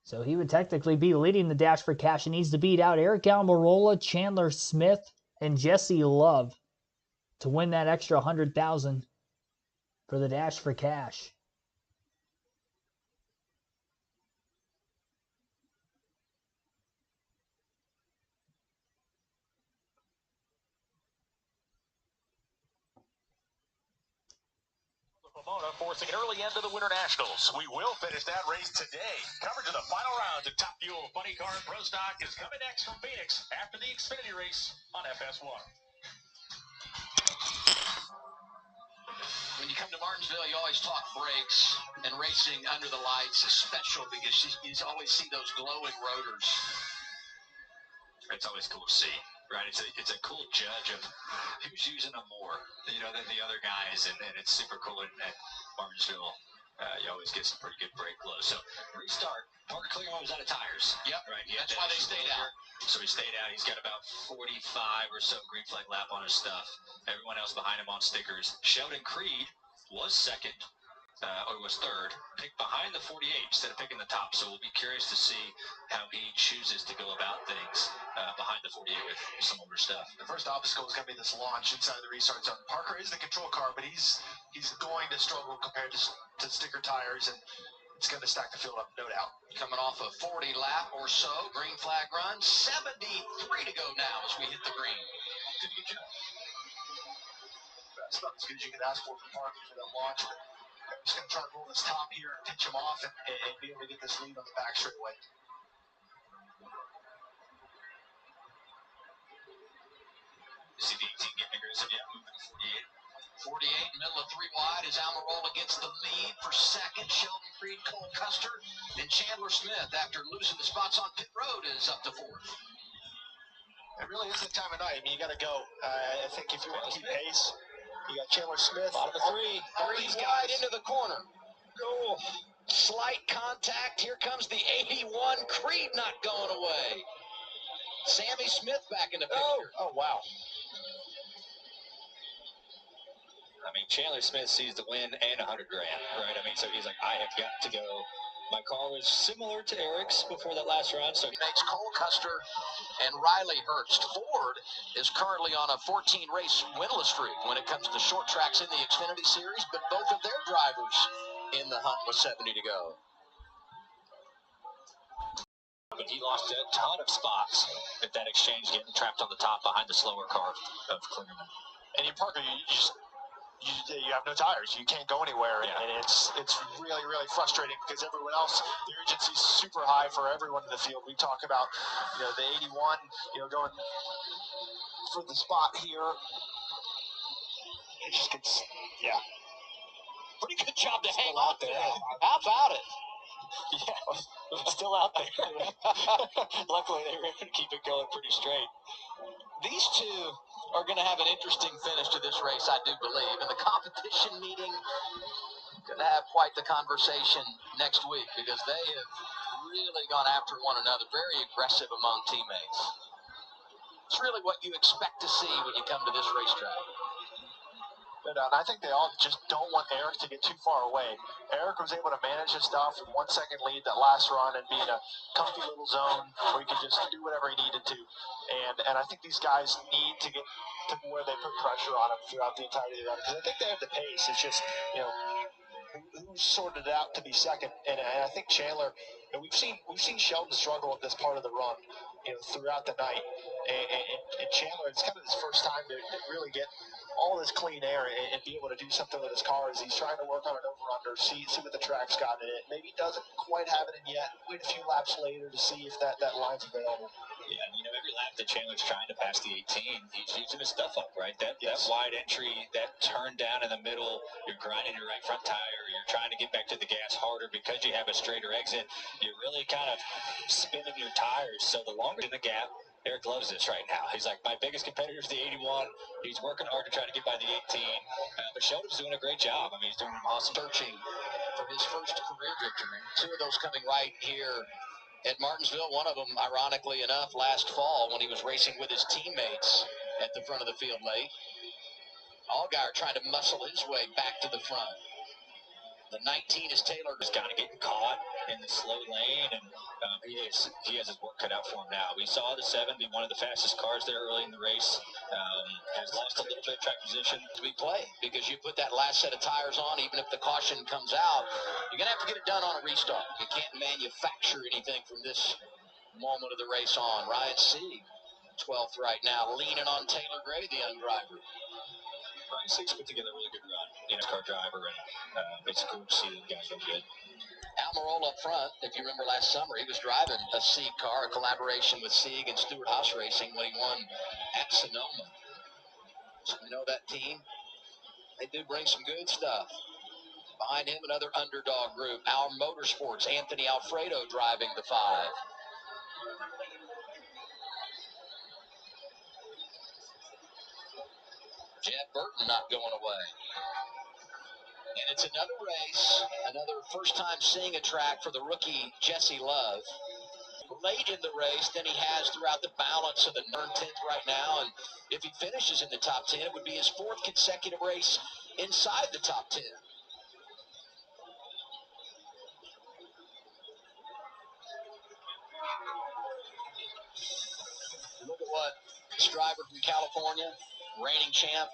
So he would technically be leading the Dash for Cash and needs to beat out Eric Almirola, Chandler Smith, and Jesse Love to win that extra $100,000 for the Dash for Cash. Forcing an early end to the Winter Nationals. We will finish that race today. Coverage of the final rounds of Top Fuel Funny Car Pro Stock is coming next from Phoenix after the Xfinity race on FS1. When you come to Martinsville, you always talk brakes, and racing under the lights is special because you always see those glowing rotors. It's always cool to see, right? It's a cool judge of who's using them more, than the other guys, and it's super cool at Martinsville. You always get some pretty good brake glow. So restart. Parker Kligerman was out of tires. Yep, right. That's why they stayed out. So he stayed out. He's got about 45 or so green flag lap on his stuff. Everyone else behind him on stickers. Sheldon Creed was second. Or was third, picked behind the 48 instead of picking the top. So we'll be curious to see how he chooses to go about things behind the 48 with some older stuff. The first obstacle is going to be this launch inside of the restart zone. Parker is the control car, but he's going to struggle compared to sticker tires, and it's going to stack the field up, no doubt. Coming off a 40 lap or so, green flag run, 73 to go now as we hit the green. That's about as good as you can ask for Parker for that launch. But I'm just going to try to roll this top here and pitch him off and be able to get this lead on the back straightaway. See the 18 getting aggressive, moving to 48. 48, middle of 3 wide as Almirola gets the lead for second. Sheldon Creed, Cole Custer, and Chandler Smith, after losing the spots on pit road, is up to 4th. It really is the time of night. I mean, you got to go. I think if you want to keep pace, You got Chandler Smith. Bottom of three. Three's wide into the corner. Goal. Slight contact. Here comes the 81. Creed not going away. Sammy Smith back in the picture. Oh, wow. I mean, Chandler Smith sees the win and $100,000, right? I mean, so he's like, I have got to go. My car was similar to Eric's before that last run, so Makes Cole Custer and Riley Hurst. Ford is currently on a 14-race winless streak when it comes to short tracks in the Xfinity Series, but both of their drivers in the hunt with 70 to go. but he lost a ton of spots at that exchange, getting trapped on the top behind the slower car of Klingerman. And in Parker, you have no tires. You can't go anywhere, and it's really, really frustrating because everyone else, the urgency's super high for everyone in the field. We talk about, the 81, going for the spot here. It just gets, Pretty good job to hang on to that. How about it? Yeah, it's still out there. Luckily, they were able to keep it going pretty straight. These two are going to have an interesting finish to this race, I do believe. And the competition meeting going to have quite the conversation next week because they have really gone after one another, very aggressive among teammates. It's really what you expect to see when you come to this racetrack. And I think they all just don't want Eric to get too far away. Eric was able to manage his stuff with 1 second lead that last run and be in a comfy little zone where he could just do whatever he needed to. And I think these guys need to get to where they put pressure on him throughout the entirety of the run. Because I think they have the pace. It's just, who sorted it out to be second. And I think Chandler, and we've seen Sheldon struggle at this part of the run, throughout the night. And Chandler, it's kind of his first time to really get all this clean air and be able to do something with his car as he's trying to work on an over-under, see what the track's got in it. Maybe he doesn't quite have it in yet. Wait a few laps later to see if that line's available. Yeah, every lap that Chandler's trying to pass the 18, he's using his stuff up, right? That wide entry, that turn down in the middle, you're grinding your right front tire, you're trying to get back to the gas harder because you have a straighter exit. You're really kind of spinning your tires. So the longer in the gap, Eric loves this right now. He's like, my biggest competitor is the 81. He's working hard to try to get by the 18. But Sheldon's doing a great job. I mean, he's doing an awesome searching for his first career victory. Two of those coming right here at Martinsville. One of them, ironically enough, last fall when he was racing with his teammates at the front of the field late. Allgaier trying to muscle his way back to the front. The 19 is Taylor. He's kind of getting caught in the slow lane, and he has his work cut out for him now. We saw the 7 be one of the fastest cars there early in the race. Has lost a little bit of track position. To be played because you put that last set of tires on, even if the caution comes out, you're going to have to get it done on a restart. You can't manufacture anything from this moment of the race on. Ryan Sieg, 12th right now, leaning on Taylor Gray, the young driver. Ryan Sieg's put together a really good run. NASCAR driver, and it's cool to see the guys look good. Almirola up front, if you remember last summer, he was driving a Sieg car, a collaboration with Sieg and Stewart Haas Racing when he won at Sonoma. So we know that team. They do bring some good stuff. Behind him, another underdog group, Our Motorsports, Anthony Alfredo driving the 5. Jeff Burton not going away. And it's another race, another first time seeing a track for the rookie Jesse Love. Late in the race than he has throughout the balance of the 10th right now. And if he finishes in the top 10, it would be his 4th consecutive race inside the top 10. Look at what this driver from California, reigning champ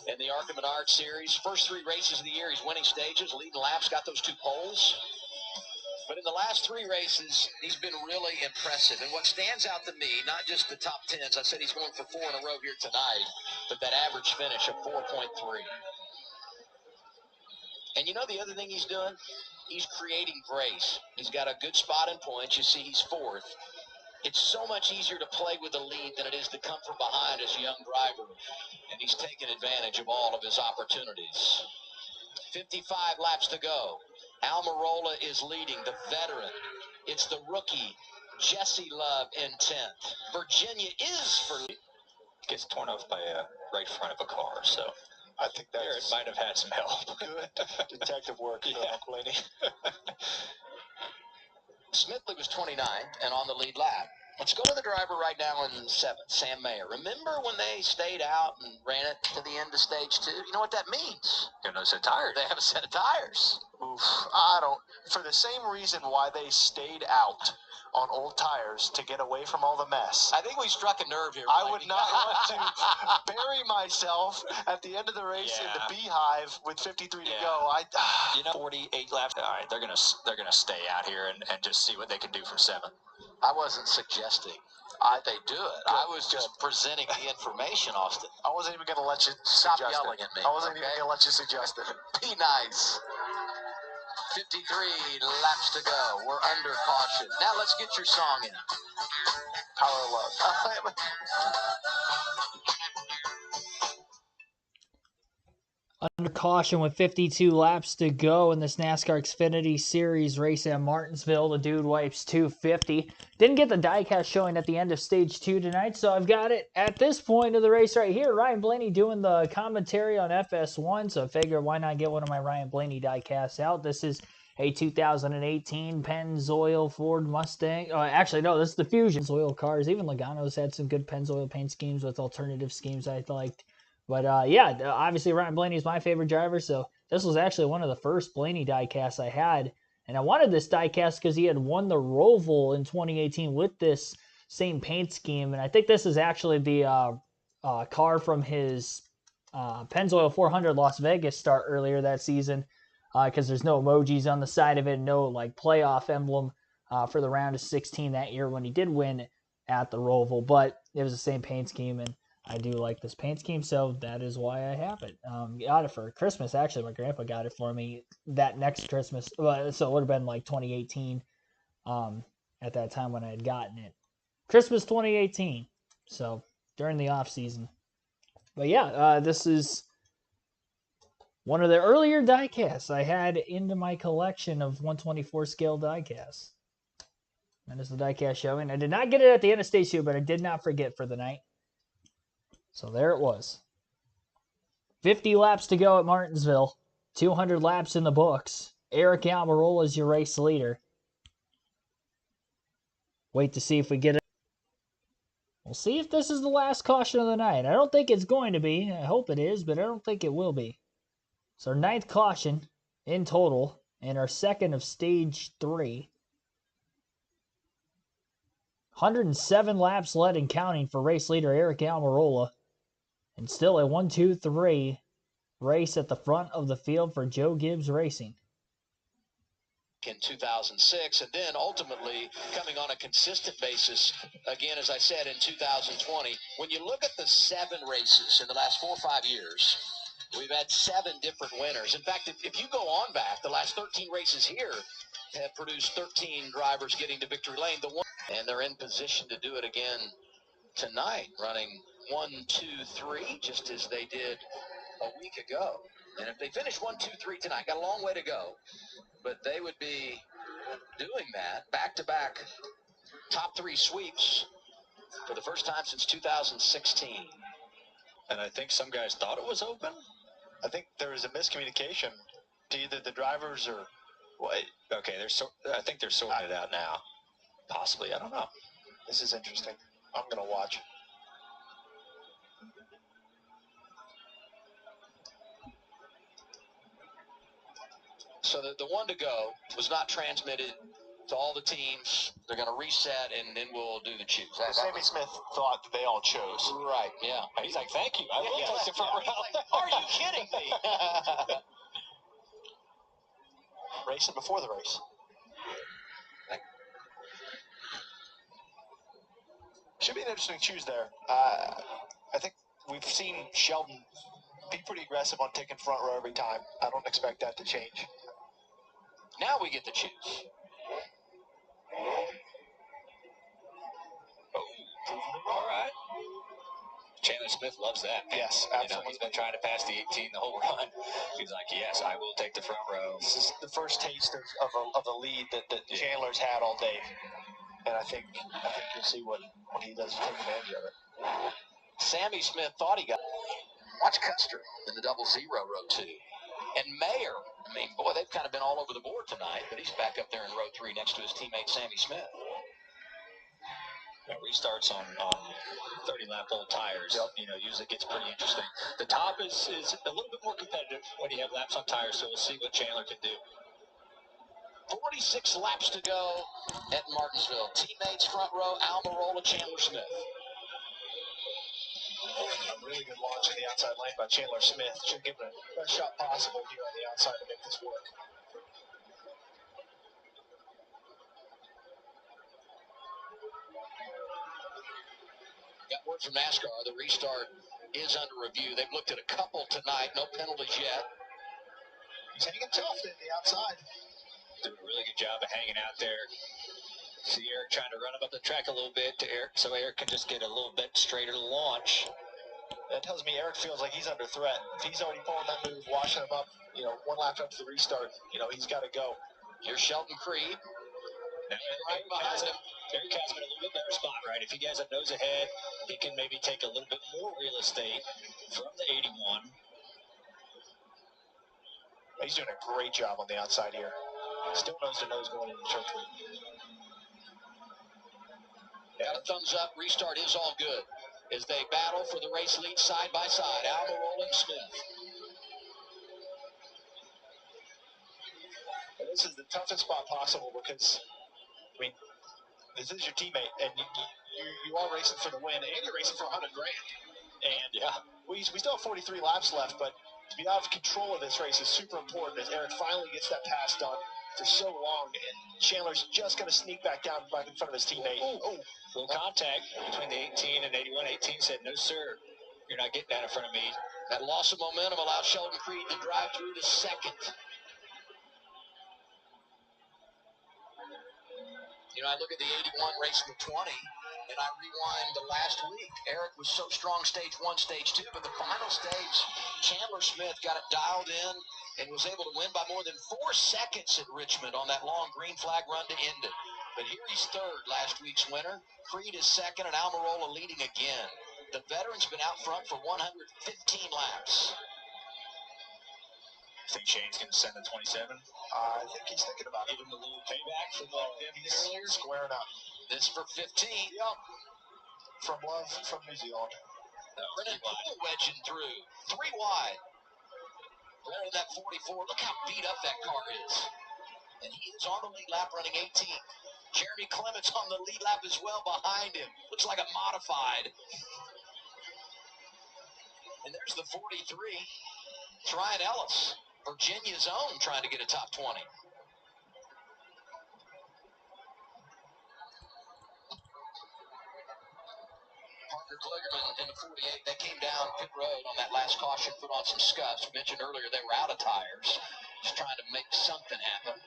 in the ARCA Menard Series. First 3 races of the year, he's winning stages, leading laps, got those 2 poles. But in the last 3 races, he's been really impressive. And what stands out to me, not just the top 10s, I said he's going for 4 in a row here tonight, but that average finish of 4.3. And you know the other thing he's doing? He's creating grace. He's got a good spot in points. You see he's 4th. It's so much easier to play with the lead than it is to come from behind as a young driver. And he's taken advantage of all of his opportunities. 55 laps to go. Almirola is leading, the veteran. It's the rookie, Jesse Love in 10th. Virginia is for... Gets torn off by a right front of a car, so I think Garrett that's might have had some help. good detective work from Blaney. Smithley was 29 and on the lead lap. Let's go to the driver right now in 7th, Sam Mayer. Remember when they stayed out and ran it to the end of stage 2? You know what that means? You know, set of tires. They have a set of tires. Oof, I don't. For the same reason why they stayed out on old tires to get away from all the mess. I think we struck a nerve here. I would not want to bury myself at the end of the race in the beehive with 53 to go. You know, 48 laps. All right, they're gonna stay out here and just see what they can do from 7. I wasn't suggesting they do it. I was just presenting the information, Austin. I wasn't even going to let you Stop suggest yelling it. at me. I wasn't even going to let you suggest it. Be nice. 53 laps to go. We're under caution. Now let's get your song in. Power of Love. Under caution with 52 laps to go in this NASCAR Xfinity Series race at Martinsville. The Dude Wipes 250. Didn't get the diecast showing at the end of stage 2 tonight, so I've got it at this point of the race right here. Ryan Blaney doing the commentary on FS1, so I figured why not get one of my Ryan Blaney diecasts out. This is a 2018 Pennzoil Ford Mustang. Actually, no, this is the Fusion Pennzoil cars. Even Logano's had some good Pennzoil paint schemes with alternative schemes I liked. But, yeah, obviously Ryan Blaney is my favorite driver, so this was actually one of the first Blaney diecasts I had. And I wanted this diecast because he had won the Roval in 2018 with this same paint scheme. And I think this is actually the car from his Pennzoil 400 Las Vegas start earlier that season, because there's no emojis on the side of it, no like playoff emblem for the round of 16 that year when he did win at the Roval. But it was the same paint scheme, and I do like this paint scheme, so that is why I have it. Got it for Christmas, actually. My grandpa got it for me that next Christmas. Well, so it would have been like 2018 at that time when I had gotten it. Christmas 2018, so during the off season. But yeah, this is one of the earlier diecasts I had into my collection of 124 scale diecasts. That is the diecast showing. I did not get it at the end of stage 2, but I did not forget for the night. So there it was. 50 laps to go at Martinsville. 200 laps in the books. Eric Almirola is your race leader. Wait to see if we get it. We'll see if this is the last caution of the night. I don't think it's going to be. I hope it is, but I don't think it will be. It's our 9th caution in total, and our 2nd of stage 3. 107 laps led and counting for race leader Eric Almirola. And still a 1-2-3 race at the front of the field for Joe Gibbs Racing. In 2006, and then ultimately coming on a consistent basis, again, as I said, in 2020. When you look at the 7 races in the last 4 or 5 years, we've had 7 different winners. In fact, if you go on back, the last 13 races here have produced 13 drivers getting to victory lane. And they're in position to do it again tonight, running 1, 2, 3, just as they did a week ago. And if they finish 1, 2, 3 tonight, got a long way to go, but they would be doing that back-to-back top 3 sweeps for the first time since 2016. And I think some guys thought it was open. I think there was a miscommunication to either the drivers or. Well, okay, I think they're sorting it out now. Possibly, I don't know. This is interesting. I'm going to watch. So the 1 to go was not transmitted to all the teams. They're going to reset, and then we'll do the choose. Sammy Smith thought that they all chose. Right, yeah. He's like, thank you. I will take the front row. Like, are you kidding me? Racing before the race. Should be an interesting choose there. I think we've seen Sheldon be pretty aggressive on taking front row every time. I don't expect that to change. Now we get to choose. All right. Chandler Smith loves that. Yes, absolutely. He's been trying to pass the 18 the whole run. He's like, yes, I will take the front row. This is the first taste of a lead that Chandler's had all day. And I think you'll see what he does to take advantage of it. Sammy Smith thought he got. Watch Custer in the 0-0 row 2. And Mayer, I mean, boy, they've kind of been all over the board tonight, but he's back up there in row 3 next to his teammate Sammy Smith. Restarts on 30-lap old tires, you know, usually gets pretty interesting. The top is a little bit more competitive when you have laps on tires, so we'll see what Chandler can do. 46 laps to go at Martinsville. Teammates front row, Almirola, Chandler Smith. A really good launch in the outside lane by Chandler Smith. Should give it the best shot possible here on the outside to make this work. Got word from NASCAR. The restart is under review. They've looked at a couple tonight. No penalties yet. He's hanging tough in the outside. Doing a really good job of hanging out there. See Eric trying to run him up the track a little bit to Eric, so Eric can just get a little bit straighter launch. That tells me Eric feels like he's under threat. If he's already pulling that move, washing him up, you know, 1 lap up to the restart, you know, he's got to go. Here's Shelton Creed. Now, Eric behind him. Eric has been a little bit better spot, right? If he has a nose ahead, he can maybe take a little bit more real estate from the 81. He's doing a great job on the outside here. Still nose to nose going into turn 3. Got a thumbs up. Restart is all good as they battle for the race lead side by side. Almirola and Smith. And this is the toughest spot possible because, I mean, this is your teammate, and you are racing for the win, and you're racing for $100,000. And we still have 43 laps left, but to be out of control of this race is super important as Eric finally gets that pass done for so long, and Chandler's just going to sneak back down back in front of his teammate. Little contact between the 18 and 81. 18 said, no, sir, you're not getting down in front of me. That loss of momentum allowed Shelton Creed to drive through to second. You know, I look at the 81 race for 20, and I rewind to last week. Eric was so strong stage 1, stage 2, but the final stage, Chandler Smith got it dialed in and was able to win by more than 4 seconds at Richmond on that long green flag run to end it. But here he's third, last week's winner. Creed is second, and Almirola leading again. The veteran's been out front for 115 laps. Think Shane's going to send the 27? I think he's thinking about it. Give him a little payback from what He's squaring up. This for 15. Yep. From Love from New Zealand. Brennan Poole wedging through. 3 wide. Brennan in that 44. Look how beat up that car is. And he is on the lead lap running 18. Jeremy Clements on the lead lap as well behind him. Looks like a modified. And there's the 43. Ryan Ellis, Virginia's own, trying to get a top 20. Parker Kligerman in the 48. They came down pit road on that last caution, put on some scuffs. We mentioned earlier they were out of tires. Just trying to make something happen.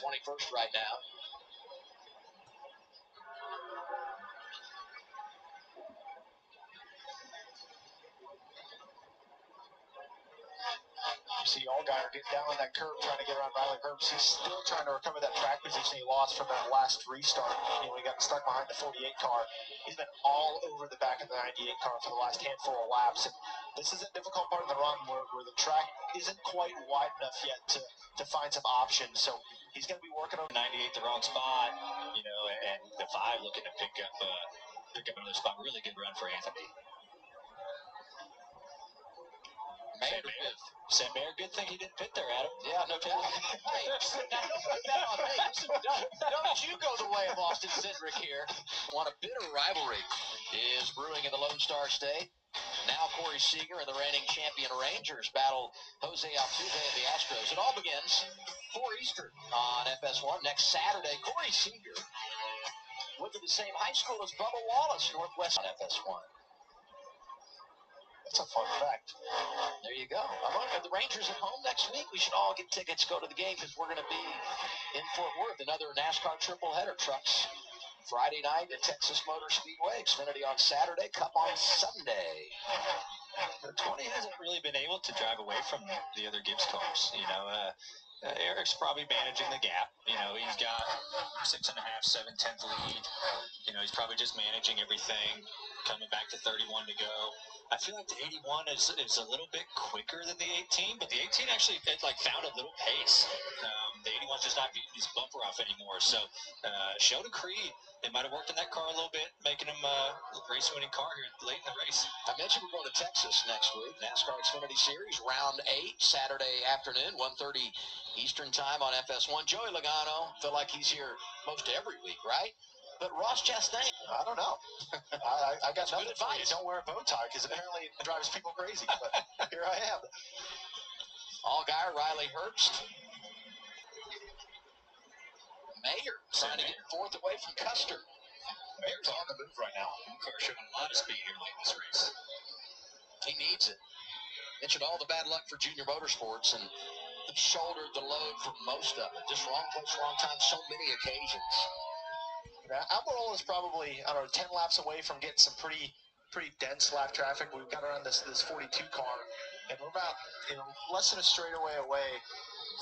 21st right now. You see Allgaier getting down on that curve, trying to get around Riley Herbst. He's still trying to recover that track position he lost from that last restart. You know, he got stuck behind the 48 car. He's been all over the back of the 98 car for the last handful of laps. And this is a difficult part of the run where the track isn't quite wide enough yet to find some options. So he's going to be working on 98, the wrong spot, you know, and the 5 looking to pick up another spot. Really good run for Anthony. Sam Baer, good thing he didn't pit there, Adam. Yeah, no kidding. Hey, now don't put that on me. Don't you go the way of Austin Cindric here. A bitter rivalry is brewing in the Lone Star State. Now Corey Seager and the reigning champion Rangers battle Jose Altuve and the Astros. It all begins 4 Eastern on FS1 next Saturday. Corey Seager went to the same high school as Bubba Wallace, Northwest on FS1. That's a fun fact. There you go. If the Rangers at home next week, we should all get tickets, go to the game, because we're going to be in Fort Worth. Another NASCAR triple header. Trucks Friday night at Texas Motor Speedway. Xfinity on Saturday. Cup on Sunday. The 20 hasn't really been able to drive away from the other Gibbs cars. You know, Eric's probably managing the gap. You know, he's got 6.5, 7/10 lead. You know, he's probably just managing everything. Coming back to 31 to go. I feel like the 81 is a little bit quicker than the 18, but the 18 actually found a little pace. The 81's just not beating his bumper off anymore. So Sheldon Creed, they might have worked on that car a little bit, making him a race-winning car here late in the race. I mentioned we're going to Texas next week. NASCAR Xfinity Series, round 8, Saturday afternoon, 1:30 Eastern time on FS1. Joey Logano, feel like he's here most every week, right? But Ross Chastain, I don't know. I got nothing good for you. advice. Don't wear a bow tie because apparently it drives people crazy. But here I am. Allgaier, Riley Herbst. Mayer trying to get fourth away from Custer. Mayer's on the move right now. Car showing a lot of speed here late in this race. He needs it. Mentioned all the bad luck for Junior Motorsports and shouldered the load for most of it. Just wrong place, wrong time, so many occasions. Almirola is probably, I don't know, 10 laps away from getting some pretty dense lap traffic. We've got around this 42 car, and we're about less than a straightaway away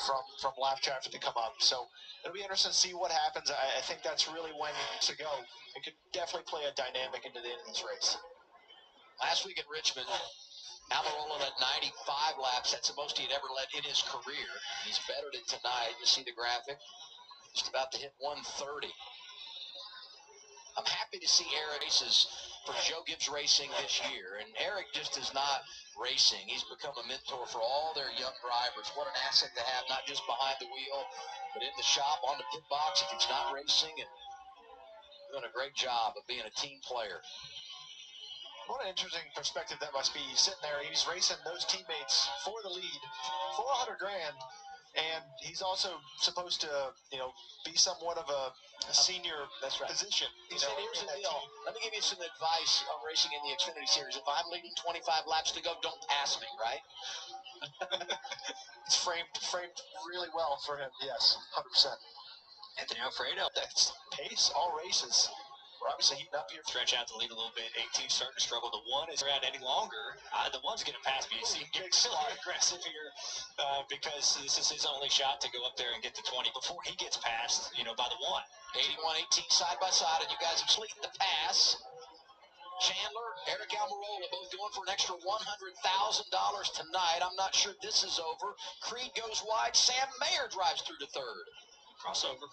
from lap traffic to come up. So it'll be interesting to see what happens. I think that's really when to go. It could definitely play a dynamic into the end of this race. Last week at Richmond, Almirola led 95 laps. That's the most he had ever led in his career. He's bettered it tonight. You see the graphic. Just about to hit 130. I'm happy to see Eric races for Joe Gibbs Racing this year. And Eric just is not racing. He's become a mentor for all their young drivers. What an asset to have, not just behind the wheel, but in the shop, on the pit box if he's not racing. And doing a great job of being a team player. What an interesting perspective that must be. He's sitting there, he's racing those teammates for the lead, for $100 grand. And he's also supposed to, be somewhat of a senior position. He said, here's the deal. Let me give you some advice on racing in the Xfinity Series. If I'm leading 25 laps to go, don't pass me, right? It's framed really well for him. Yes, 100%. Anthony Alfredo, That's pace, all races. We're obviously heating up here. stretch out the lead a little bit. 18 starting to struggle. The 1 is around any longer. The 1's going to pass me. You see him get really aggressive here because this is his only shot to go up there and get to 20 before he gets passed, by the 1. 81-18 side by side, and you guys have completed the pass. Chandler, Eric Almirola both going for an extra $100,000 tonight. I'm not sure this is over. Creed goes wide. Sam Mayer drives through to third. Crossover.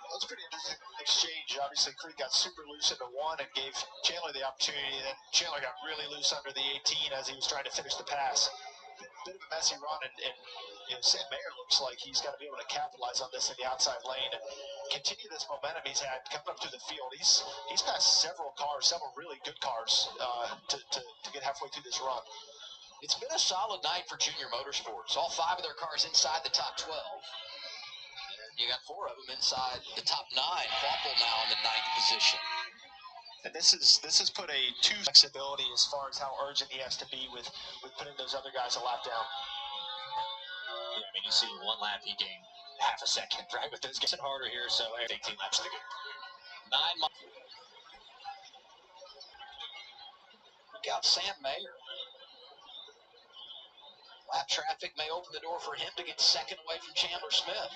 That was pretty interesting exchange. Obviously, Creed got super loose into 1 and gave Chandler the opportunity. Then Chandler got really loose under the 18 as he was trying to finish the pass. Bit of a messy run, and Sam Mayer looks like he's got to be able to capitalize on this in the outside lane and continue this momentum he's had coming up through the field. He's passed several really good cars to get halfway through this run. It's been a solid night for Junior Motorsports. All 5 of their cars inside the top 12. You got 4 of them inside the top 9. Kvapil now in the 9th position. And this has put a 2 flexibility as far as how urgent he has to be with putting those other guys a lap down. Yeah, I mean, you see 1 lap, he gained half a second, right? With this getting harder here, so 18 laps to go. 9 miles. Look out, Sam Mayer. Lap traffic may open the door for him to get second away from Chandler Smith.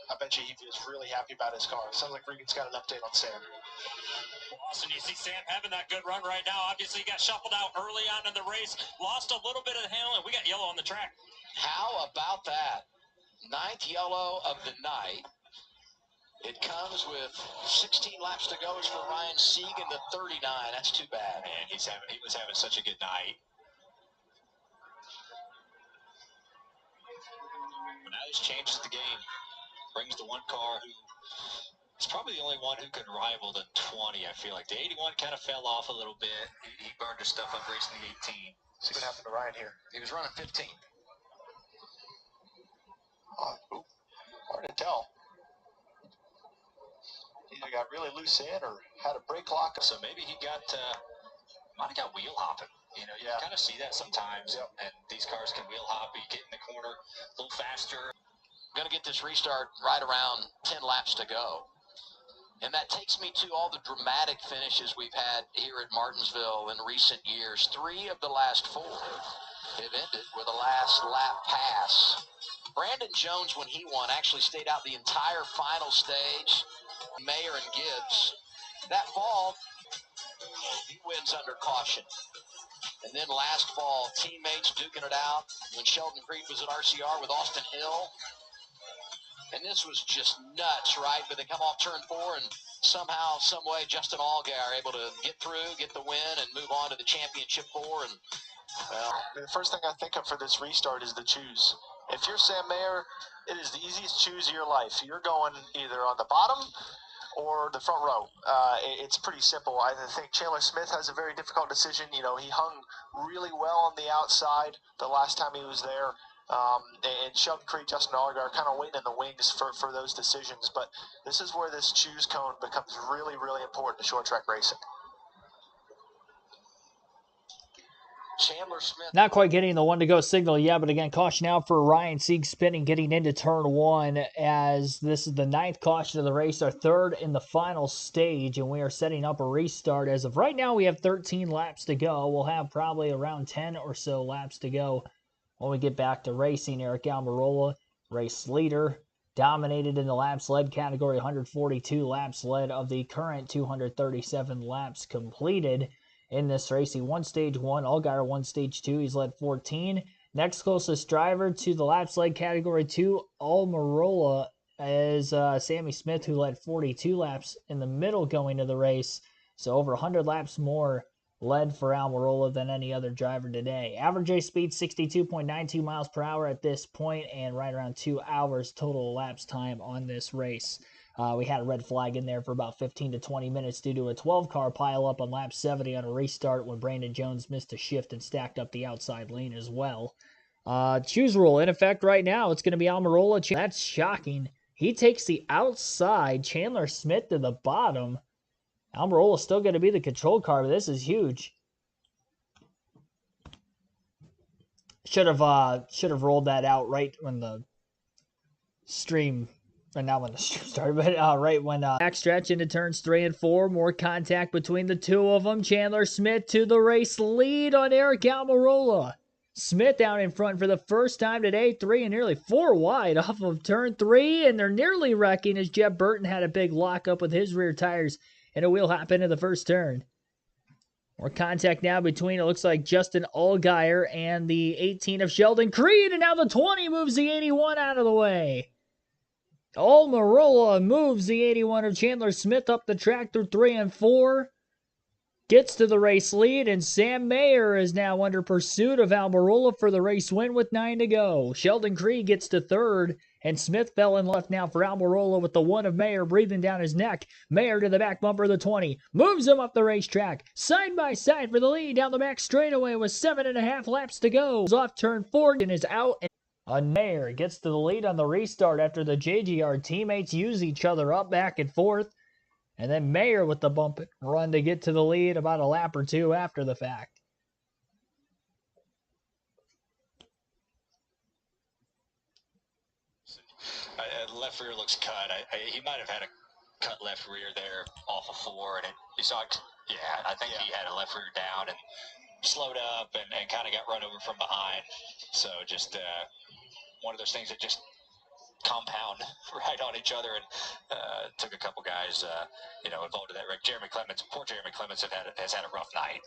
I bet you he feels really happy about his car. Sounds like Regan's got an update on Sam. Austin, you see Sam having that good run right now. Obviously, he got shuffled out early on in the race, lost a little bit of the handling. We got yellow on the track. How about that? 9th yellow of the night. It comes with 16 laps to go. It's for Ryan Segan, the 39. That's too bad. Man, he was having such a good night. But now this changes the game. Brings the 1 car who is probably the only one who could rival the 20, I feel like. The 81 kind of fell off a little bit. He burned his stuff up racing the 18. See what happened to Ryan here. He was running 15. Hard to tell. Either got really loose in or had a brake lock. So maybe he might have got wheel hopping. You kind of see that sometimes. Yep. And these cars can wheel hop. You get in the corner a little faster. Going to get this restart right around 10 laps to go. And that takes me to all the dramatic finishes we've had here at Martinsville in recent years. 3 of the last 4 have ended with a last lap pass. Brandon Jones, when he won, actually stayed out the entire final stage. Mayer and Gibbs That fall, he wins under caution. And then last fall, teammates duking it out when Sheldon Creed was at RCR with Austin Hill. And this was just nuts, right? But they come off turn 4, and somehow, some way, Justin Allgaier able to get through, get the win, and move on to the championship 4. And well, the first thing I think of for this restart is the choose. If you're Sam Mayer, it is the easiest choose of your life. You're going either on the bottom or the front row. It's pretty simple. I think Chandler Smith has a very difficult decision. You know, he hung really well on the outside the last time he was there. And Sheldon Creed, Justin Allgaier are kind of waiting in the wings for those decisions. But this is where this choose cone becomes really, really important to short track racing. Chandler Smith. Not quite getting the one to go signal yet, but again, caution out for Ryan Sieg spinning getting into turn 1 as this is the 9th caution of the race, our 3rd in the final stage, and we are setting up a restart. As of right now, we have 13 laps to go. We'll have probably around 10 or so laps to go when we get back to racing. Eric Almirola, race leader, dominated in the laps led category, 142 laps led of the current 237 laps completed in this race. He won stage 1. Allgaier won stage 2. He's led 14. Next closest driver to the laps led category 2, Almirola, is Sammy Smith, who led 42 laps in the middle going to the race. So over 100 laps more led for Almirola than any other driver today. Average race speed 62.92 miles per hour at this point, and right around 2 hours total elapsed time on this race. We had a red flag in there for about 15 to 20 minutes due to a 12-car pileup on lap 70 on a restart when Brandon Jones missed a shift and stacked up the outside lane as well. Choose rule in effect right now. It's going to be Almirola. That's shocking. He takes the outside. Chandler Smith to the bottom. Almirola's still going to be the control car, but this is huge. Should have rolled that out right when the stream. And not when the stream started, but right when backstretch into turns 3 and 4. More contact between the two of them. Chandler Smith to the race lead on Eric Almirola. Smith out in front for the first time today, 3 and nearly 4 wide off of turn 3, and they're nearly wrecking as Jeb Burton had a big lockup with his rear tires and a wheel hop into the first turn. More contact now between, it looks like, Justin Allgaier and the 18 of Sheldon Creed, and now the 20 moves the 81 out of the way. Almirola moves the 81 of Chandler Smith up the track through 3 and 4. Gets to the race lead, and Sam Mayer is now under pursuit of Almirola for the race win with 9 to go. Sheldon Creed gets to 3rd, and Smith fell in left now for Almirola with the 1 of Mayer breathing down his neck. Mayer to the back bumper of the 20. Moves him up the racetrack. Side by side for the lead down the back straightaway with 7.5 laps to go. Off turn 4 and is out. Mayer gets to the lead on the restart after the JGR teammates use each other up back and forth. And then Mayer with the bump and run to get to the lead about a lap or 2 after the fact. Left rear looks cut. He might have had a cut left rear there off of 4. And you saw it. Yeah, I think he had a left rear down and slowed up and kind of got run over from behind. So just one of those things that just compound right on each other, and took a couple guys, involved in that wreck. Poor Jeremy Clements has had a rough night.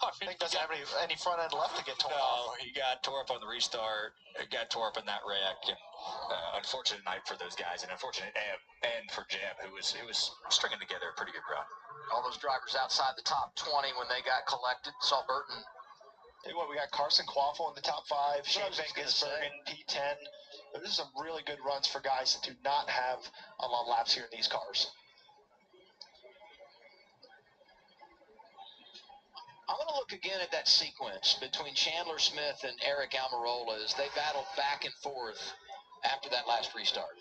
I think doesn't have any front end left to get torn off. He got tore up on the restart, got tore up in that wreck, and unfortunate night for those guys, and unfortunate end for Jeb, who was stringing together a pretty good run. All those drivers outside the top 20 when they got collected. Saw Burton. We got Carson Quaffle in the top 5, Shane Van Gisbergen, P10. Those are some really good runs for guys that do not have a lot of laps here in these cars. I'm going to look again at that sequence between Chandler Smith and Eric Almirola as they battled back and forth after that last restart.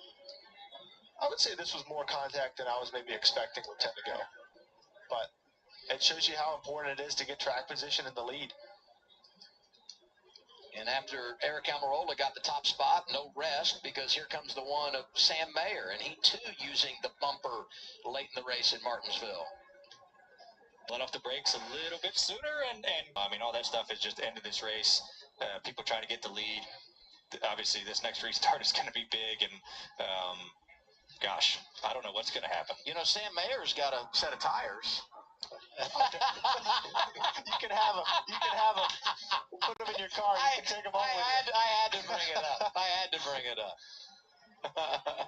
I would say this was more contact than I was maybe expecting with 10 to go. But it shows you how important it is to get track position in the lead. And after Eric Almirola got the top spot, no rest, because here comes the one of Sam Mayer, and he too using the bumper late in the race in Martinsville. Let off the brakes a little bit sooner, and I mean, all that stuff is just the end of this race. People trying to get the lead. Obviously, this next restart is going to be big, and gosh, I don't know what's going to happen. You know, Sam Mayer's got a set of tires. You can have them. You can have them. Put them in your car. You can take them home with you. I had to bring it up. I had to bring it up.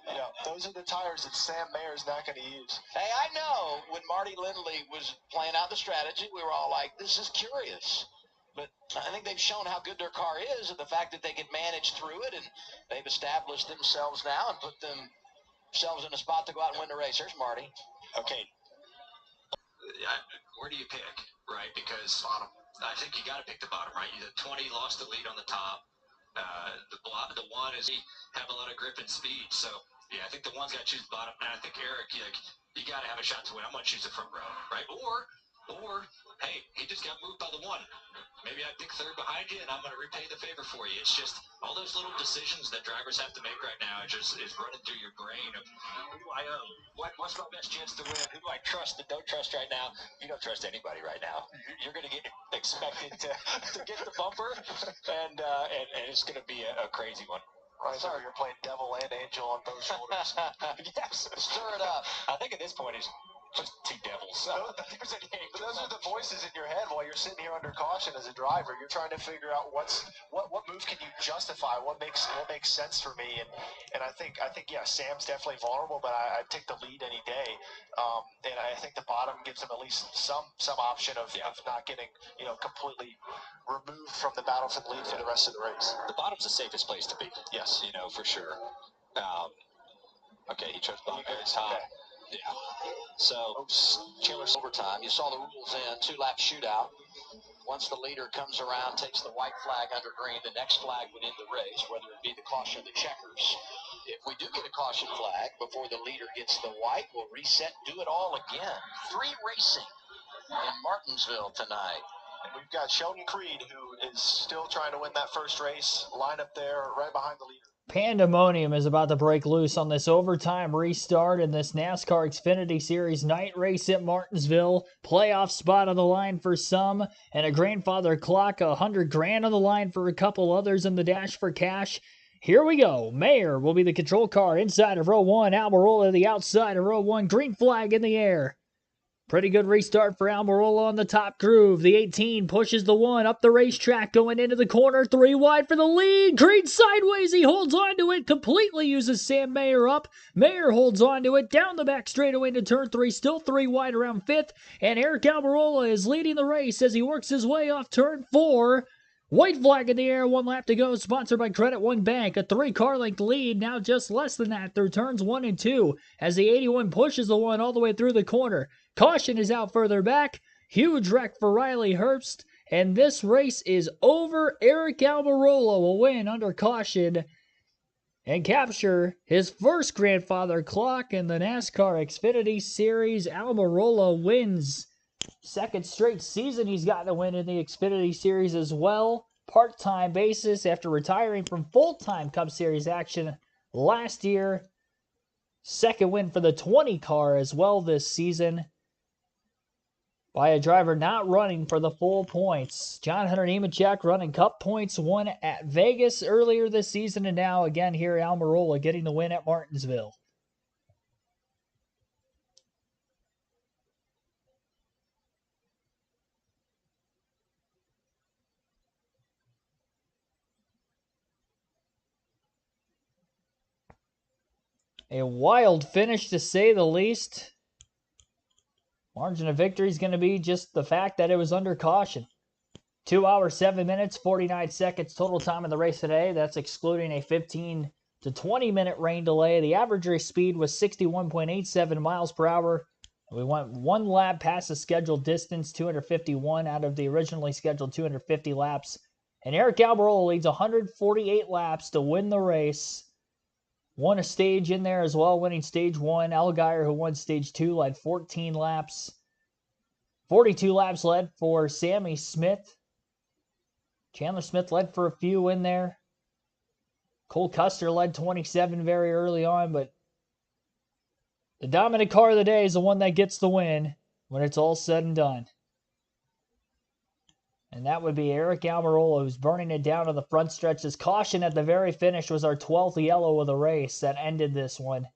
Yeah, those are the tires that Sam Mayer's not going to use. Hey, I know when Marty Lindley was playing out the strategy, we were all like, this is curious. But I think they've shown how good their car is and the fact that they can manage through it, and they've established themselves now and put themselves in a spot to go out and win the race. There's Marty. Okay. Where do you pick, right? Because I think you got to pick the bottom, right? The 20 lost the lead on the top. The one is he have a lot of grip and speed. So, yeah, I think the one's got to choose the bottom. And I think Eric, you got to have a shot to win. I'm going to choose the front row, right? Or, hey, he just got moved by the one. Maybe I pick third behind you, and I'm going to repay the favor for you. It's just all those little decisions that drivers have to make right now. It just is running through your brain of who do I own? What's my best chance to win? Who do I trust and don't trust right now? You don't trust anybody right now. You're going to get expected to get the bumper, and it's going to be a crazy one. Right, so you're playing devil and angel on both shoulders. Yes. Stir it up. I think at this point it's just two devils. Those are the voices in your head while you're sitting here under caution as a driver. You're trying to figure out what move can you justify, what makes sense for me, and I think yeah, Sam's definitely vulnerable, but I'd take the lead any day, and I think the bottom gives him at least some option of not getting completely removed from the battle for the lead for the rest of the race. The bottom's the safest place to be. Yes, for sure. Okay, he chose bottom at the top. Okay. Yeah. So, Chandler's overtime. You saw the rules in, 2-lap shootout. Once the leader comes around, takes the white flag under green, the next flag would end the race, whether it be the caution or the checkers. If we do get a caution flag before the leader gets the white, we'll reset, do it all again. 3 racing in Martinsville tonight. And we've got Sheldon Creed, who is still trying to win that first race, line up there right behind the leader. Pandemonium is about to break loose on this overtime restart in this NASCAR Xfinity Series night race at Martinsville. Playoff spot on the line for some, and a grandfather clock, $100,000 on the line for a couple others in the dash for cash. Here we go. Mayer will be the control car inside of row 1. Almirola the outside of row 1. Green flag in the air. Pretty good restart for Almirola on the top groove. The 18 pushes the 1 up the racetrack, going into the corner. 3 wide for the lead. Creed sideways. He holds on to it. Completely uses Sam Mayer up. Mayer holds on to it. Down the back straightaway into turn 3. Still 3 wide around 5th. And Eric Almirola is leading the race as he works his way off turn 4. White flag in the air, 1 lap to go, sponsored by Credit One Bank. A 3-car length lead, now just less than that through turns 1 and 2, as the 81 pushes the 1 all the way through the corner. Caution is out further back. Huge wreck for Riley Herbst, and this race is over. Eric Almirola will win under caution and capture his first grandfather clock in the NASCAR Xfinity Series. Almirola wins. Second straight season he's gotten a win in the Xfinity Series as well. Part-time basis after retiring from full-time Cup Series action last year. Second win for the 20 car as well this season by a driver not running for the full points. John Hunter Nemechek running Cup points, won at Vegas earlier this season, and now again here at Almirola getting the win at Martinsville. A wild finish, to say the least. Margin of victory is going to be just the fact that it was under caution. 2 hours, 7 minutes, 49 seconds total time in the race today. That's excluding a 15 to 20 minute rain delay. The average race speed was 61.87 miles per hour. We went 1 lap past the scheduled distance, 251 out of the originally scheduled 250 laps. And Eric Almirola leads 148 laps to win the race. Won a stage in there as well, winning stage 1. Allgaier, who won stage 2, led 14 laps. 42 laps led for Sammy Smith. Chandler Smith led for a few in there. Cole Custer led 27 very early on, but the dominant car of the day is the one that gets the win when it's all said and done. And that would be Eric Almirola, who's burning it down on the front stretch. His caution at the very finish was our 12th yellow of the race that ended this one.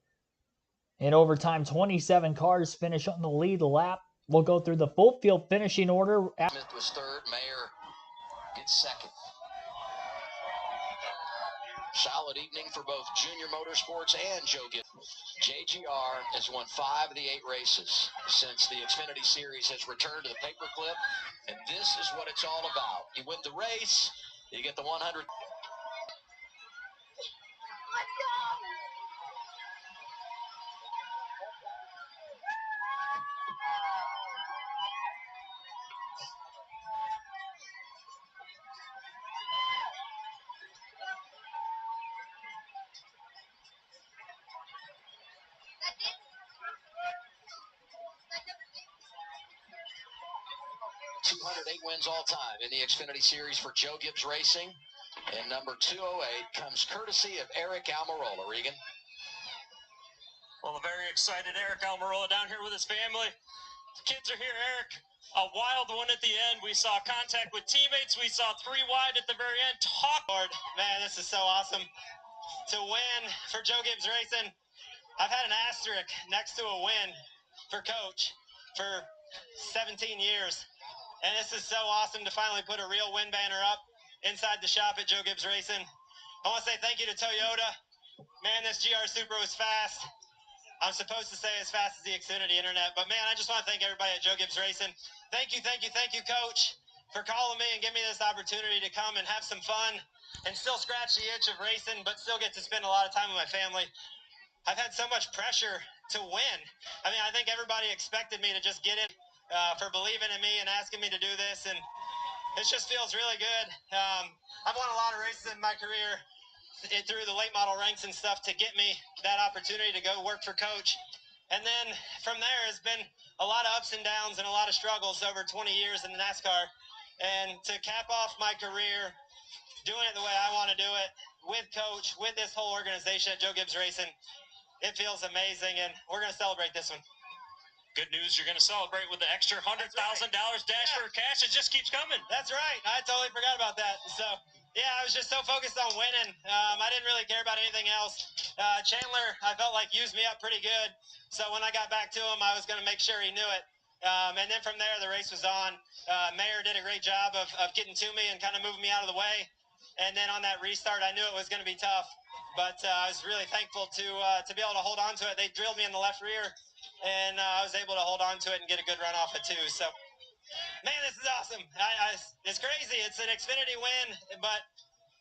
In overtime, 27 cars finish on the lead lap. We'll go through the full field finishing order. Smith was third. Mayer gets second. Solid evening for both Junior Motorsports and Joe Gibbs. JGR has won 5 of the 8 races since the Xfinity Series has returned to the paperclip, and this is what it's all about. You win the race, you get the 100. 208 wins all time in the Xfinity Series for Joe Gibbs Racing. And number 208 comes courtesy of Eric Almirola. Regan. Well, a very excited Eric Almirola down here with his family. The kids are here, Eric. A wild one at the end. We saw contact with teammates. We saw 3 wide at the very end. Man, this is so awesome to win for Joe Gibbs Racing. I've had an asterisk next to a win for Coach for 17 years. And this is so awesome to finally put a real win banner up inside the shop at Joe Gibbs Racing. I want to say thank you to Toyota. Man, this GR Supra was fast. I'm supposed to say as fast as the Xfinity Internet, but man, I just want to thank everybody at Joe Gibbs Racing. Thank you, Coach, for calling me and giving me this opportunity to come and have some fun and still scratch the itch of racing, but still get to spend a lot of time with my family. I've had so much pressure to win. I mean, I think everybody expected me to just get in for believing in me and asking me to do this, and it just feels really good. I've won a lot of races in my career through the late model ranks and stuff to get me that opportunity to go work for Coach. And then from there has been a lot of ups and downs and a lot of struggles over 20 years in the NASCAR. And to cap off my career doing it the way I want to do it with Coach, with this whole organization at Joe Gibbs Racing, it feels amazing, and we're going to celebrate this one. Good news, you're going to celebrate with the extra $100,000 dash for cash. It just keeps coming. That's right. I totally forgot about that. So, yeah, I was just so focused on winning. I didn't really care about anything else. Chandler, I felt like, used me up pretty good. So when I got back to him, I was going to make sure he knew it. And then from there, the race was on. Mayer did a great job of getting to me and kind of moving me out of the way. And then on that restart, I knew it was going to be tough. But I was really thankful to be able to hold on to it. They drilled me in the left rear, and I was able to hold on to it and get a good run off it too. So, man, this is awesome. It's crazy. It's an Xfinity win, but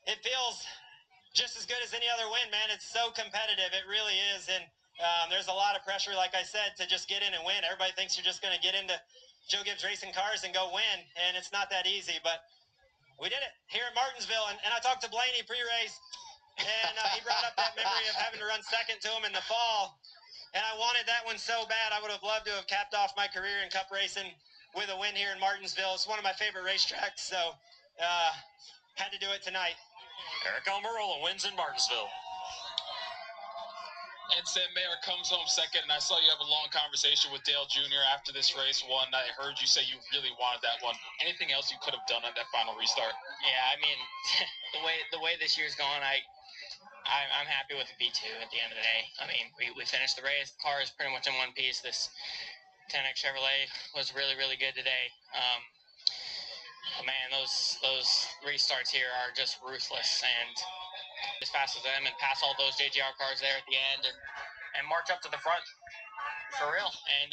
it feels just as good as any other win, man. It's so competitive. It really is. And there's a lot of pressure, like I said, to just get in and win. Everybody thinks you're just going to get into Joe Gibbs Racing cars and go win, and it's not that easy. But we did it here at Martinsville. And I talked to Blaney pre-race, and he brought up that memory of having to run second to him in the fall. And I wanted that one so bad. I would have loved to have capped off my career in Cup racing with a win here in Martinsville. It's one of my favorite racetracks, so had to do it tonight. Eric Almirola wins in Martinsville. And Sam Mayer comes home second, and I saw you have a long conversation with Dale Jr. after this race one. I heard you say you really wanted that one. Anything else you could have done on that final restart? Yeah, I mean, the way this year's gone, I'm happy with the B2 at the end of the day. I mean, we finished the race. The car is pretty much in one piece. This 10X Chevrolet was really, really good today. Man, those restarts here are just ruthless, and as fast as them and pass all those JGR cars there at the end and march up to the front for real. And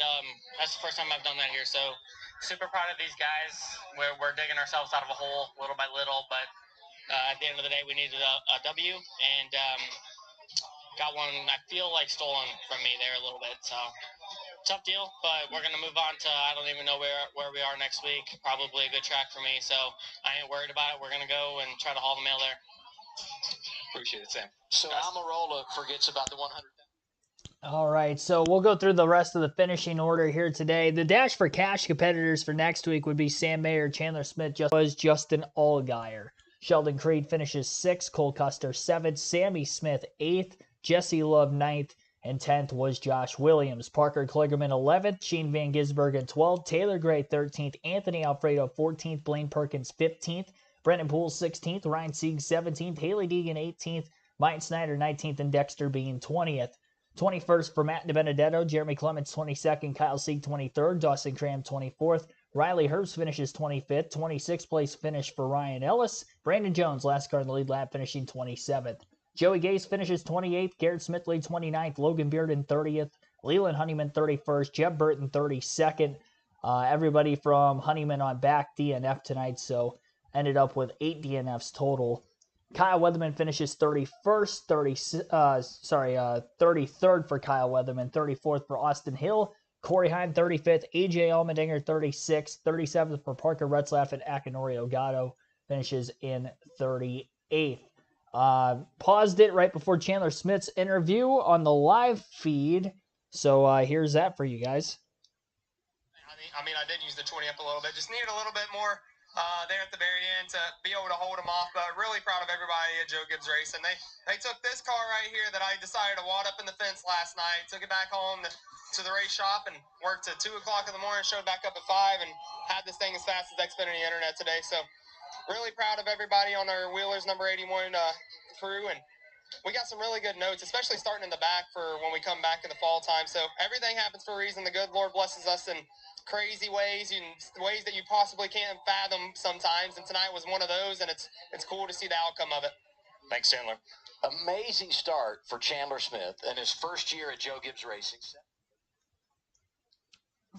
that's the first time I've done that here. So super proud of these guys. We're digging ourselves out of a hole little by little, but at the end of the day, we needed a W, and got one, I feel like, stolen from me there a little bit. So tough deal, but we're going to move on to, I don't even know where we are next week. Probably a good track for me, so I ain't worried about it. We're going to go and try to haul the mail there. Appreciate it, Sam. So Almirola forgets about the 100. All right, so we'll go through the rest of the finishing order here today. The Dash for Cash competitors for next week would be Sam Mayer, Chandler Smith, Justin Allgaier. Sheldon Creed finishes 6th, Cole Custer 7th, Sammy Smith 8th, Jesse Love 9th, and 10th was Josh Williams. Parker Kligerman 11th, Shane Van Gisbergen 12th, Taylor Gray 13th, Anthony Alfredo 14th, Blaine Perkins 15th, Brendan Poole 16th, Ryan Sieg 17th, Haley Deegan 18th, Mike Snyder 19th, and Dexter Bean 20th. 21st for Matt DiBenedetto, Jeremy Clements 22nd, Kyle Sieg 23rd, Dawson Cram 24th, Riley Herbst finishes 25th, 26th place finish for Ryan Ellis, Brandon Jones last car in the lead lap finishing 27th. Joey Gase finishes 28th, Garrett Smithley 29th, Logan Bearden 30th, Leland Honeyman 31st, Jeb Burton 32nd. Everybody from Honeyman on back DNF tonight, so ended up with 8 DNFs total. Kyle Weatherman finishes 31st, 33rd for Kyle Weatherman, 34th for Austin Hill, Corey Heim 35th, AJ Allmendinger 36th, 37th for Parker Retzlaff, and Akinori Ogado finishes in 38th. Paused it right before Chandler Smith's interview on the live feed, so here's that for you guys. I mean, I did use the 20 up a little bit. Just needed a little bit more there at the very end to be able to hold them off. But really proud of everybody at Joe Gibbs Racing. They took this car right here that I decided to wad up in the fence last night, took it back home to the race shop, and worked till 2 o'clock in the morning, showed back up at 5, and had this thing as fast as Xfinity Internet today. So really proud of everybody on our Wheelers number 81 crew. And we got some really good notes, especially starting in the back for when we come back in the fall time. So everything happens for a reason. The good Lord blesses us in crazy ways and ways that you possibly can't fathom sometimes. And tonight was one of those, and it's cool to see the outcome of it. Thanks, Chandler. Amazing start for Chandler Smith in his first year at Joe Gibbs Racing.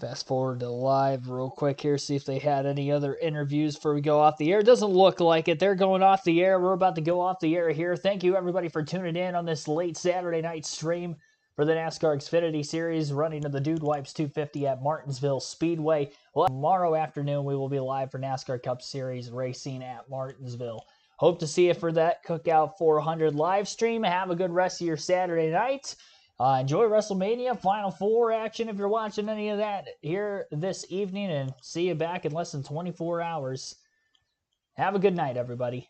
Fast forward to live real quick here, see if they had any other interviews before we go off the air. Doesn't look like it. They're going off the air. We're about to go off the air here. Thank you, everybody, for tuning in on this late Saturday night stream for the NASCAR Xfinity Series, running to the Dude Wipes 250 at Martinsville Speedway. Well, tomorrow afternoon, we will be live for NASCAR Cup Series racing at Martinsville. Hope to see you for that Cookout 400 live stream. Have a good rest of your Saturday night. Enjoy WrestleMania Final Four action if you're watching any of that here this evening, and see you back in less than 24 hours. Have a good night, everybody.